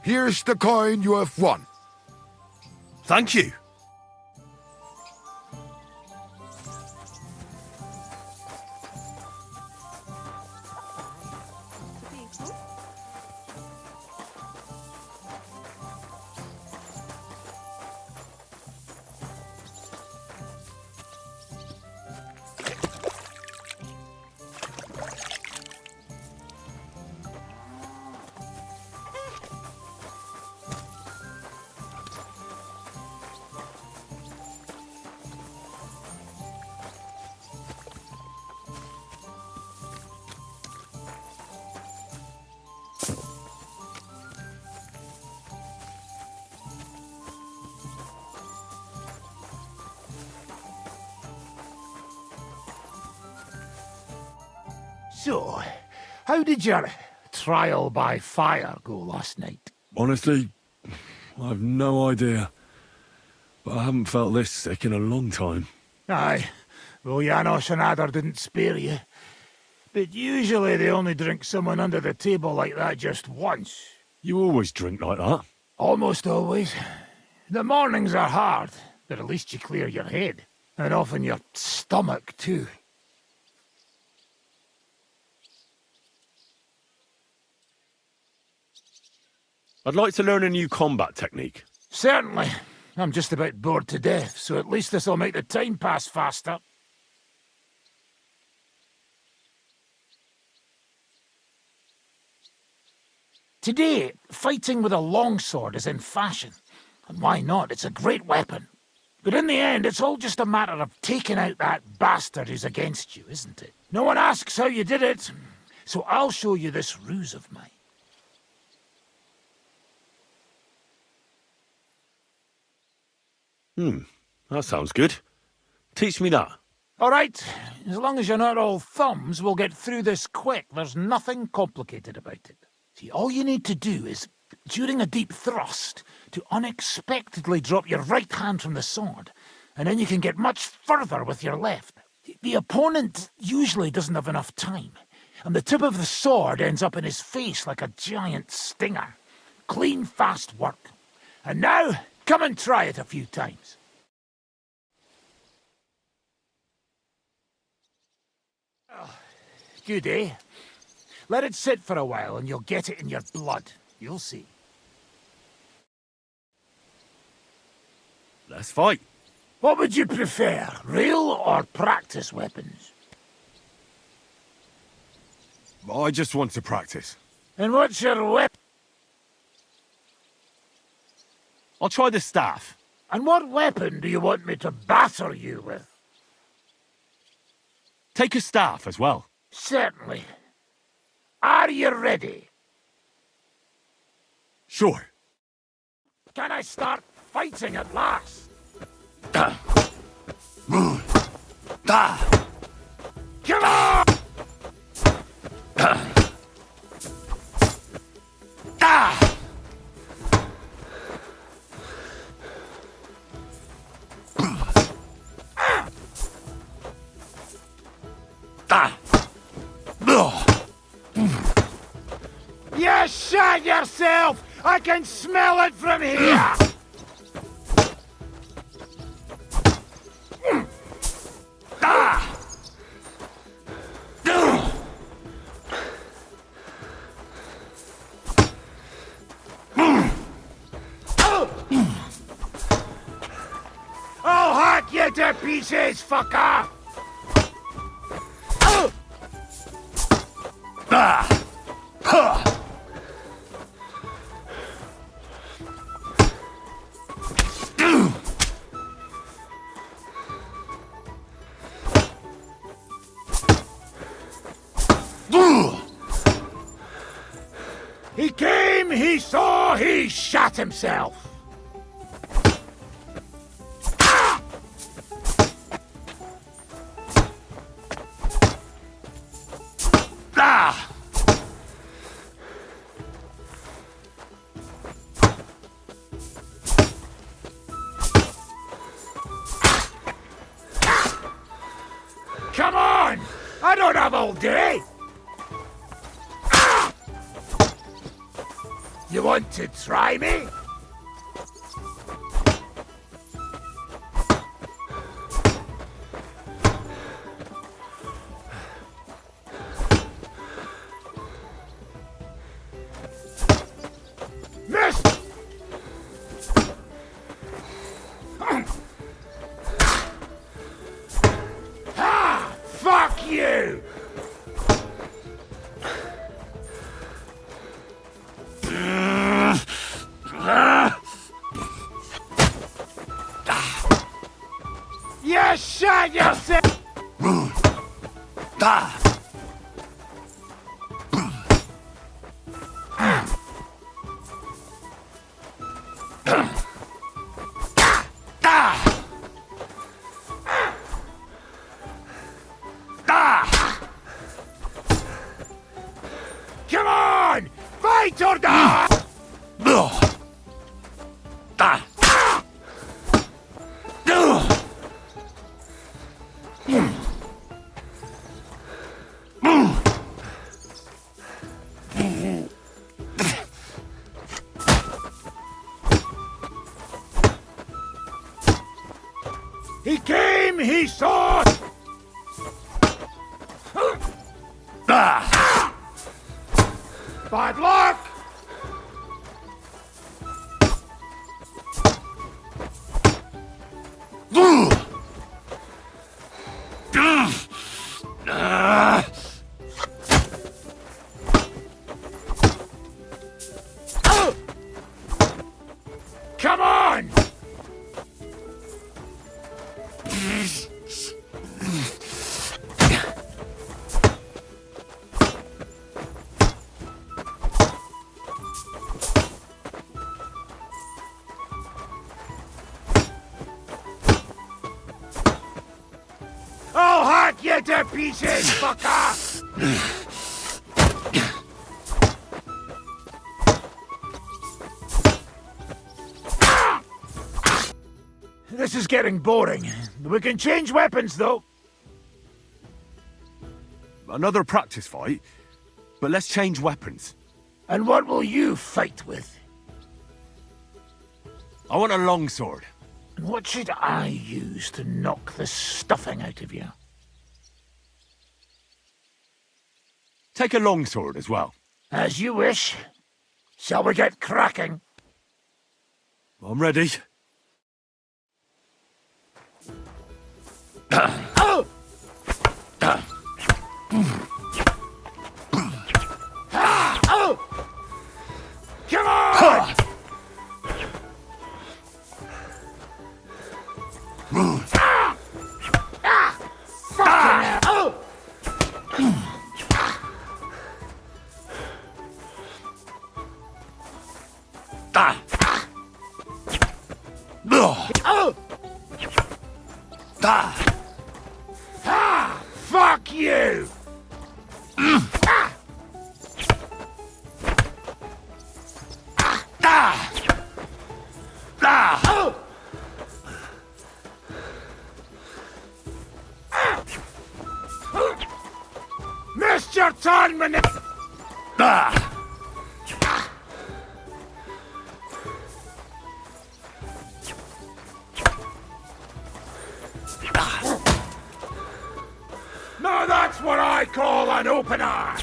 Here's the coin you have won. Thank you. So, how did your trial by fire go last night? Honestly, I've no idea. But I haven't felt this sick in a long time. Aye, well, Janos and Adder didn't spare you. But usually they only drink someone under the table like that just once. You always drink like that? Almost always. The mornings are hard, but at least you clear your head. And often your stomach, too. I'd like to learn a new combat technique. Certainly. I'm just about bored to death, so at least this'll make the time pass faster. Today, fighting with a longsword is in fashion. And why not? It's a great weapon. But in the end, it's all just a matter of taking out that bastard who's against you, isn't it? No one asks how you did it, so I'll show you this ruse of mine. That sounds good. Teach me that. All right, as long as you're not all thumbs, we'll get through this quick. There's nothing complicated about it. See, all you need to do is, during a deep thrust, to unexpectedly drop your right hand from the sword, and then you can get much further with your left. The opponent usually doesn't have enough time, and the tip of the sword ends up in his face like a giant stinger. Clean, fast work. And now, come and try it a few times. Good, eh? Let it sit for a while and you'll get it in your blood. You'll see. Let's fight. What would you prefer, real or practice weapons? I just want to practice. And what's your weapon? I'll try the staff. And what weapon do you want me to batter you with? Take a staff as well. Certainly. Are you ready? Sure. Can I start fighting? fighting at last! Come on! You shot yourself! I can smell it from here! I'll hack you to pieces, fucker! He came, he saw, he shot himself! Come on! I don't have all day! You want to try me? Miss! Ha! Fuck you! You shot yourself! Come on! Fight or die! He came, he saw! Bad luck! Come on! I'll hack you to pieces, fucker! This is getting boring. We can change weapons, though. Another practice fight? But let's change weapons. And what will you fight with? I want a longsword. And what should I use to knock the stuffing out of you? Take a longsword as well. As you wish. Shall we get cracking? I'm ready. Come on! Fuck you! Missed your turn, man! Now that's what I call an opener!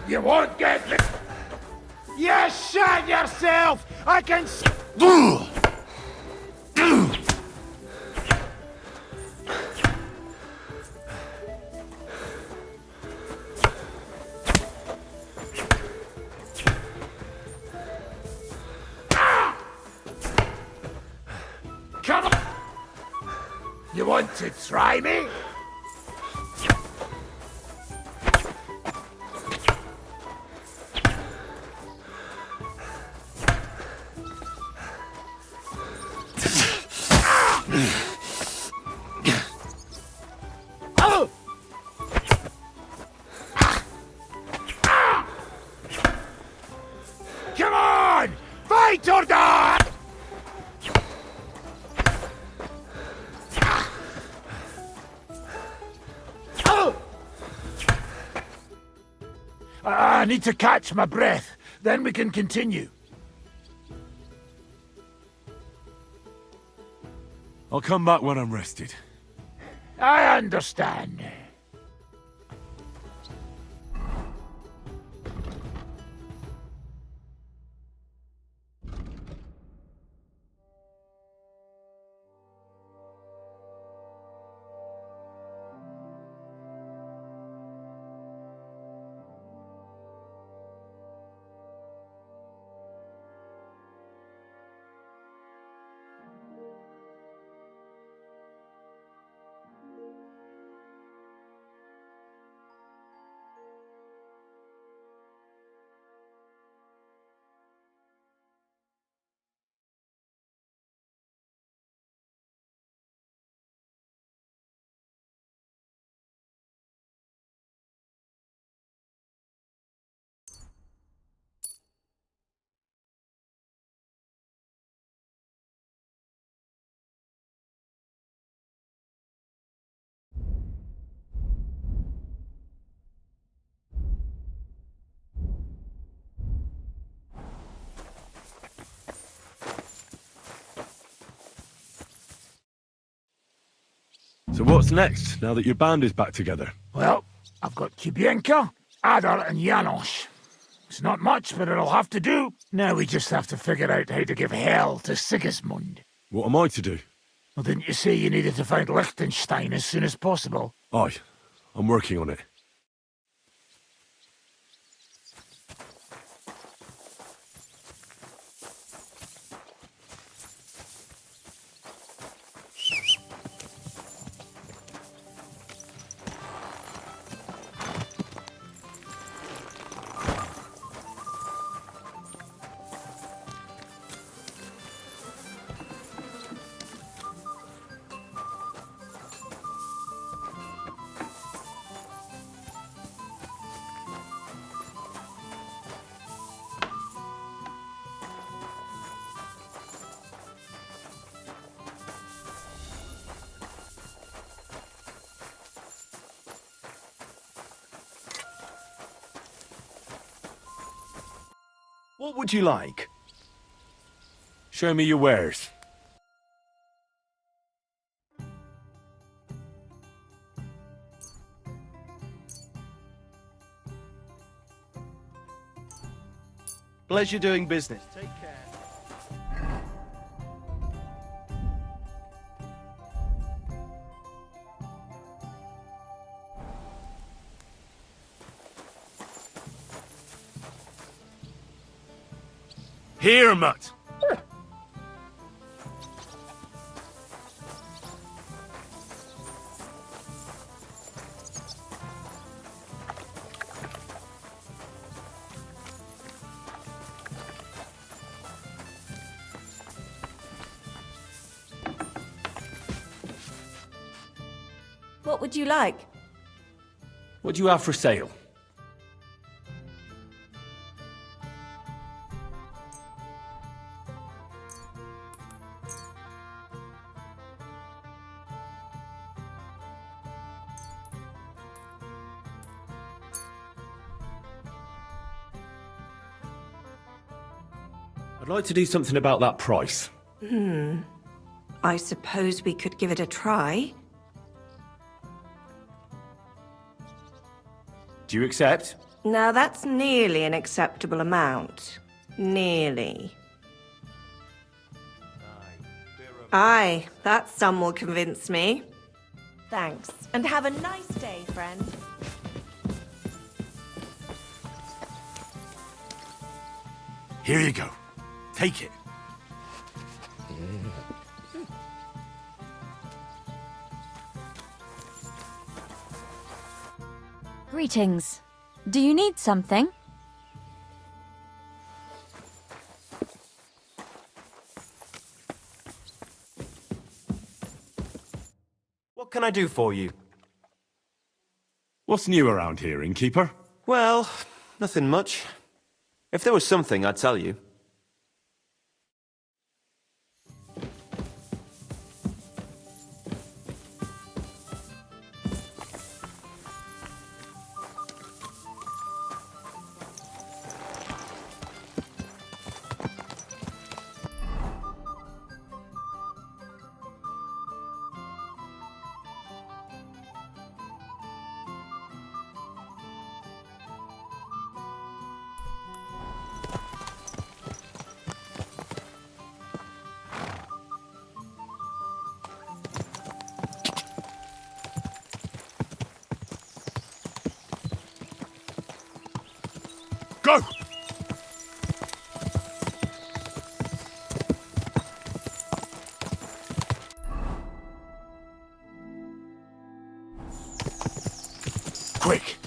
You won't get me! You shot yourself! I can Come on! You want to try me? Come on! Fight or die! I need to catch my breath. Then we can continue. I'll come back when I'm rested. I understand. So what's next, now that your band is back together? Well, I've got Kubienka, Adar, and Janos. It's not much, but it'll have to do. Now we just have to figure out how to give hell to Sigismund. What am I to do? Well, didn't you say you needed to find Liechtenstein as soon as possible? Aye, I'm working on it. What would you like? Show me your wares. Pleasure doing business. Take care. Here, mutt! What would you like? What do you have for sale? I'd like to do something about that price. I suppose we could give it a try. Do you accept? Now that's nearly an acceptable amount. Nearly. Aye, that sum will convince me. Thanks, and have a nice day, friend. Here you go. Take it. Greetings. Do you need something? What can I do for you? What's new around here, innkeeper? Well, nothing much. If there was something, I'd tell you. Go! Quick!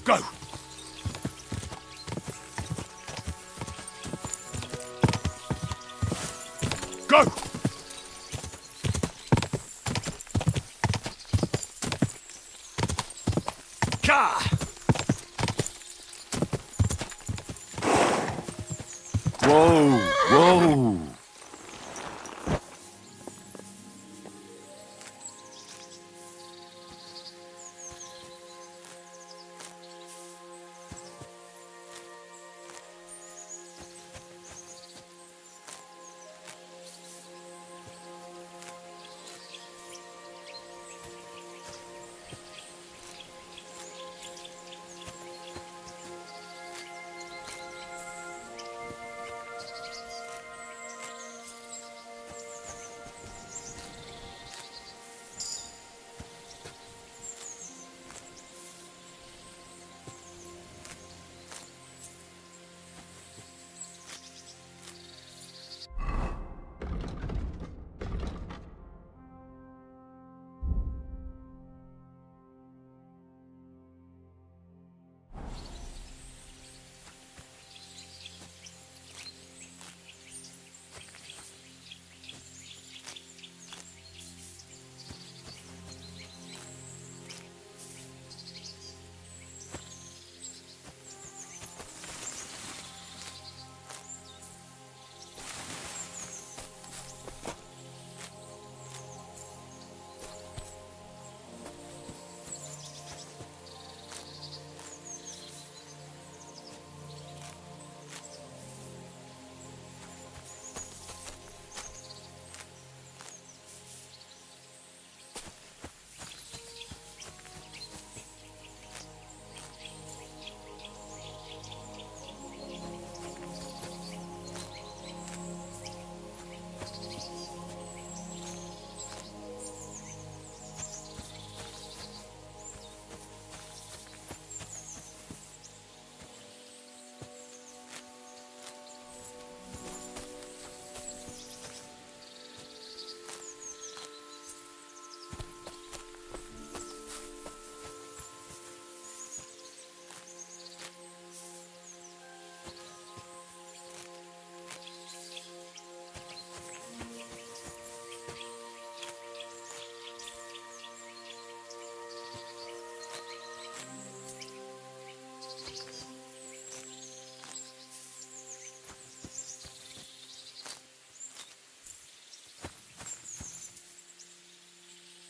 Go! Go! Ka! Whoa! Whoa!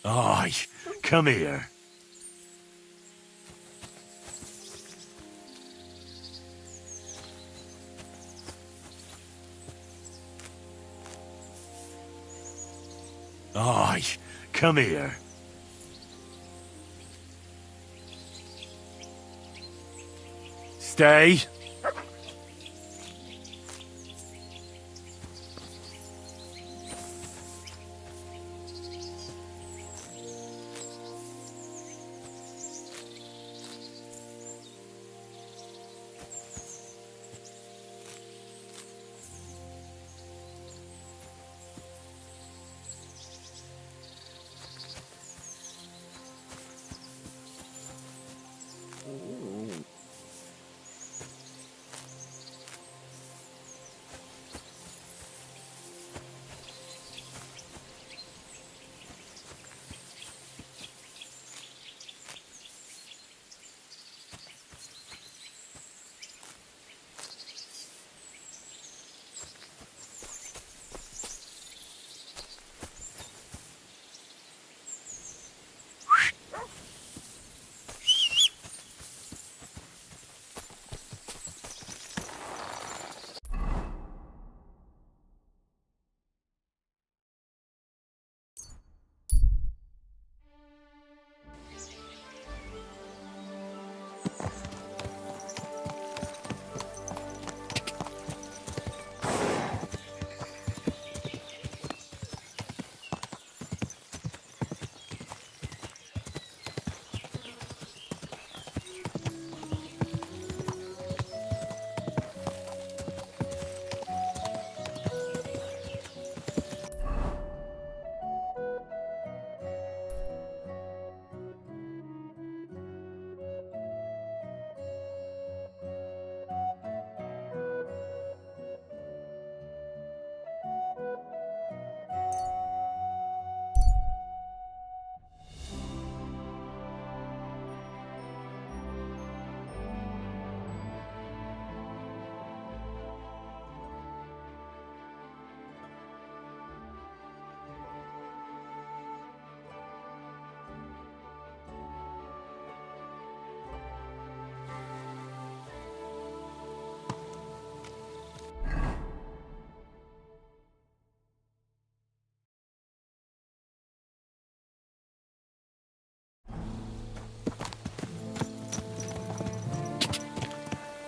Aye, come here. Aye, come here. Stay.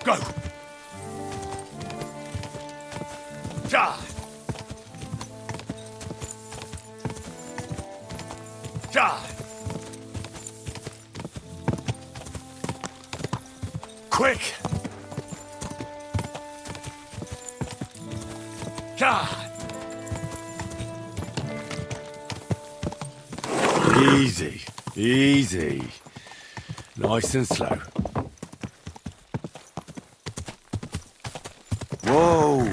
Go! Ja! Ja! Quick! Ja! Easy, easy. Nice and slow. Whoa!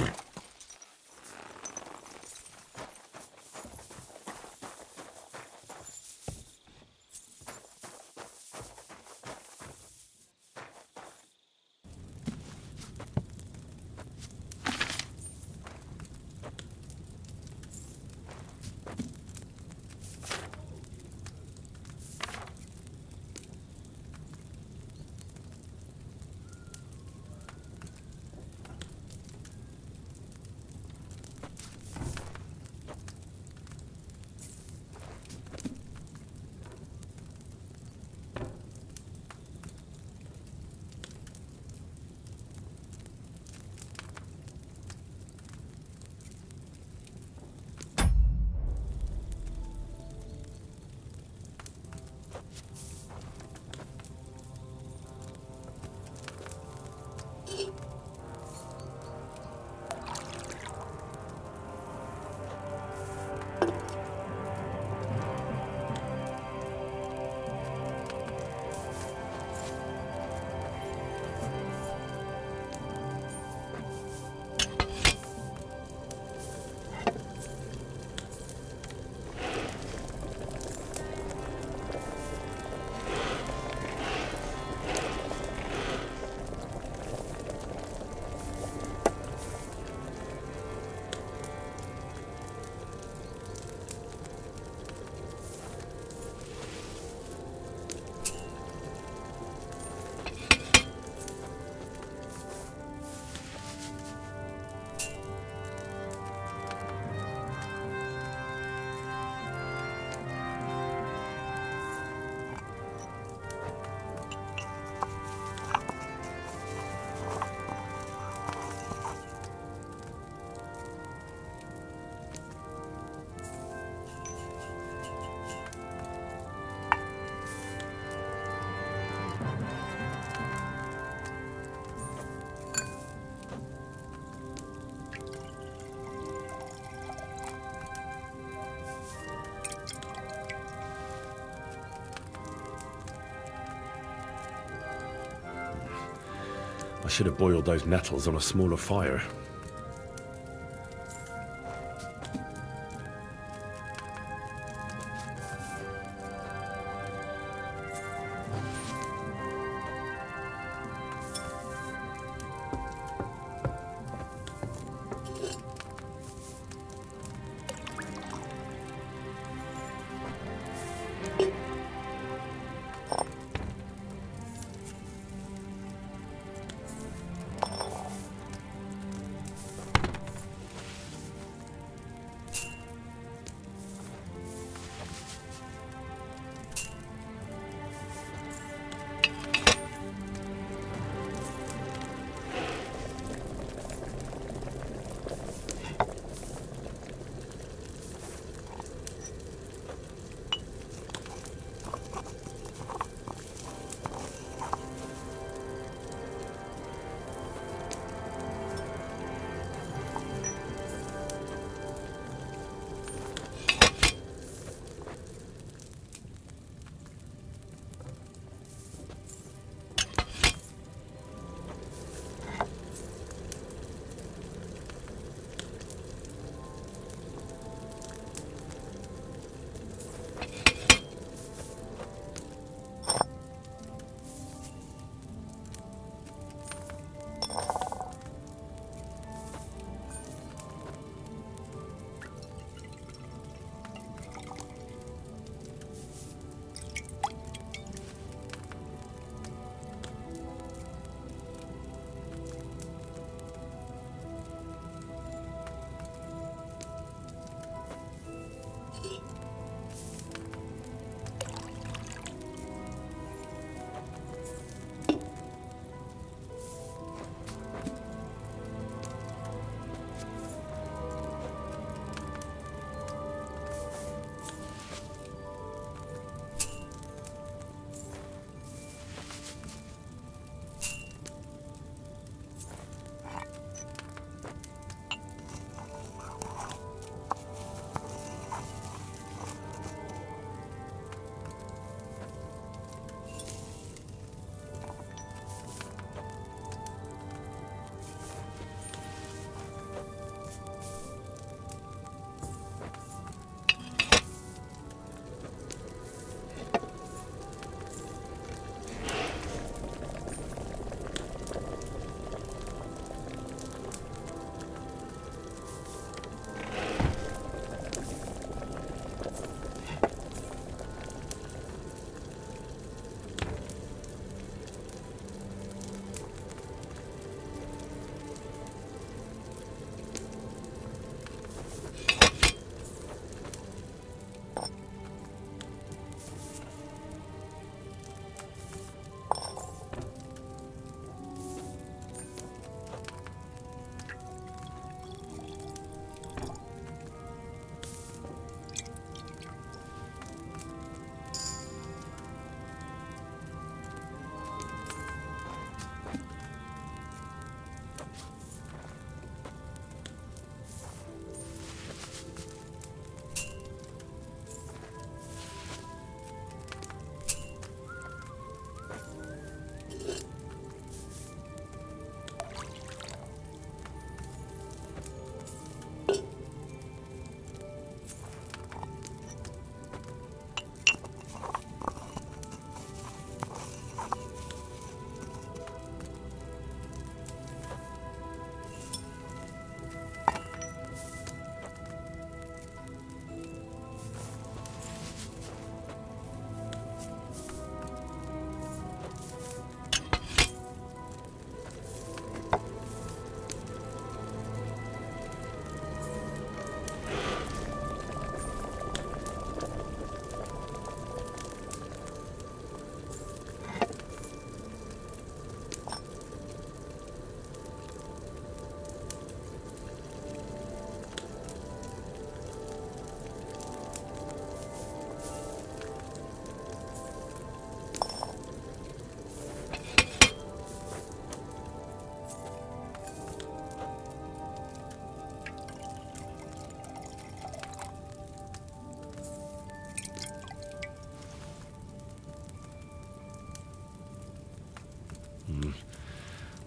I should have boiled those nettles on a smaller fire.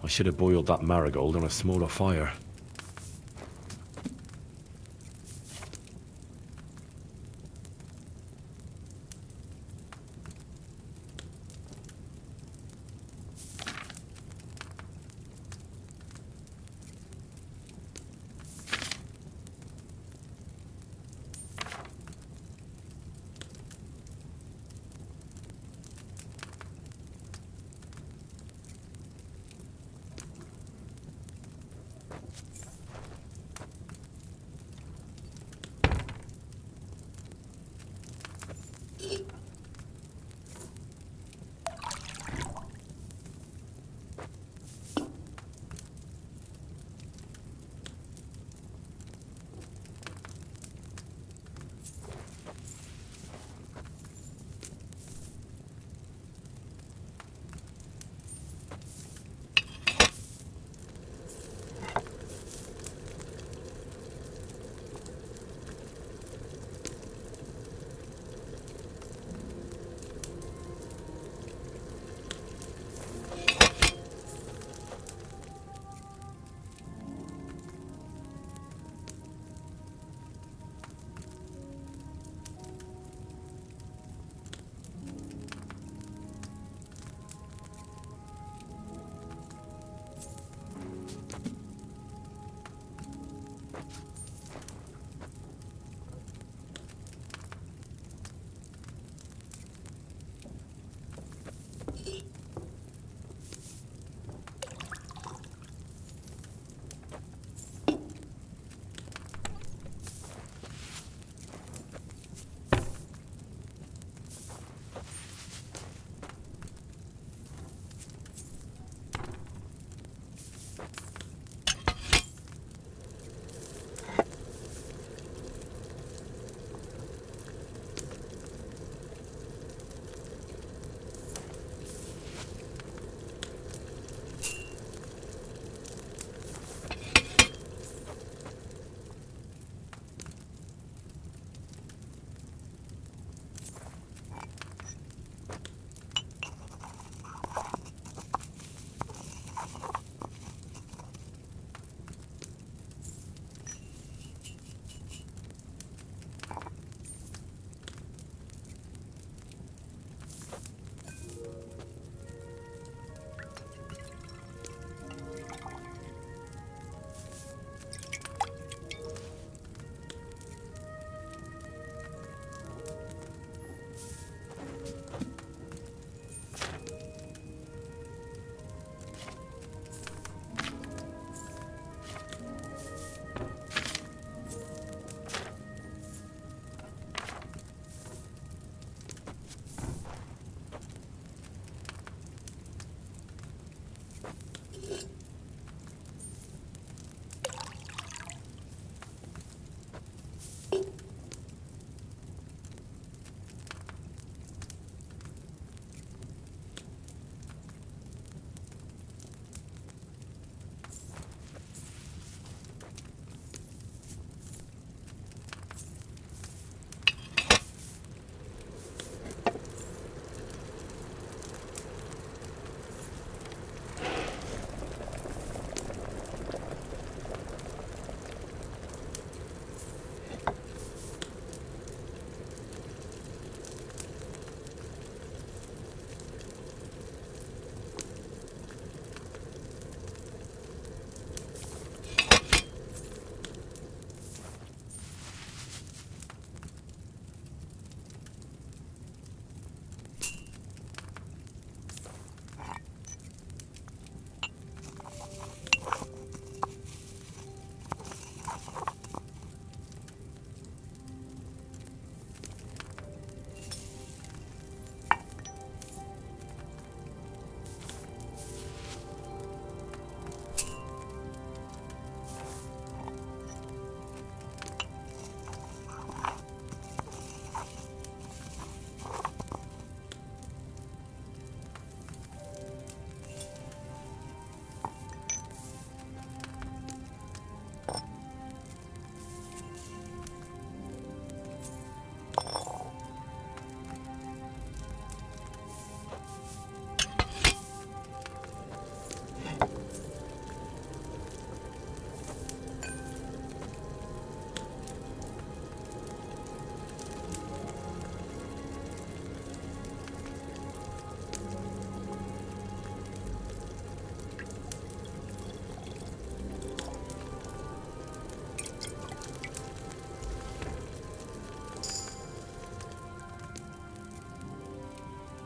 I should have boiled that marigold on a smaller fire.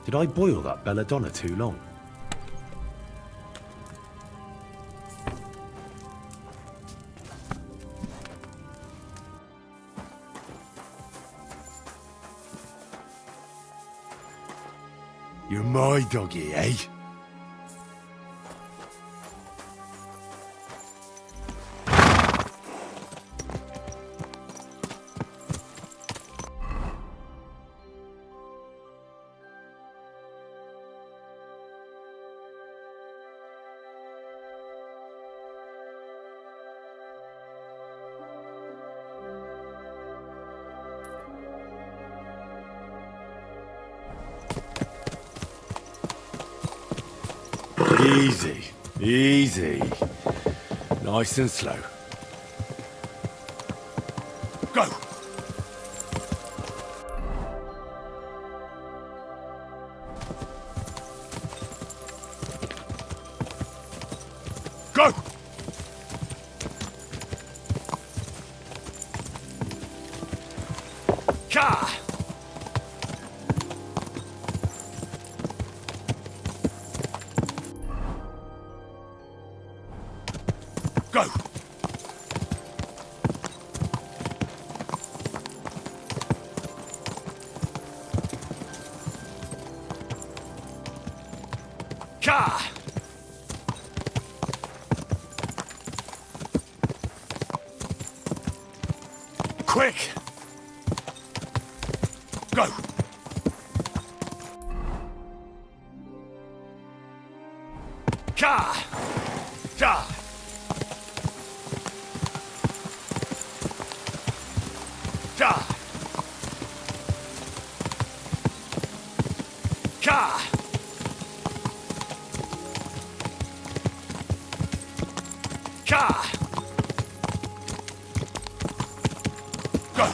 Did I boil that belladonna too long? You're my doggy, eh? Easy, easy. Nice and slow. Go! Go! Ka! Go! Ka! Quick! Go! Ka! Ka! Ka! Ka! Ka! Go!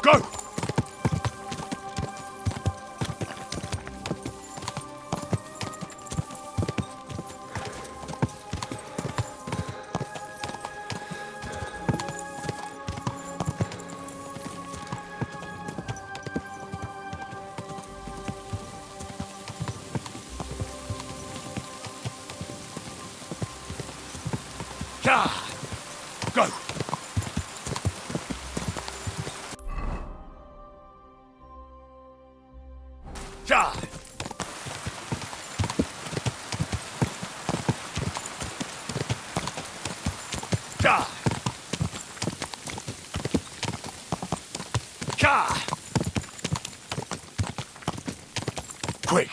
Go! Ja! Go! Ja! Ja! Ka! Quick!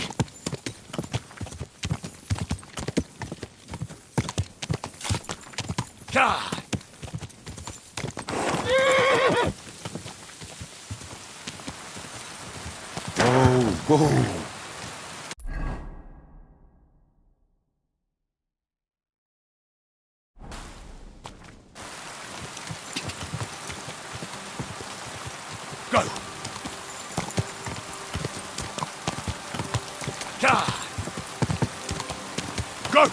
Ka! Go, go! Go! Ka! Go!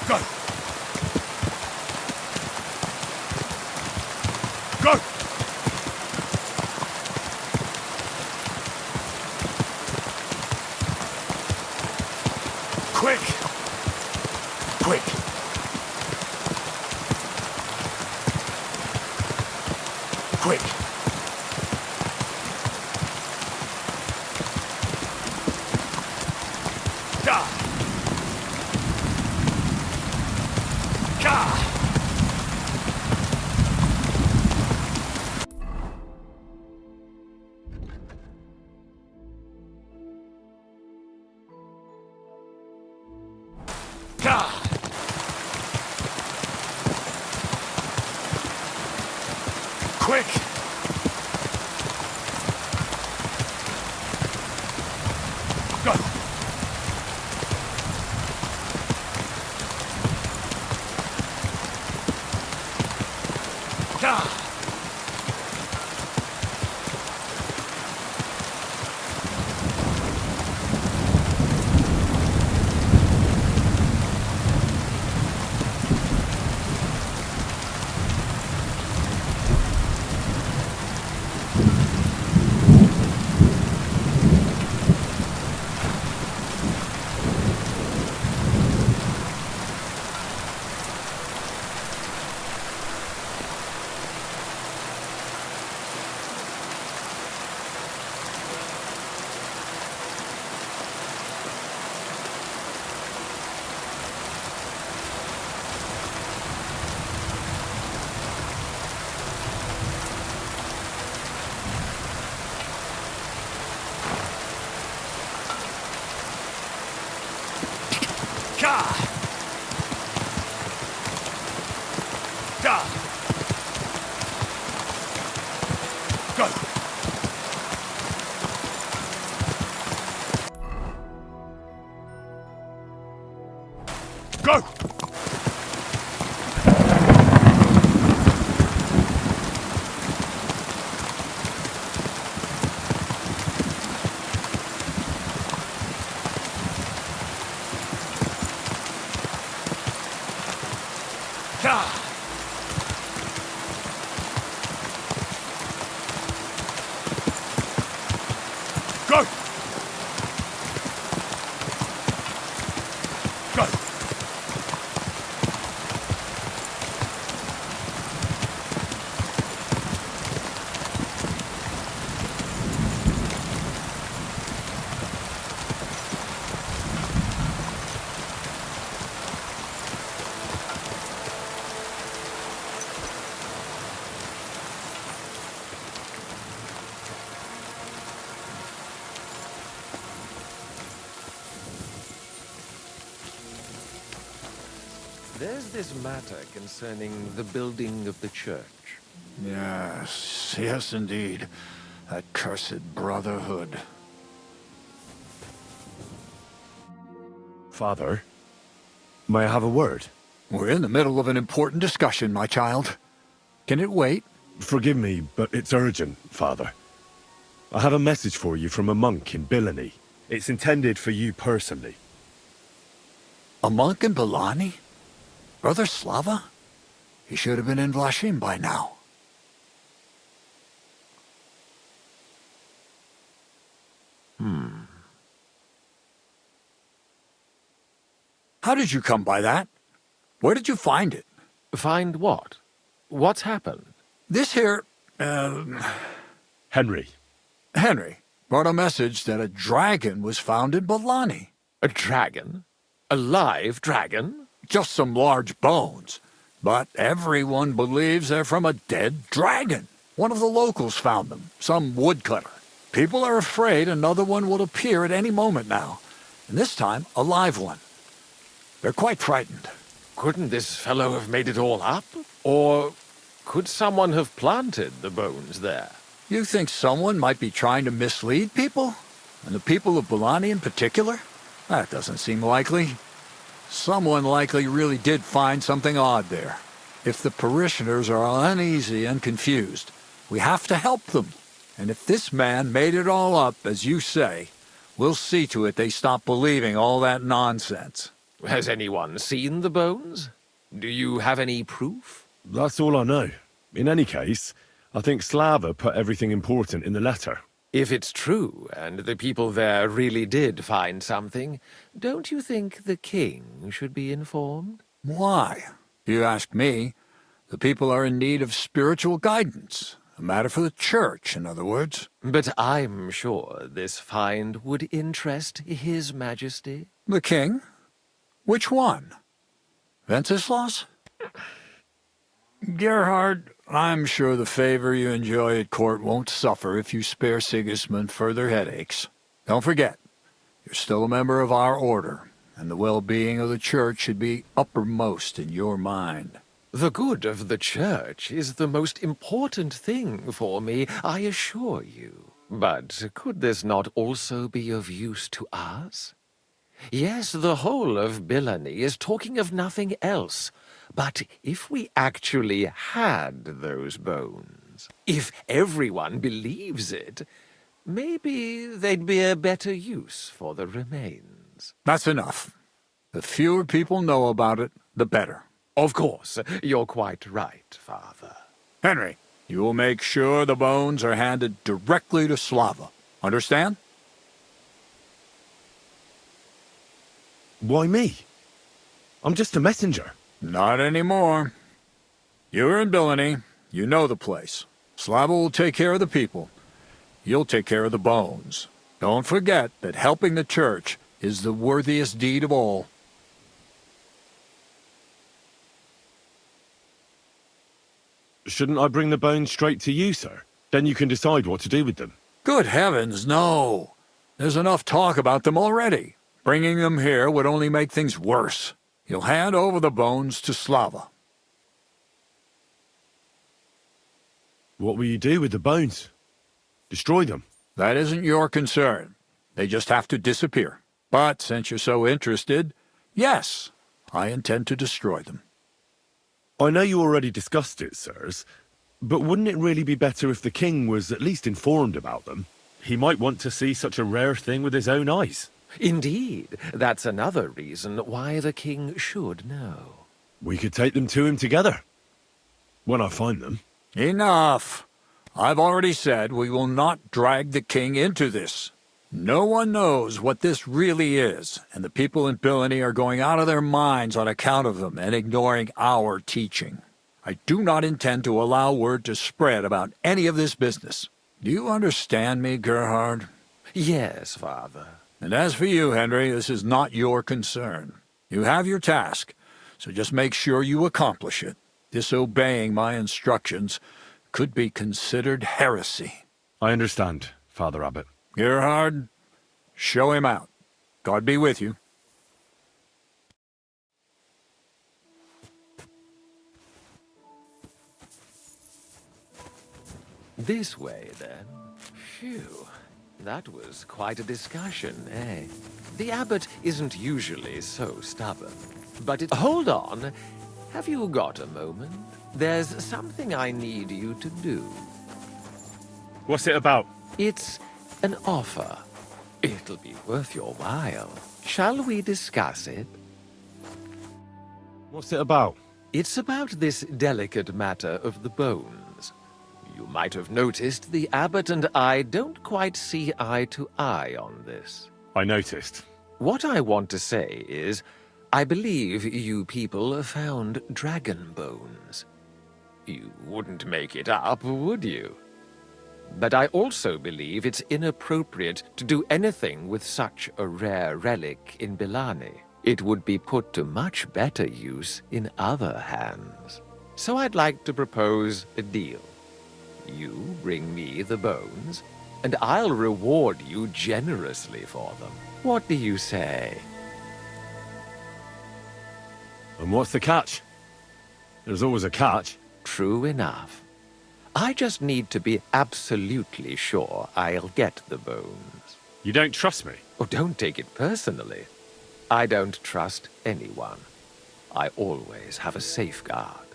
Go! Go! Quick! Quick! Quick! Da! Ka! Ka! Quick! Go! Ka! Go! Go! Go! Go! There's this matter concerning the building of the church. Yes, yes indeed. That cursed brotherhood. Father, may I have a word? We're in the middle of an important discussion, my child. Can it wait? Forgive me, but it's urgent, Father. I have a message for you from a monk in Bilani. It's intended for you personally. A monk in Bilani? Brother Slava? He should have been in Vlashim by now. How did you come by that? Where did you find it? Find what? What's happened? This here, Henry. Henry brought a message that a dragon was found in Bilani. A dragon? A live dragon? Just some large bones. But everyone believes they're from a dead dragon. One of the locals found them, some woodcutter. People are afraid another one will appear at any moment now. And this time, a live one. They're quite frightened. Couldn't this fellow have made it all up? Or could someone have planted the bones there? You think someone might be trying to mislead people? And the people of Bilani in particular? That doesn't seem likely. Someone likely really did find something odd there. If the parishioners are uneasy and confused, we have to help them. And if this man made it all up, as you say, we'll see to it they stop believing all that nonsense. Has anyone seen the bones? Do you have any proof? That's all I know. In any case, I think Slava put everything important in the letter. If it's true, and the people there really did find something, don't you think the king should be informed? Why? You ask me. The people are in need of spiritual guidance. A matter for the church, in other words. But I'm sure this find would interest His Majesty. The king? Which one? Wenceslas? Gerhard, I'm sure the favor you enjoy at court won't suffer if you spare Sigismund further headaches. Don't forget, you're still a member of our order, and the well-being of the church should be uppermost in your mind. The good of the church is the most important thing for me, I assure you. But could this not also be of use to us? Yes, the whole of Bilani is talking of nothing else. But if we actually had those bones, if everyone believes it, maybe they'd be a better use for the remains. That's enough. The fewer people know about it, the better. Of course, you're quite right, Father. Henry, you will make sure the bones are handed directly to Slava. Understand? Why me? I'm just a messenger. Not anymore. You're in Bilani. You know the place. Slava will take care of the people. You'll take care of the bones. Don't forget that helping the church is the worthiest deed of all. Shouldn't I bring the bones straight to you, sir? Then you can decide what to do with them. Good heavens, no. There's enough talk about them already. Bringing them here would only make things worse. You'll hand over the bones to Slava. What will you do with the bones? Destroy them? That isn't your concern. They just have to disappear. But since you're so interested, yes, I intend to destroy them. I know you already discussed it, sirs, but wouldn't it really be better if the king was at least informed about them? He might want to see such a rare thing with his own eyes. Indeed, that's another reason why the king should know. We could take them to him together. When I find them. Enough! I've already said we will not drag the king into this. No one knows what this really is, and the people in Billany are going out of their minds on account of them and ignoring our teaching. I do not intend to allow word to spread about any of this business. Do you understand me, Gerhard? Yes, Father. And as for you, Henry, this is not your concern. You have your task, so just make sure you accomplish it. Disobeying my instructions could be considered heresy. I understand, Father Abbot. Gerhard, show him out. God be with you. This way, then. Phew. That was quite a discussion, eh? The abbot isn't usually so stubborn. But hold on. Have you got a moment? There's something I need you to do. What's it about? It's an offer. It'll be worth your while. Shall we discuss it? What's it about? It's about this delicate matter of the bones. You might have noticed the abbot and I don't quite see eye to eye on this. I noticed. What I want to say is, I believe you people found dragon bones. You wouldn't make it up, would you? But I also believe it's inappropriate to do anything with such a rare relic in Billany. It would be put to much better use in other hands. So I'd like to propose a deal. You bring me the bones, and I'll reward you generously for them. What do you say? And what's the catch? There's always a catch. True enough. I just need to be absolutely sure I'll get the bones. You don't trust me? Oh, don't take it personally. I don't trust anyone. I always have a safeguard.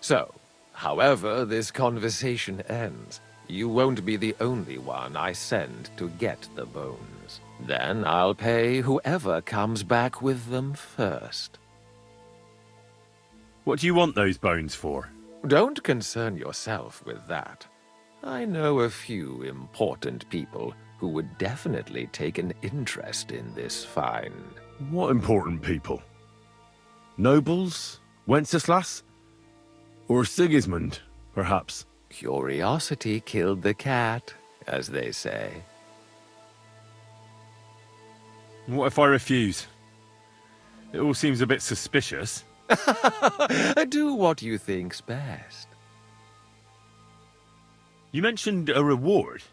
So, however this conversation ends, you won't be the only one I send to get the bones. Then I'll pay whoever comes back with them first. What do you want those bones for? Don't concern yourself with that. I know a few important people who would definitely take an interest in this find. What important people? Nobles? Wenceslas? Or Sigismund, perhaps? Curiosity killed the cat, as they say. What if I refuse? It all seems a bit suspicious. Do what you think's best. You mentioned a reward.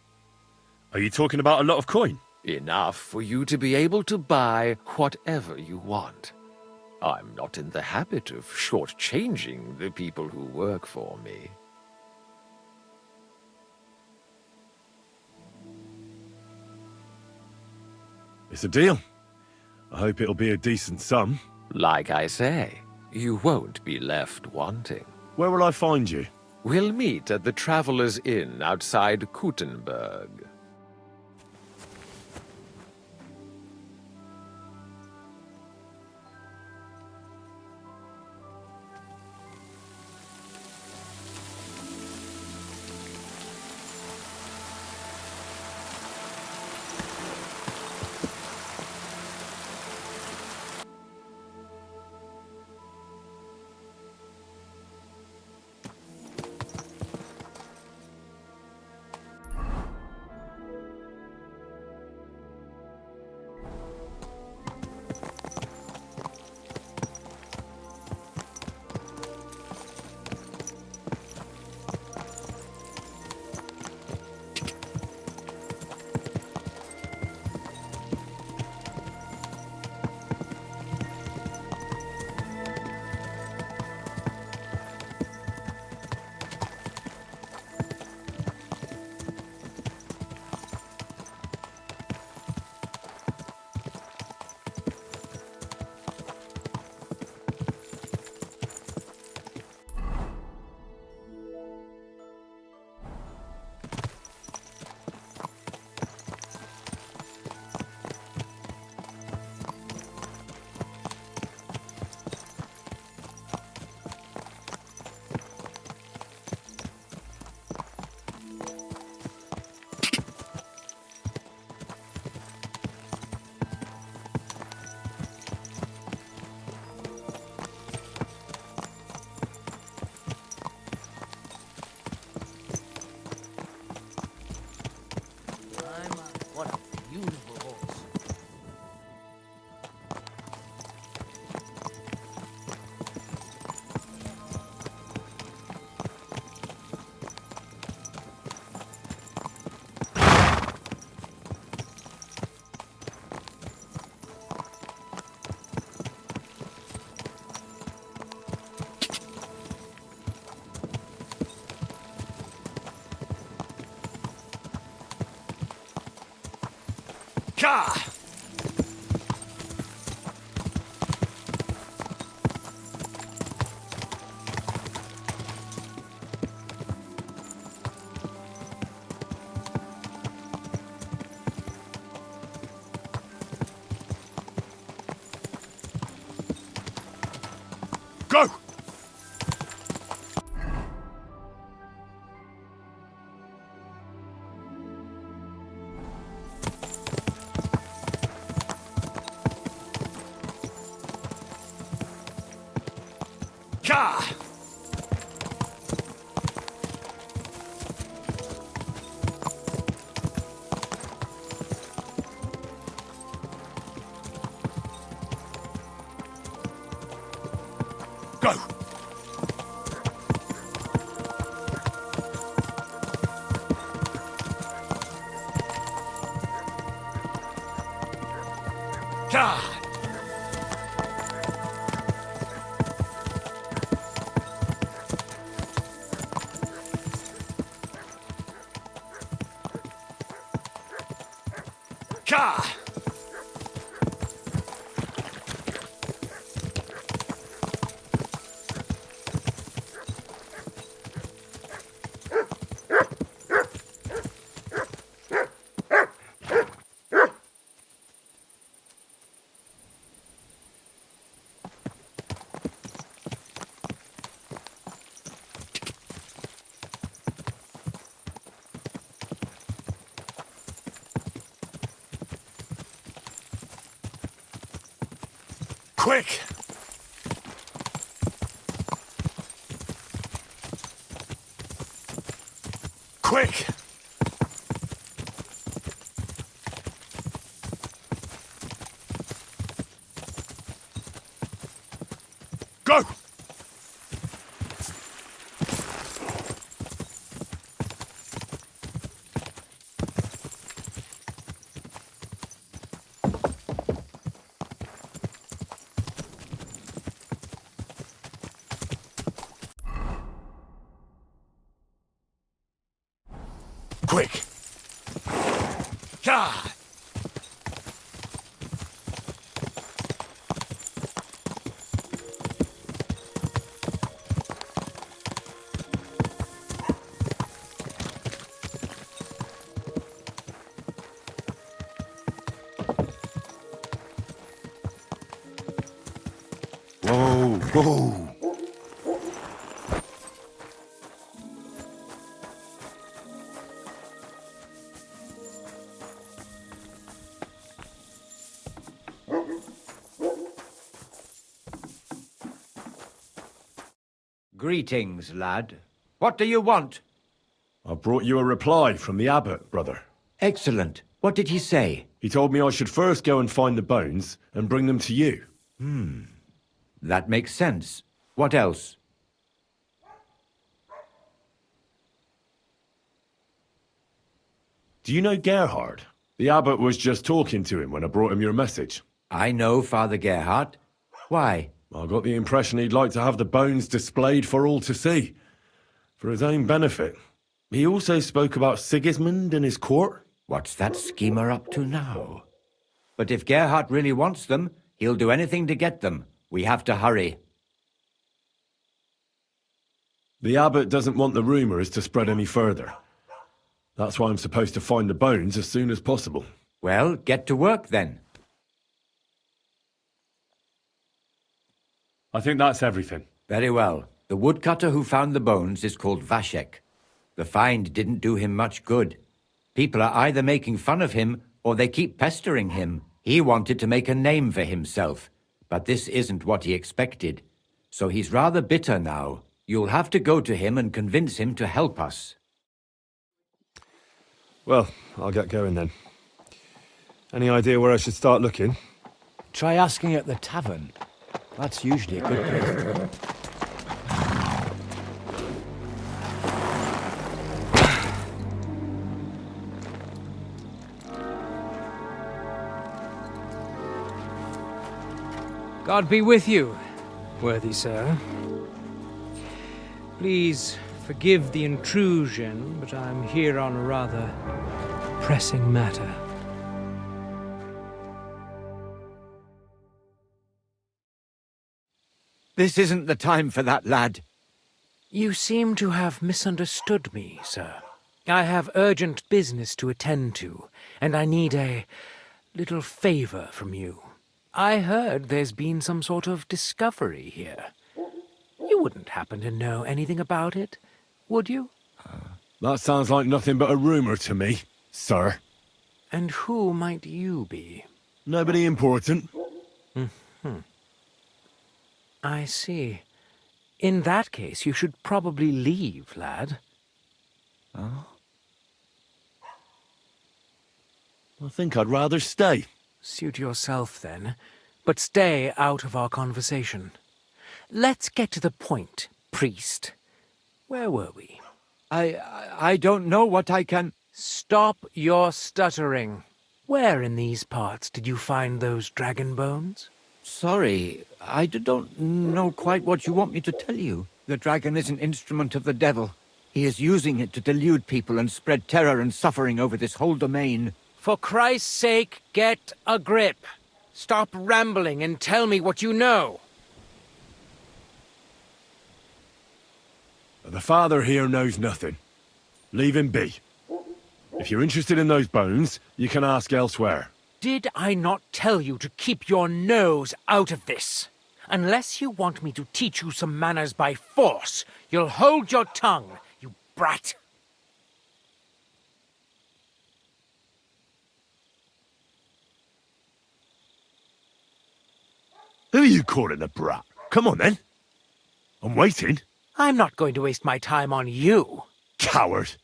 Are you talking about a lot of coin? Enough for you to be able to buy whatever you want. I'm not in the habit of shortchanging the people who work for me. It's a deal. I hope it'll be a decent sum. Like I say, you won't be left wanting. Where will I find you? We'll meet at the Traveller's Inn outside Kuttenberg. Ka! Go! Ka! Go! Ka! Ka! Quick! Quick! Go! Quick! Ka! Whoa, whoa! Greetings, lad. What do you want? I brought you a reply from the abbot, brother. Excellent. What did he say? He told me I should first go and find the bones and bring them to you. That makes sense. What else? Do you know Gerhard? The abbot was just talking to him when I brought him your message. I know Father Gerhard. Why? I got the impression he'd like to have the bones displayed for all to see, for his own benefit. He also spoke about Sigismund and his court. What's that schemer up to now? But if Gerhard really wants them, he'll do anything to get them. We have to hurry. The abbot doesn't want the rumours to spread any further. That's why I'm supposed to find the bones as soon as possible. Well, get to work then. I think that's everything. Very well. The woodcutter who found the bones is called Vashek. The find didn't do him much good. People are either making fun of him or they keep pestering him. He wanted to make a name for himself, but this isn't what he expected. So he's rather bitter now. You'll have to go to him and convince him to help us. Well, I'll get going then. Any idea where I should start looking? Try asking at the tavern. That's usually a good place. God be with you, worthy sir. Please forgive the intrusion, but I'm here on a rather pressing matter. This isn't the time for that, lad. You seem to have misunderstood me, sir. I have urgent business to attend to, and I need a little favor from you. I heard there's been some sort of discovery here. You wouldn't happen to know anything about it, would you? That sounds like nothing but a rumor to me, sir. And who might you be? Nobody important. I see. In that case, you should probably leave, lad. Oh? I think I'd rather stay. Suit yourself, then. But stay out of our conversation. Let's get to the point, priest. Where were we? I don't know what I can... Stop your stuttering. Where in these parts did you find those dragon bones? Sorry, I don't know quite what you want me to tell you. The dragon is an instrument of the devil. He is using it to delude people and spread terror and suffering over this whole domain. For Christ's sake, get a grip. Stop rambling and tell me what you know. The father here knows nothing. Leave him be. If you're interested in those bones, you can ask elsewhere. Did I not tell you to keep your nose out of this? Unless you want me to teach you some manners by force, you'll hold your tongue, you brat. Who are you calling a brat? Come on, then. I'm waiting. I'm not going to waste my time on you. Coward.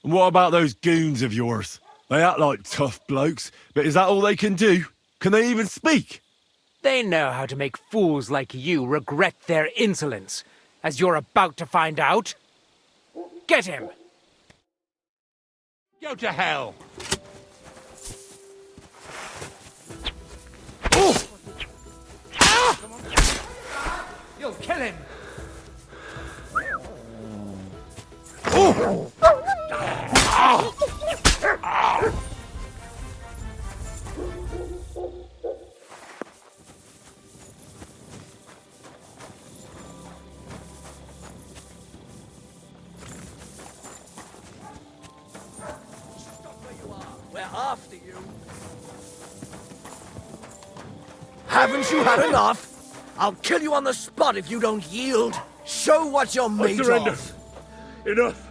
And what about those goons of yours? They act like tough blokes, but is that all they can do? Can they even speak? They know how to make fools like you regret their insolence, as you're about to find out. Get him! Go to hell! You'll kill him! We're after you. Haven't you had enough? I'll kill you on the spot if you don't yield. Show what you're made of. Enough.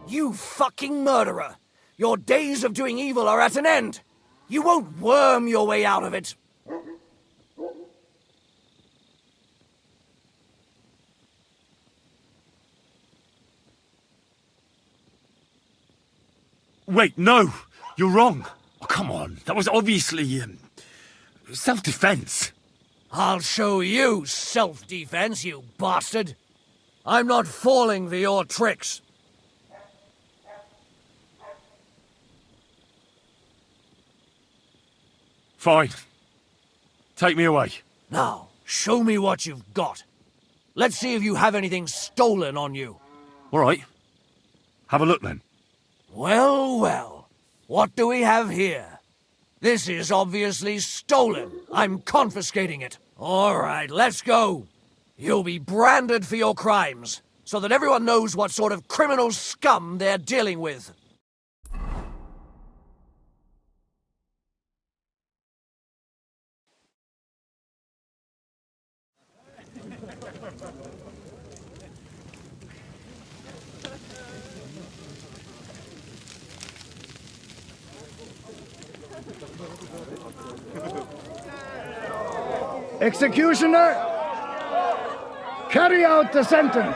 You fucking murderer. Your days of doing evil are at an end. You won't worm your way out of it. Wait, no! You're wrong. Oh, come on, that was obviously, self-defense. I'll show you self-defense, you bastard. I'm not falling for your tricks. Fine. Take me away. Now, show me what you've got. Let's see if you have anything stolen on you. All right. Have a look, then. Well, well. What do we have here? This is obviously stolen. I'm confiscating it. All right, let's go. You'll be branded for your crimes, so that everyone knows what sort of criminal scum they're dealing with. Executioner, carry out the sentence.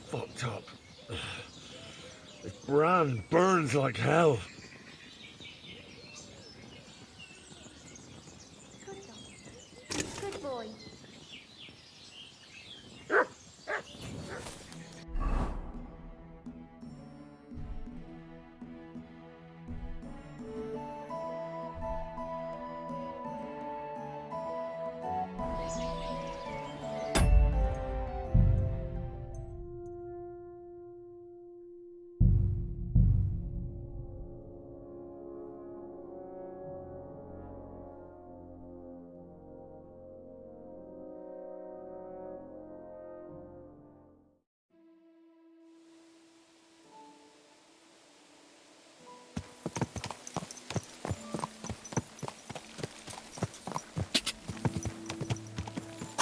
Fucked up. This brand burns like hell. Good boy.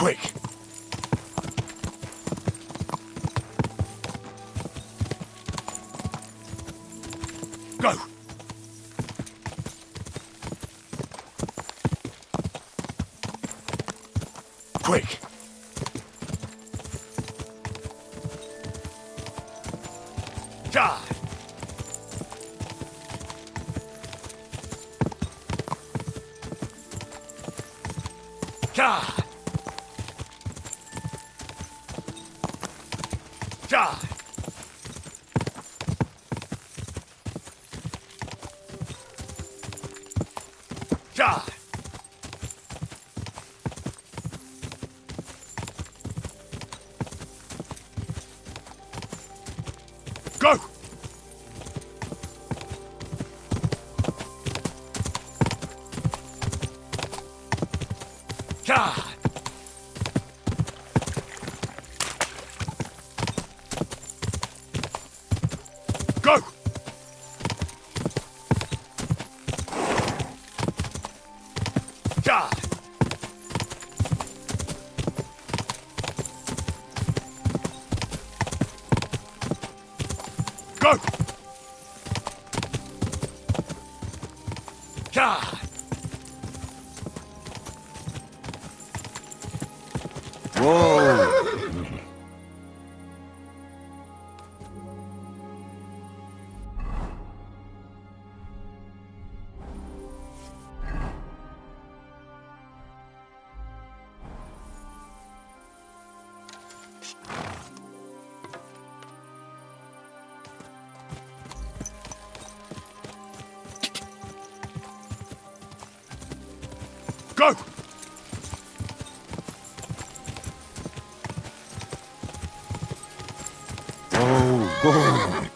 Quick! Go! Quick! Die! Die! Die! Die! Go! Die! Go! Die! Go! Die! Whoa! Go! Oh,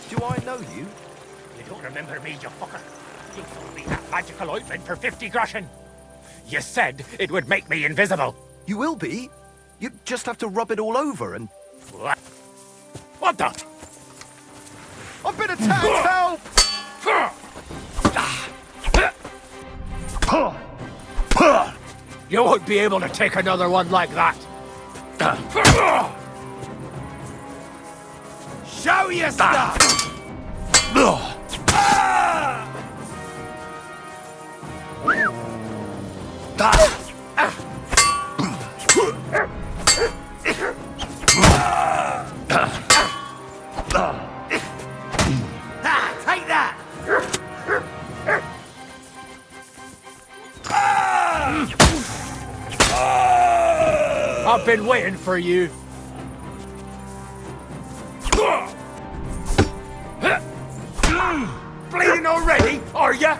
Do I know you? You don't remember me, you fucker. You sold me that magical ointment for 50 groschen. You said it would make me invisible. You will be. You just have to rub it all over and... What? What the? I've been attacked! Help! You won't be able to take another one like that. Show your stuff! Take that! I've been waiting for you. Bleeding already, are ya?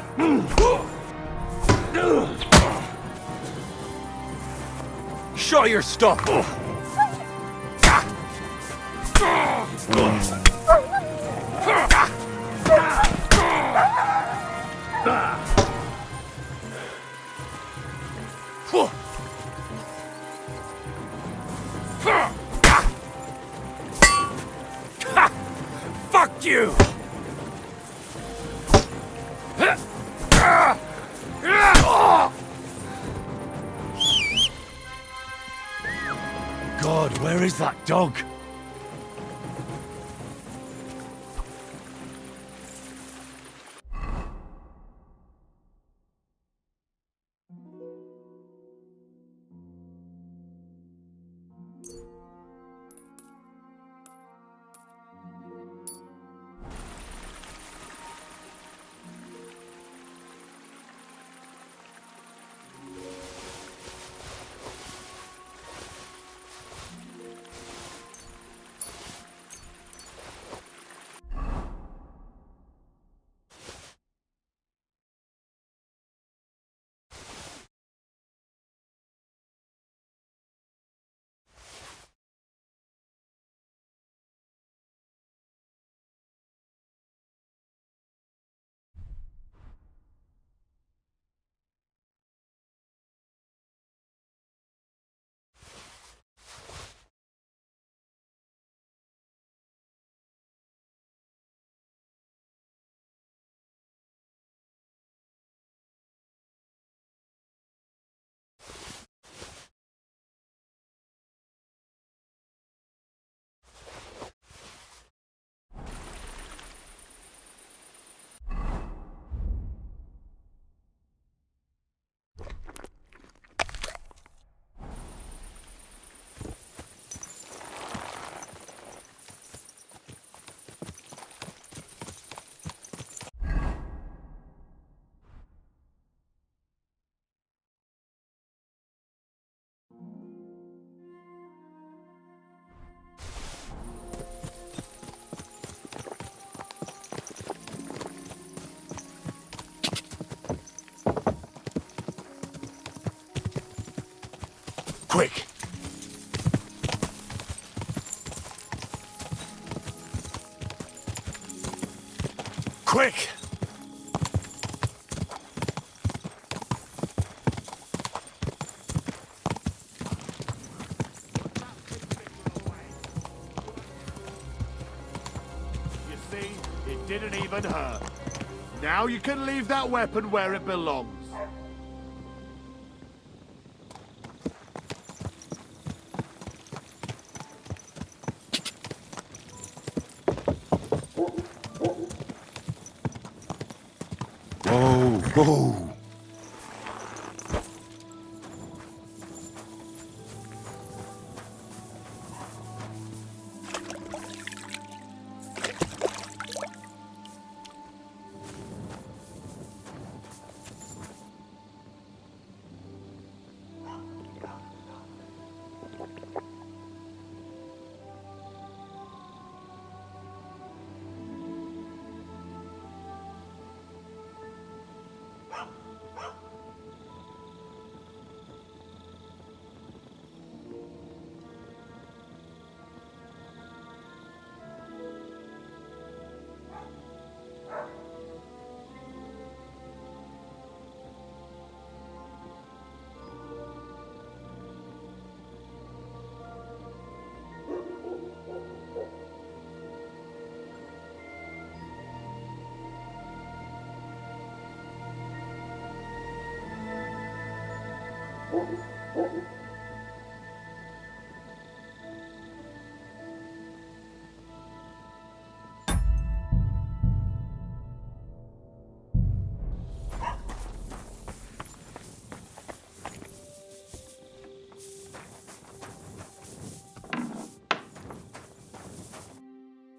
Show your stuff. Fuck you! God, where is that dog? Quick! Quick! You see, it didn't even hurt. Now you can leave that weapon where it belongs. Whoa, whoa!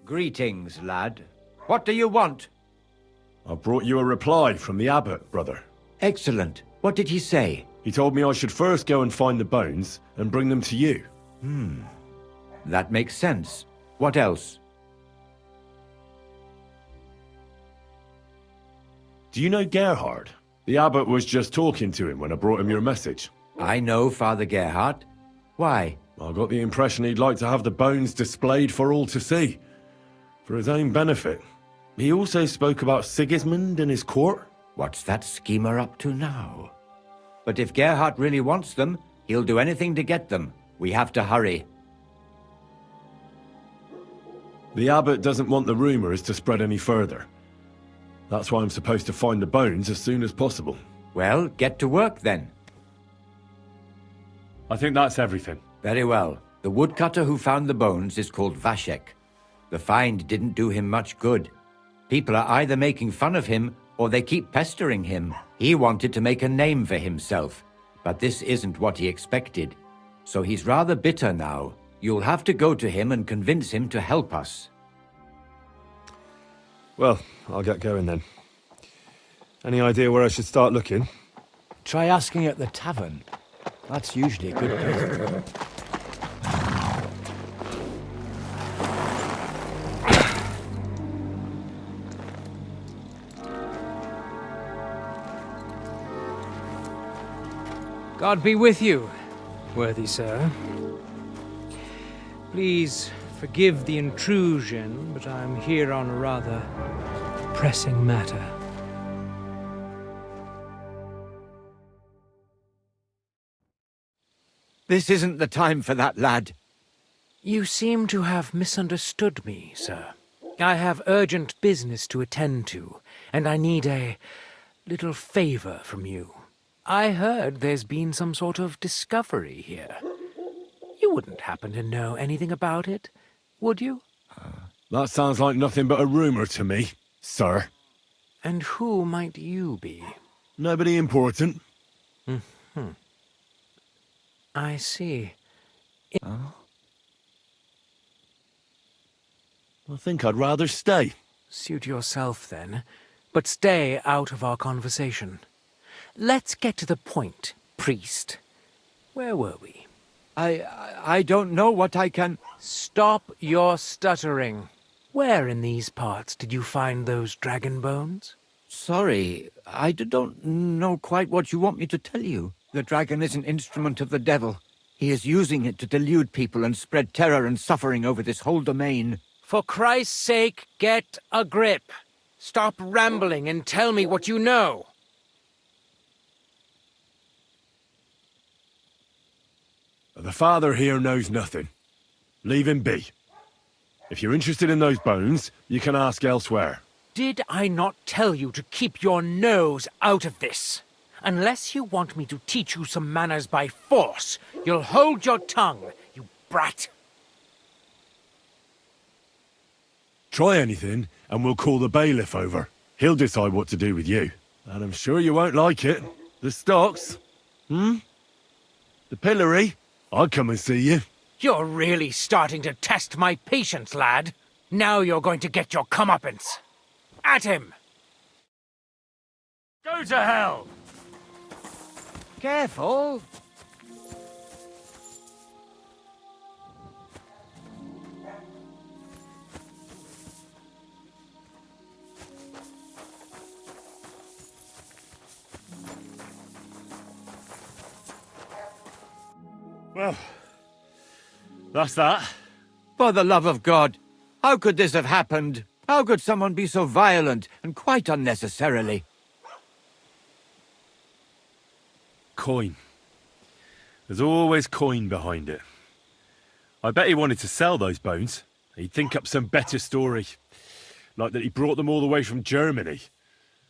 Greetings, lad. What do you want? I brought you a reply from the abbot, brother. Excellent. What did he say? He told me I should first go and find the bones and bring them to you. That makes sense. What else? Do you know Gerhard? The abbot was just talking to him when I brought him your message. I know Father Gerhard. Why? I got the impression he'd like to have the bones displayed for all to see, for his own benefit. He also spoke about Sigismund and his court. What's that schemer up to now? But if Gerhard really wants them, he'll do anything to get them. We have to hurry. The abbot doesn't want the rumors to spread any further. That's why I'm supposed to find the bones as soon as possible. Well, get to work then. I think that's everything. Very well. The woodcutter who found the bones is called Vashek. The find didn't do him much good. People are either making fun of him or they keep pestering him. He wanted to make a name for himself, but this isn't what he expected. So he's rather bitter now. You'll have to go to him and convince him to help us. Well, I'll get going then. Any idea where I should start looking? Try asking at the tavern. That's usually a good place. God be with you, worthy sir. Please forgive the intrusion, but I'm here on a rather pressing matter. This isn't the time for that, lad. You seem to have misunderstood me, sir. I have urgent business to attend to, and I need a little favor from you. I heard there's been some sort of discovery here. You wouldn't happen to know anything about it, would you? That sounds like nothing but a rumor to me, sir. And who might you be? Nobody important. I see. I think I'd rather stay. Suit yourself, then. But stay out of our conversation. Let's get to the point, priest. Where were we? I don't know what I can... Stop your stuttering. Where in these parts did you find those dragon bones? Sorry, I don't know quite what you want me to tell you. The dragon is an instrument of the devil. He is using it to delude people and spread terror and suffering over this whole domain. For Christ's sake, get a grip. Stop rambling and tell me what you know. The father here knows nothing. Leave him be. If you're interested in those bones, you can ask elsewhere. Did I not tell you to keep your nose out of this? Unless you want me to teach you some manners by force, you'll hold your tongue, you brat. Try anything, and we'll call the bailiff over. He'll decide what to do with you. And I'm sure you won't like it. The stocks? The pillory? I'll come and see you. You're really starting to test my patience, lad. Now you're going to get your comeuppance. At him! Go to hell! Careful! Well, that's that. For the love of God, how could this have happened? How could someone be so violent, and quite unnecessarily? Coin. There's always coin behind it. I bet he wanted to sell those bones. He'd think up some better story. Like that he brought them all the way from Germany.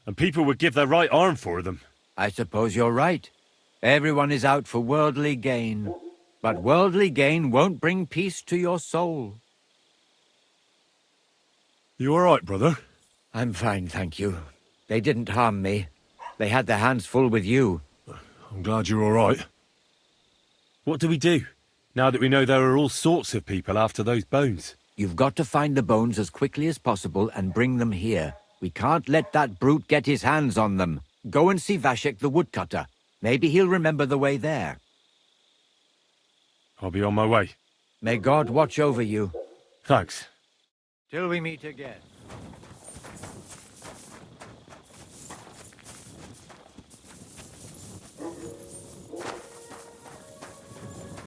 And people would give their right arm for them. I suppose you're right. Everyone is out for worldly gain. But worldly gain won't bring peace to your soul. You all right, brother? I'm fine, thank you. They didn't harm me. They had their hands full with you. I'm glad you're all right. What do we do, now that we know there are all sorts of people after those bones? You've got to find the bones as quickly as possible and bring them here. We can't let that brute get his hands on them. Go and see Vashek the woodcutter. Maybe he'll remember the way there. I'll be on my way. May God watch over you. Thanks. Till we meet again.